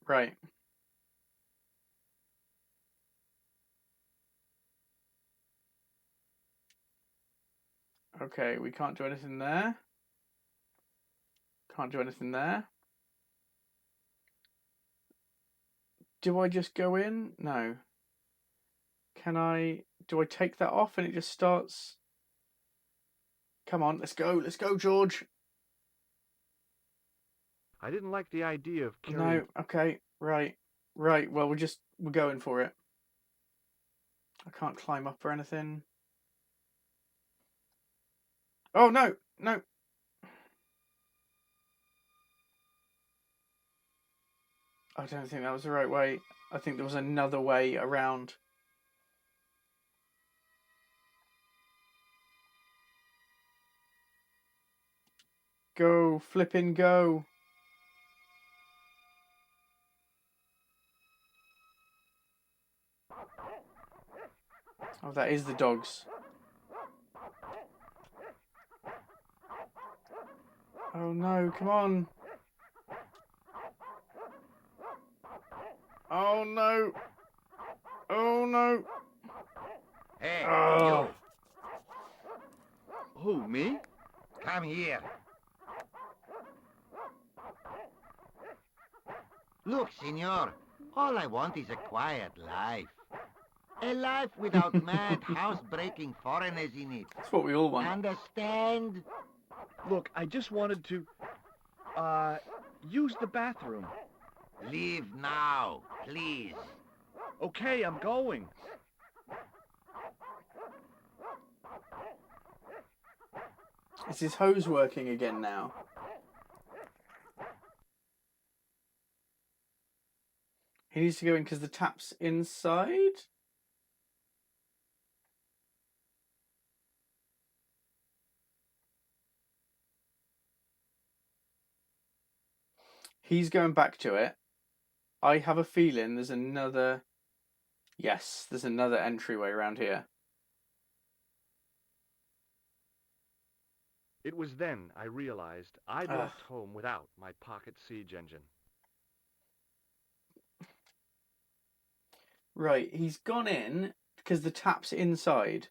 Right. Okay, we can't do anything there. Can't do anything there. Do I just go in? No. Can I... Do I take that off and it just starts... Come on, let's go. Let's go, George. I didn't like the idea of carrying... No, okay. Right. Right, well, we're going for it. I can't climb up or anything. Oh, no. No. I don't think that was the right way. I think there was another way around. Go, flipping go. Oh, that is the dogs. Oh no, come on. Oh no. Oh no. Hey, Oh. Who, me? Come here. Look, senor, all I want is a quiet life. A life without mad, house-breaking foreigners in it. That's what we all want. Understand? Look, I just wanted to, use the bathroom. Leave now, please. Okay, I'm going. Is his hose working again now? He needs to go in because the tap's inside? He's going back to it. I have a feeling there's another... Yes, there's another entryway around here. It was then I realized I'd left home without my pocket siege engine. Right, he's gone in because the tap's inside.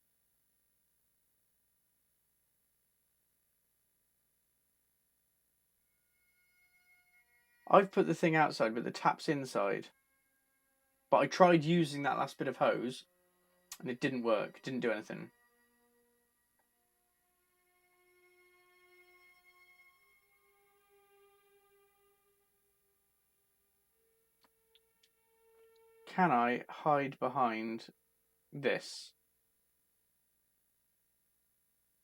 I've put the thing outside, but the tap's inside. But I tried using that last bit of hose, and it didn't work. It didn't do anything. Can I hide behind this?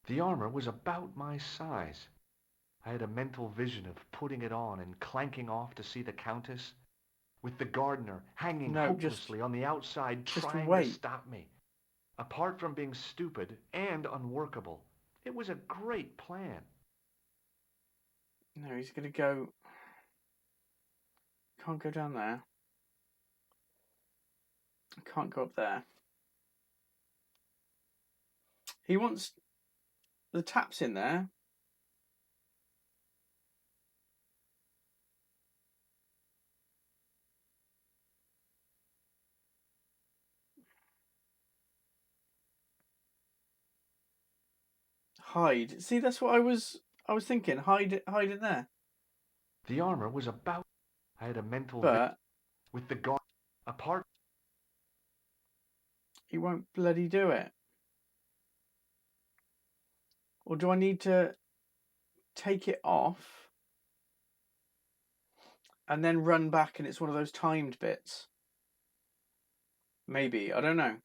The armor was about my size. I had a mental vision of putting it on and clanking off to see the Countess, with the gardener hanging hopelessly on the outside trying to stop me. Apart from being stupid and unworkable, it was a great plan. No, he's going to go... Can't go down there. I can't go up there. He wants... The tap's in there. Hide. See, that's what I was thinking. Hide in there. The armor was about... I had a mental But with the guard apart. He won't bloody do it. Or do I need to take it off and then run back and it's one of those timed bits? Maybe. I don't know.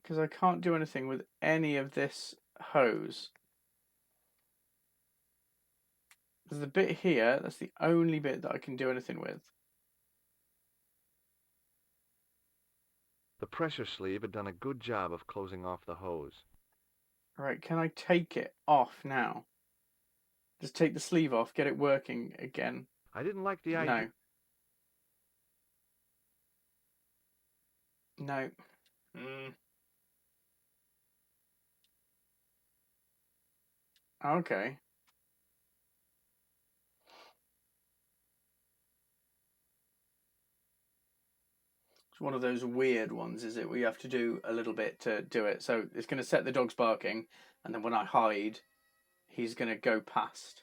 Because I can't do anything with any of this hose. There's the bit here, that's the only bit that I can do anything with. The pressure sleeve had done a good job of closing off the hose. Right, can I take it off now? Just take the sleeve off, get it working again. I didn't like the idea. No. Okay. It's one of those weird ones, is it, where you have to do a little bit to do it. So it's going to set the dog's barking, and then when I hide, he's going to go past.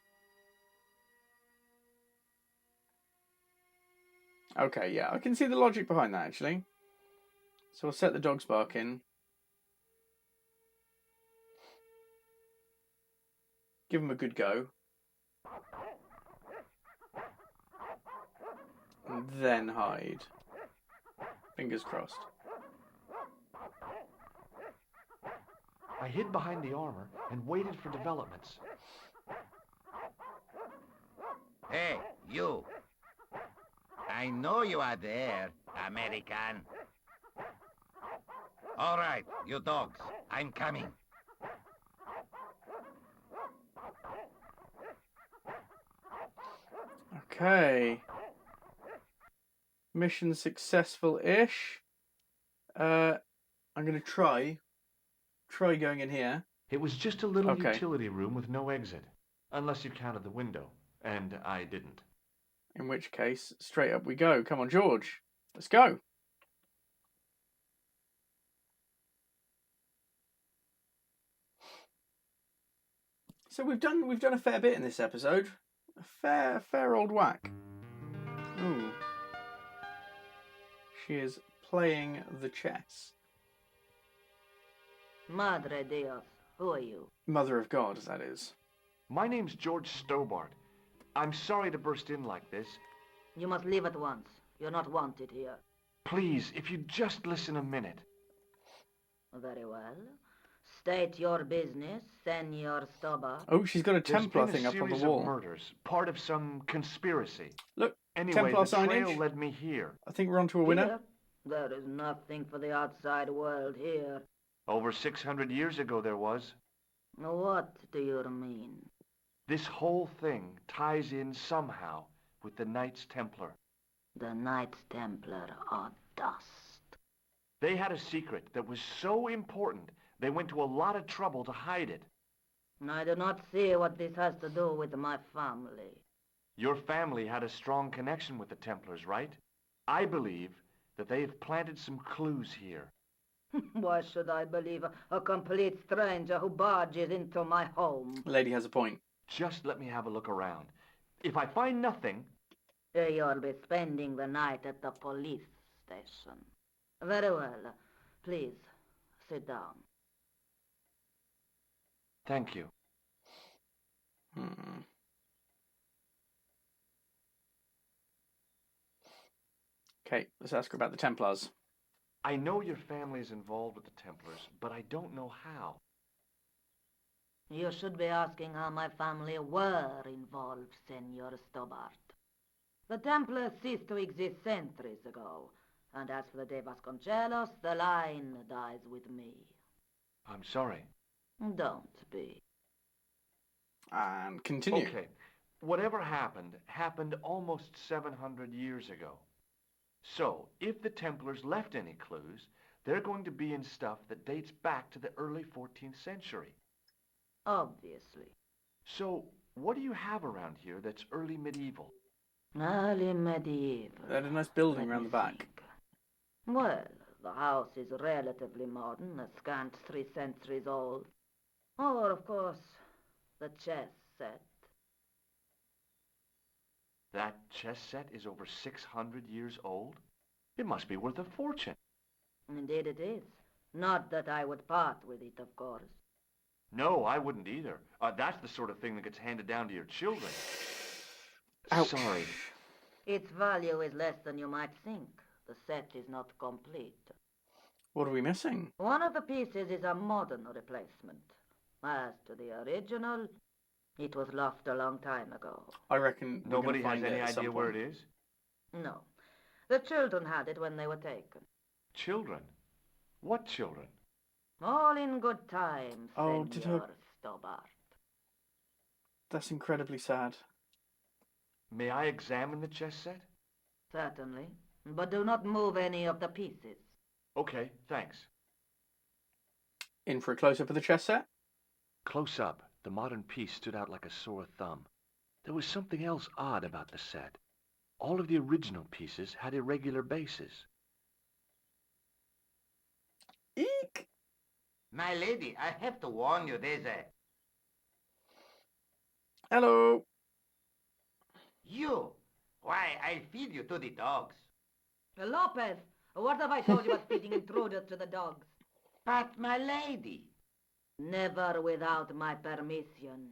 Okay, yeah, I can see the logic behind that, actually. So I'll set the dog's barking. Give him a good go. And then hide. Fingers crossed. I hid behind the armor and waited for developments. Hey, you. I know you are there, American. All right, you dogs, I'm coming. Okay. Mission successful-ish. I'm going to try going in here. It was just a little utility room with no exit, unless you counted the window, and I didn't. In which case, straight up we go. Come on, George. Let's go. So we've done a fair bit in this episode. A fair old whack. Ooh. She is playing the chess. Madre Dios, who are you? Mother of God, that is. My name's George Stobart. I'm sorry to burst in like this. You must leave at once. You're not wanted here. Please, if you'd just listen a minute. Very well. State your business, Senor Stobart. Oh, she's got a Templar thing up on the wall. Of murders, part of some conspiracy. Look, anyway, Templar the signage. trail led me here. I think we're on to a winner. Here? There is nothing for the outside world here. Over 600 years ago there was. What do you mean? This whole thing ties in somehow with the Knights Templar. The Knights Templar are dust. They had a secret that was so important they went to a lot of trouble to hide it. I do not see what this has to do with my family. Your family had a strong connection with the Templars, right? I believe that they have planted some clues here. Why should I believe a complete stranger who barges into my home? Lady has a point. Just let me have a look around. If I find nothing... You'll be spending the night at the police station. Very well. Please, sit down. Thank you. Okay, let's ask her about the Templars. I know your family is involved with the Templars, but I don't know how. You should be asking how my family were involved, Senor Stobart. The Templars ceased to exist centuries ago, and as for the De Vasconcelos, the line dies with me. I'm sorry. Don't be. And continue. Okay. Whatever happened almost 700 years ago. So, if the Templars left any clues, they're going to be in stuff that dates back to the early 14th century. Obviously. So, what do you have around here that's early medieval? Early medieval. They had a nice building around the back. Think. Well, the house is relatively modern, a scant 3 centuries old. Or, of course, the chess set. That chess set is over 600 years old? It must be worth a fortune. Indeed it is. Not that I would part with it, of course. No, I wouldn't either. That's the sort of thing that gets handed down to your children. Ouch. Sorry. Its value is less than you might think. The set is not complete. What are we missing? One of the pieces is a modern replacement. As to the original, it was lost a long time ago. I reckon Nobody has any idea where it is? No. The children had it when they were taken. Children? What children? All in good time, Oh, did Senor Stobart. That's incredibly sad. May I examine the chess set? Certainly. But do not move any of the pieces. Okay, thanks. In for a close-up of the chess set? Close up, the modern piece stood out like a sore thumb. There was something else odd about the set. All of the original pieces had irregular bases. Eek! My lady, I have to warn you, there's a... Hello! You! Why, I'll feed you to the dogs. Lopez, what have I told you about feeding intruders to the dogs? But, my lady... Never without my permission.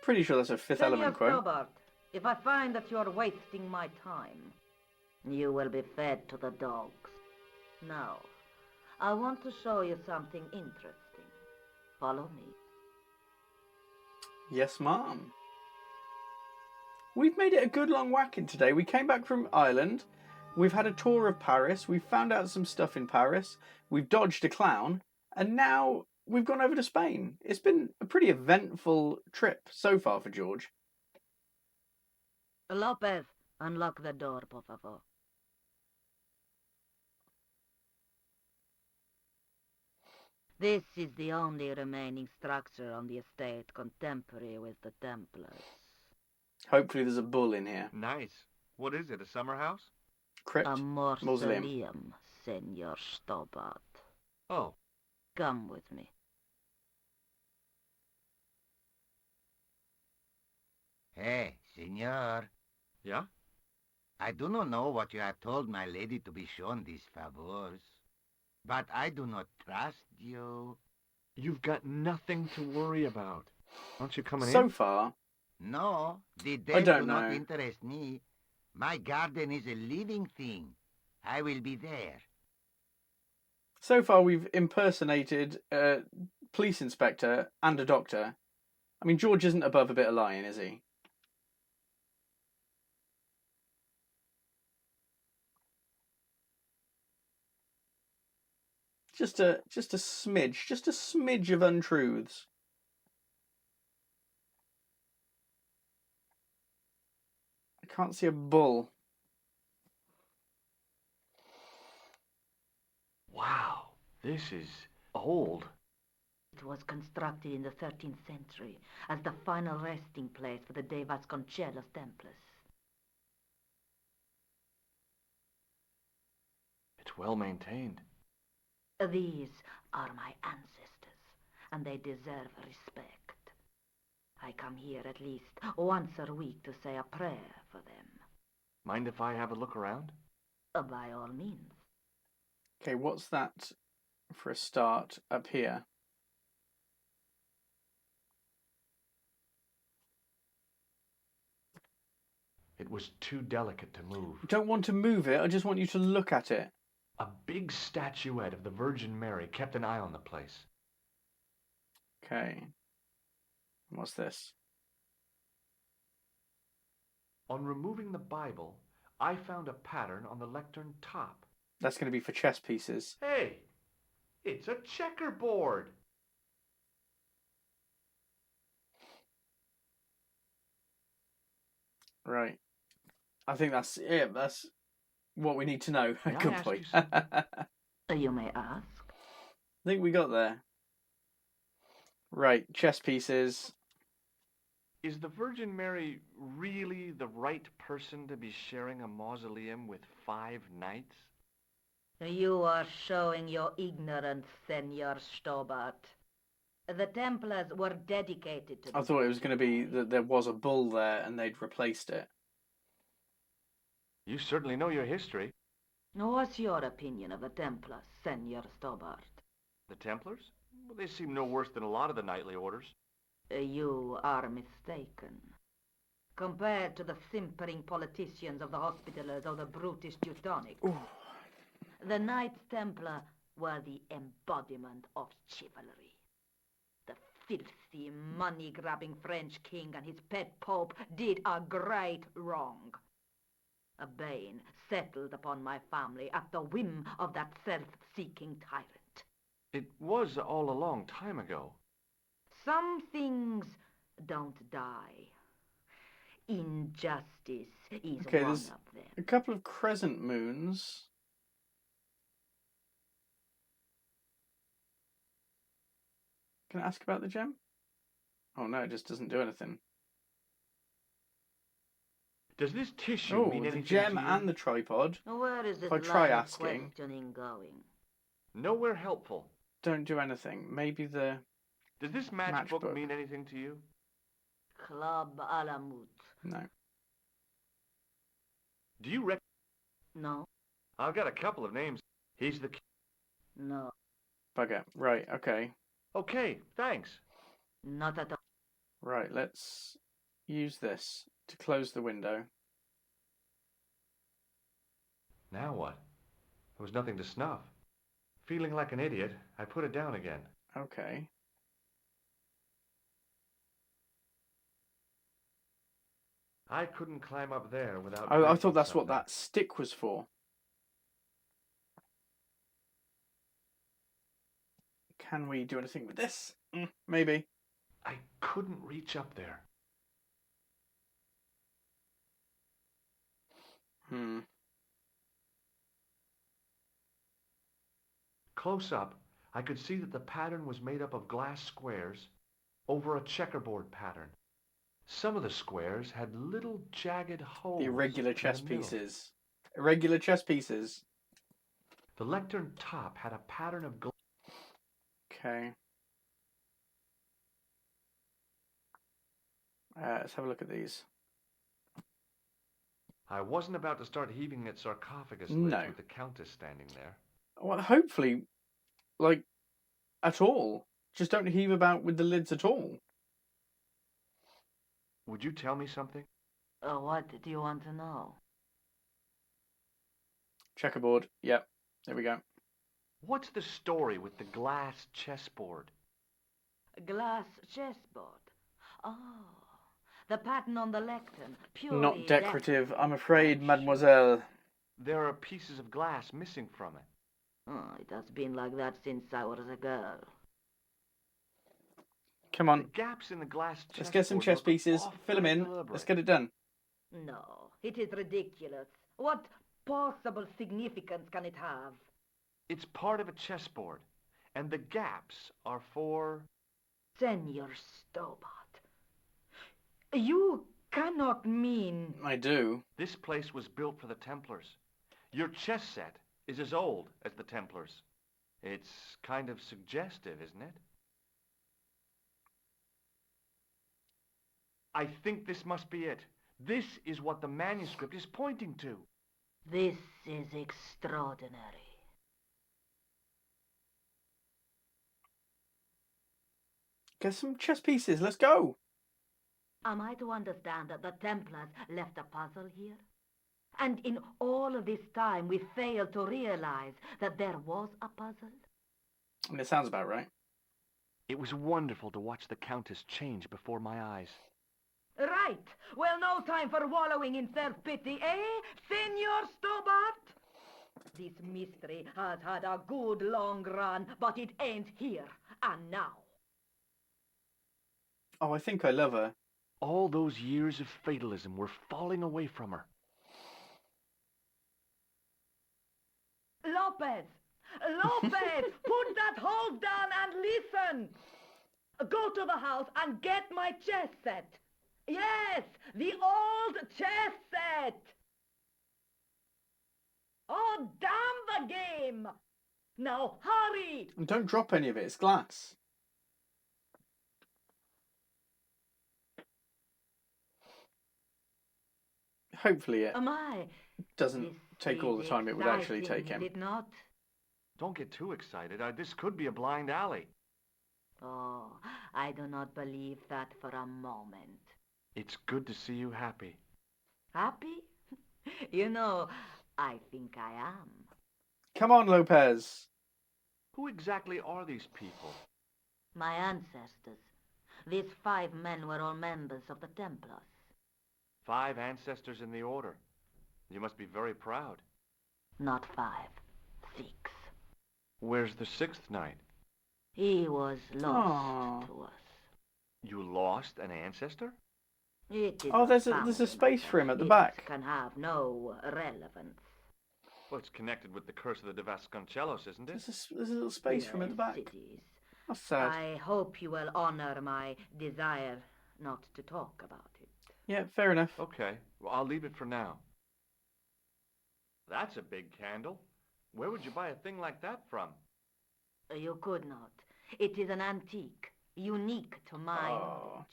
Pretty sure that's a Fifth Element quote. Stobart, if I find that you're wasting my time, you will be fed to the dogs. Now, I want to show you something interesting. Follow me. Yes, ma'am. We've made it a good long whacking today. We came back from Ireland. We've had a tour of Paris. We've found out some stuff in Paris. We've dodged a clown. And now we've gone over to Spain. It's been a pretty eventful trip so far for George. Lopez, unlock the door, por favor. This is the only remaining structure on the estate contemporary with the Templars. Hopefully there's a bull in here. Nice. What is it, a summer house? Crypt? A Mausoleum. mausoleum, Senor Stobart. Oh. Come with me. Hey, senor. Yeah? I do not know what you have told my lady to be shown these favors. But I do not trust you. You've got nothing to worry about. Aren't you coming in? So far, No, the I dead don't do not know. interest me. My garden is a living thing. I will be there. so far we've impersonated a police inspector and a doctor. I mean, George isn't above a bit of lying, is he? Just a smidge of untruths. I can't see a bull. Wow, this is old. It was constructed in the 13th century as the final resting place for the De Vasconcelos Templars. It's well maintained. These are my ancestors, and they deserve respect. I come here at least once a week to say a prayer for them. Mind if I have a look around? By all means. Okay, what's that for a start up here? It was too delicate to move. I don't want to move it. I just want you to look at it. A big statuette of the Virgin Mary kept an eye on the place. Okay. What's this? On removing the Bible, I found a pattern on the lectern top. That's going to be for chess pieces. Hey, it's a checkerboard. Right. I think that's it. That's what we need to know. May I Good ask point. you I You may ask. think we got there. Right, chess pieces. Is the Virgin Mary really the right person to be sharing a mausoleum with 5 knights? You are showing your ignorance, Senor Stobart. The Templars were dedicated to... I thought it was going to be that there was a bull there and they'd replaced it. You certainly know your history. What's your opinion of the Templars, Senor Stobart? The Templars? Well, they seem no worse than a lot of the knightly orders. You are mistaken. Compared to the simpering politicians of the Hospitallers or the brutish Teutonics, the Knights Templar were the embodiment of chivalry. The filthy, money-grabbing French king and his pet pope did a great wrong. A bane settled upon my family at the whim of that self-seeking tyrant. It was all a long time ago. Some things don't die. Injustice is Okay, one there's of them. a couple of crescent moons. Can I ask about the gem? Oh no, it just doesn't do anything. Does this tissue mean Oh, the anything gem to you? and the tripod. Where is this If I try line of asking. questioning going? Nowhere helpful. Don't do anything. Maybe the... Does this matchbook Matchbook. mean anything to you? Club à la mout. No. Do you reckon? No, I've got a couple of names. He's the... no, Bugger. Right, okay. Okay, thanks. not at all. Right, let's use this to close the window. Now what? There was nothing to snuff. Feeling like an idiot, I put it down again. Okay. I couldn't climb up there without... I breaking thought that's what something. that stick was for. Can we do anything with this? Maybe. I couldn't reach up there. Close up, I could see that the pattern was made up of glass squares over a checkerboard pattern. Some of the squares had little jagged holes. The irregular in chess the middle. pieces. Irregular chess pieces. The lectern top had a pattern of glass. Okay. Let's have a look at these. I wasn't about to start heaving at sarcophagus No. lids with the Countess standing there. Well, hopefully, like, at all. Just don't heave about with the lids at all. Would you tell me something? What do you want to know? Checkerboard. Yep. There we go. What's the story with the glass chessboard? Glass chessboard. Oh, the pattern on the lectern. Purely Not decorative, decorative. I'm afraid, mademoiselle. There are pieces of glass missing from it. Oh, it has been like that since I was a girl. Come The on. gaps in the glass chessboard Let's get some chess look pieces. awfully Fill them in. deliberate. Let's get it done. No, it is ridiculous. What possible significance can it have? It's part of a chessboard, and the gaps are for... Senor Stobart, you cannot mean... I do. This place was built for the Templars. Your chess set is as old as the Templars. It's kind of suggestive, isn't it? I think this must be it. This is what the manuscript is pointing to. This is extraordinary. Get some chess pieces. Let's go. Am I to understand that the Templars left a puzzle here? And in all of this time we failed to realize that there was a puzzle? And it sounds about right. It was wonderful to watch the Countess change before my eyes. Right. Well, no time for wallowing in self-pity, eh, Senor Stobart? This mystery has had a good long run, but it ain't here and now. Oh, I think I love her. All those years of fatalism were falling away from her. Lopez! Lopez! Put that hose down and listen! Go to the house and get my chess set. Yes, the old chess set! Oh, damn the game! Now, hurry! And don't drop any of it, it's glass. Hopefully it doesn't take all the time it would actually take him. Did not? Don't get too excited. This could be a blind alley. Oh, I do not believe that for a moment. It's good to see you happy. Happy? You know, I think I am. Come on, Lopez. Who exactly are these people? My ancestors. These 5 men were all members of the Templars. 5 ancestors in the order. You must be very proud. Not 5, 6. Where's the 6th knight? He was lost to us. You lost an ancestor? It is Oh, there's a space for him at the back. It can have no relevance. Well, it's connected with the curse of the De Vasconcelos, isn't it? There's a little space for him at the back. It is. That's sad. I hope you will honor my desire not to talk about it. Yeah, fair enough. Okay, well, I'll leave it for now. That's a big candle. Where would you buy a thing like that from? You could not. It is an antique, unique to my knowledge.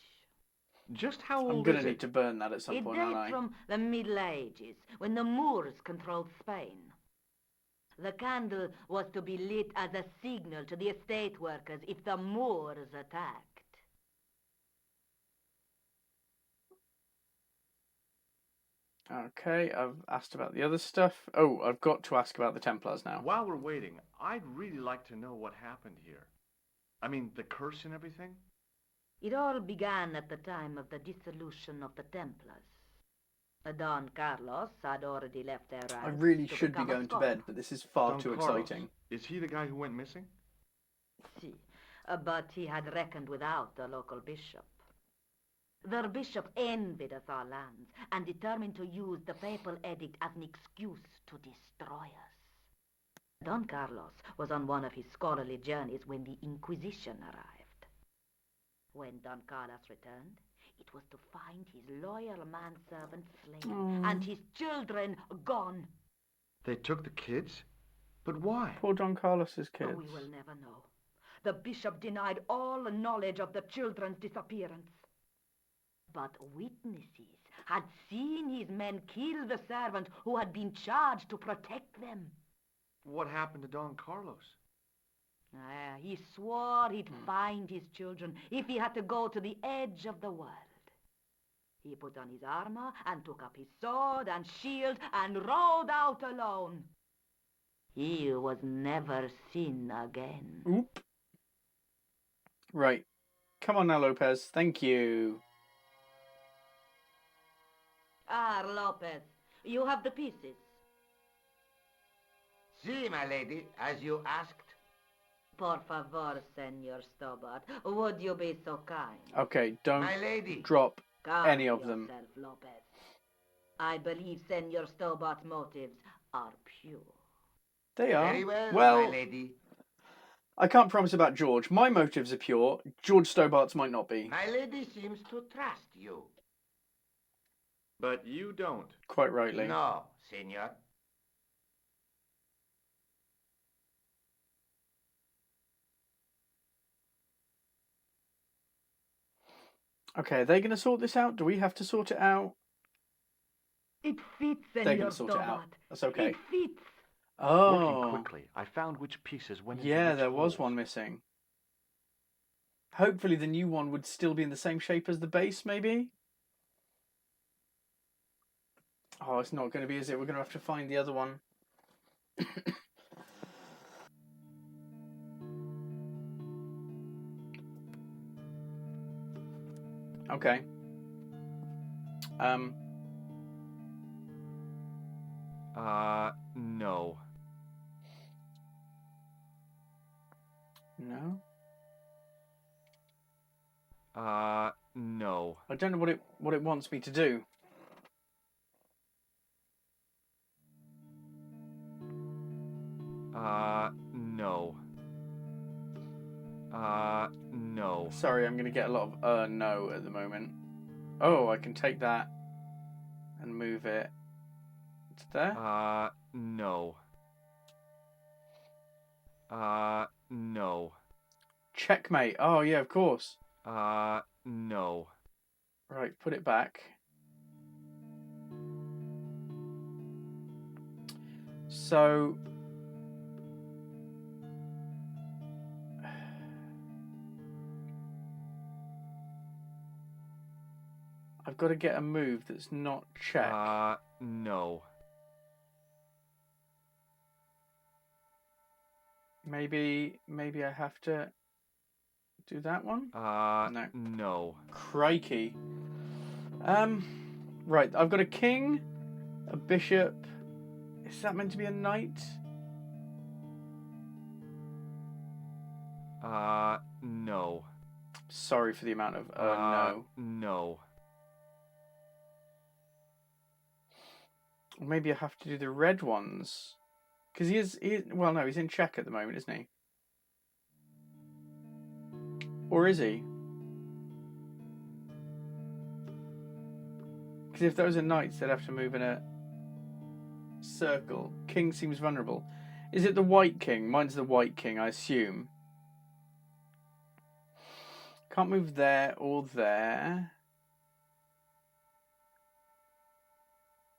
Just how old I'm is going it? to need to burn that at some point, aren't It I? dates from the Middle Ages, when the Moors controlled Spain. The candle was to be lit as a signal to the estate workers if the Moors attacked. Okay, I've asked about the other stuff. Oh, I've got to ask about the Templars now. While we're waiting, I'd really like to know what happened here. I mean, the curse and everything? It all began at the time of the dissolution of the Templars. Don Carlos had already left their ranks. I really should be going to bed, but this is far Don too Carlos. exciting. Is he the guy who went missing? Si, but he had reckoned without the local bishop. The bishop envied us our lands and determined to use the papal edict as an excuse to destroy us. Don Carlos was on one of his scholarly journeys when the Inquisition arrived. When Don Carlos returned, it was to find his loyal manservant slain and his children gone. They took the kids? But why? Poor Don Carlos's kids. We will never know. The bishop denied all knowledge of the children's disappearance. But witnesses had seen his men kill the servant who had been charged to protect them. What happened to Don Carlos? He swore he'd find his children if he had to go to the edge of the world. He put on his armor and took up his sword and shield and rode out alone. He was never seen again. Oop. Right. Come on now, Lopez. Thank you. Lopez, you have the pieces. Si, my lady, as you asked. Por favor, Senor Stobart, would you be so kind? Okay, don't My lady. drop Calm any of them. yourself, Lopez. I believe Senor Stobart's motives are pure. They are. Very well, Well, my lady. I can't promise about George. My motives are pure. George Stobart's might not be. My lady seems to trust you. But you don't. Quite rightly. No, senor. Okay, are they going to sort this out? Do we have to sort it out? It fits, They're Senor going to sort it out. Stobart. That's okay. It fits. Oh. Working quickly, I found which pieces went into Yeah, which there was holes. one missing. Hopefully the new one would still be in the same shape as the base, maybe? Oh, it's not going to be, is it? We're going to have to find the other one. Okay. No. No. No. I don't know what it wants me to do. No. No. Sorry, I'm going to get a lot of no at the moment. Oh, I can take that and move it to there. No. No. Checkmate. Oh, yeah, of course. No. Right, put it back. So... I've got to get a move that's not check. No. Maybe I have to do that one? No. No. Crikey. Right, I've got a king, a bishop. Is that meant to be a knight? No. Sorry for the amount of no. No. Maybe I have to do the red ones. Because well, no, he's in check at the moment, isn't he? Or is he? Because if those are knights, they'd have to move in a circle. King seems vulnerable. Is it the white king? Mine's the white king, I assume. Can't move there or there.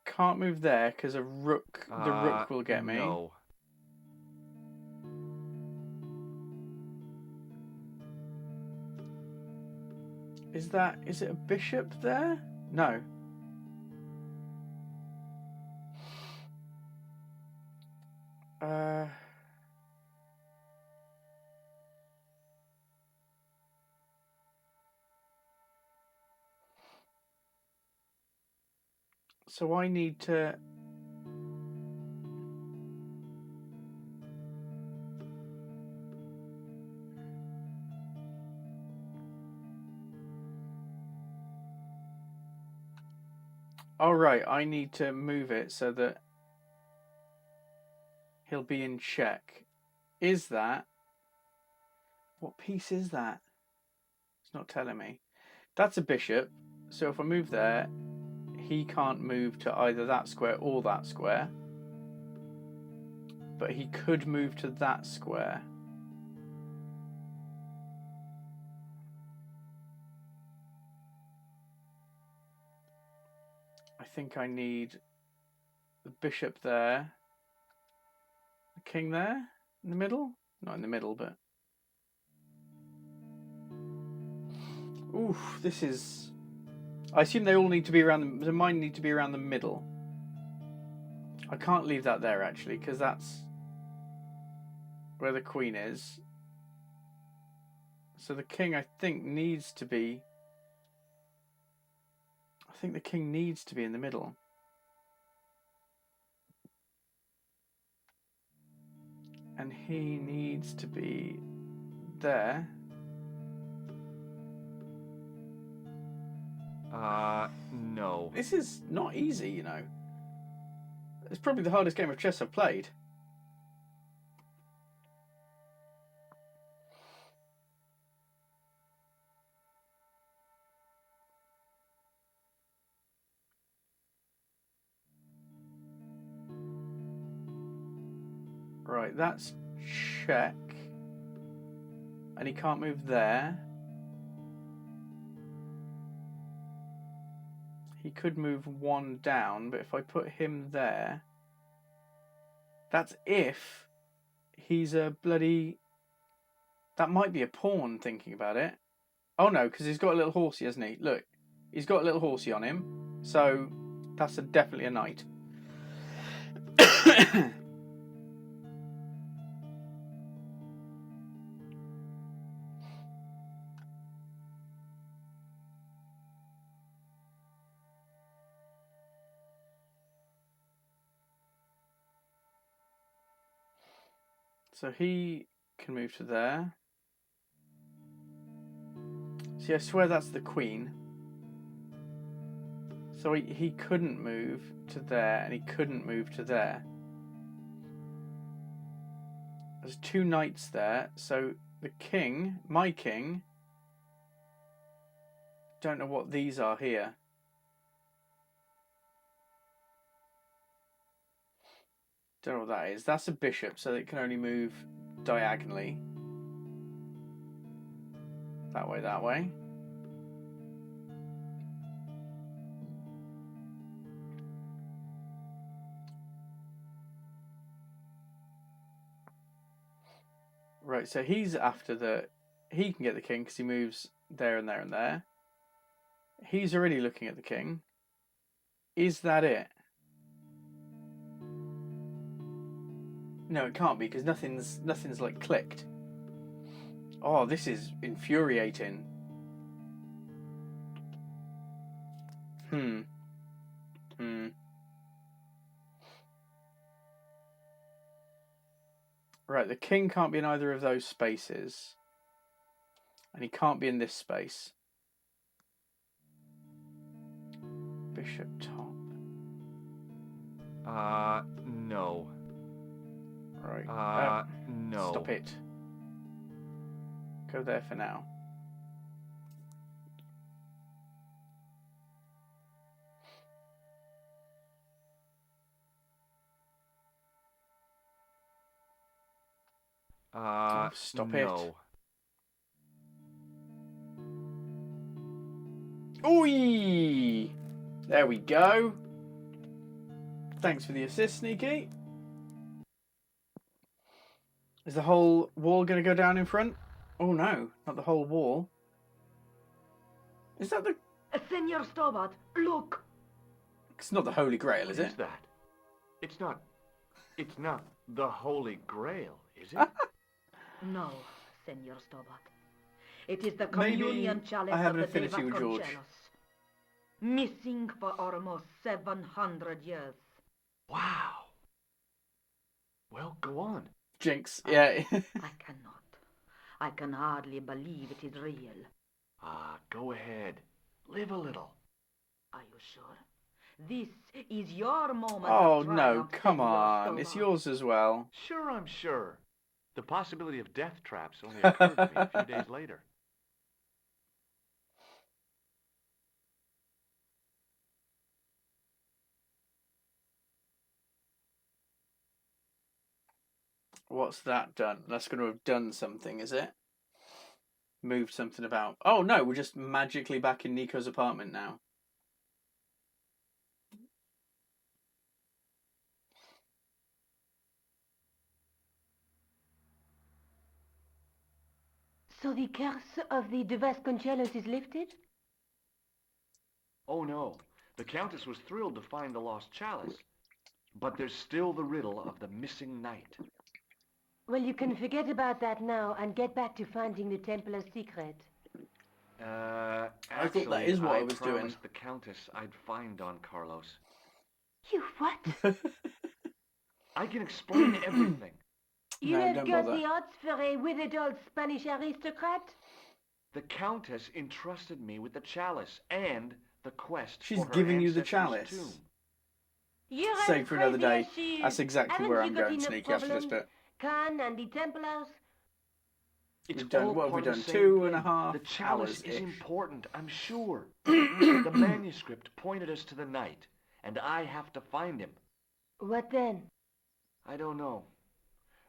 Can't move there because a rook. The rook will get me. No. Is it a bishop there? No. So I need to... Oh, right, I need to move it so that he'll be in check. Is that... What piece is that? It's not telling me. That's a bishop, so if I move there, he can't move to either that square or that square. But he could move to that square. I think I need the bishop there. The king there? In the middle? Not in the middle, but... Oof, this is... I assume they all need to be around the... Mine need to be around the middle. I can't leave that there, actually, because that's where the queen is. So the king, I think, needs to be... I think the king needs to be in the middle. And he needs to be there. No. This is not easy, you know. It's probably the hardest game of chess I've played. Right, that's check. And he can't move there. He could move one down, but if I put him there... That's if he's a bloody... That might be a pawn, thinking about it. Oh no, because he's got a little horsey, hasn't he? Look, he's got a little horsey on him. So That's definitely a knight. So he can move to there. See, I swear that's the queen. So he couldn't move to there, and he couldn't move to there. There's 2 knights there, so the king, my king, don't know what these are here. Don't know what that is. That's a bishop, so it can only move diagonally. That way, that way. Right, so he's after the... He can get the king because he moves there and there and there. He's already looking at the king. Is that it? No, it can't be because nothing's like clicked. Oh, this is infuriating. Right, the king can't be in either of those spaces. And he can't be in this space. Bishop top. No. Right. No. Stop it. Go there for now. Stop no. it. Oi! There we go. Thanks for the assist, Sneaky. Is the whole wall going to go down in front? Oh no, not the whole wall. Is that the... Senor Stobart, look! It's not the Holy Grail, is it? What is that? It's not the Holy Grail, is it? No, Senor Stobart. It is the communion chalice I have of an the affinity with George. Vasconcelos. Missing for almost 700 years. Wow. Well, go on. Jinx, yeah. I cannot. I can hardly believe it is real. Go ahead. Live a little. Are you sure? This is your moment Oh of no, triumph, come Senor on. Stobart. It's yours as well. Sure, I'm sure. The possibility of death traps only occurred to me a few days later. What's that done? That's going to have done something, is it? Moved something about. Oh no, we're just magically back in Nico's apartment now. So the curse of the Vasconcelos is lifted? Oh no, the Countess was thrilled to find the lost chalice. But there's still the riddle of the missing knight. Well, you can forget about that now and get back to finding the Templar's secret. I thought that is what I was doing. promised the Countess I'd find Don Carlos. You what? I can explain everything. You No, have don't got bother. the odds for a withered old Spanish aristocrat? The Countess entrusted me with the chalice and the quest She's for her giving you the ancestor's chalice. tomb. You're Save as for another crazy day. as she is. That's exactly Haven't where you I'm got going, enough Sneaky, after this problems? bit. Khan and the Templars? It's We've done, all what have we part of done? the same 2.5 thing. The chalice is hours-ish. important, I'm sure. The manuscript pointed us to the knight, and I have to find him. What then? I don't know.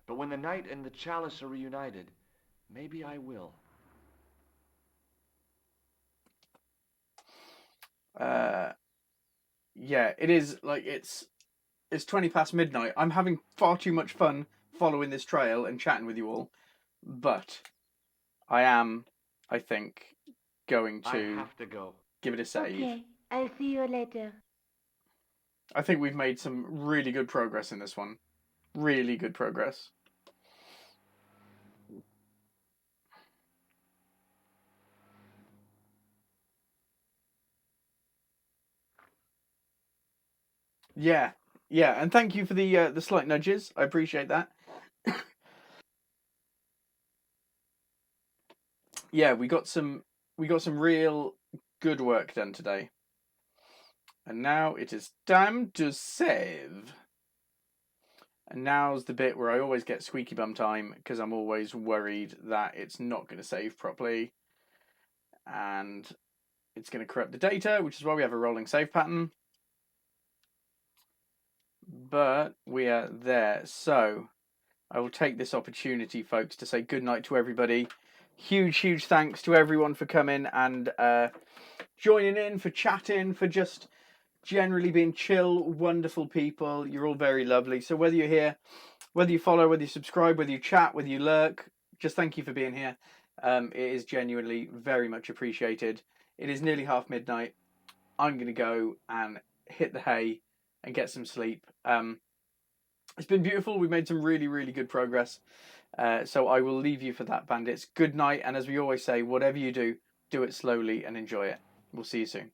But when the knight and the chalice are reunited, maybe I will. Yeah, it is, like, it's 20 past midnight. I'm having far too much fun following this trail and chatting with you all. But I am, I think, going I to have to go. give it a save. Okay, I'll see you later. I think we've made some really good progress in this one. Really good progress. Yeah, yeah, and thank you for the slight nudges. I appreciate that. Yeah, we got some real good work done today. And now it is time to save. And now's the bit where I always get squeaky bum time because I'm always worried that it's not going to save properly. And it's going to corrupt the data, which is why we have a rolling save pattern. But we are there. So I will take this opportunity, folks, to say goodnight to everybody. Huge thanks to everyone for coming and joining in, for chatting, for just generally being chill, wonderful people. You're all very lovely. So whether you're here, whether you follow, whether you subscribe, whether you chat, whether you lurk, just thank you for being here. It is genuinely very much appreciated. It is nearly half midnight. I'm going to go and hit the hay and get some sleep. It's been beautiful. We've made some really good progress. So I will leave you for that, bandits. Good night. And as we always say, whatever you do, do it slowly and enjoy it. We'll see you soon.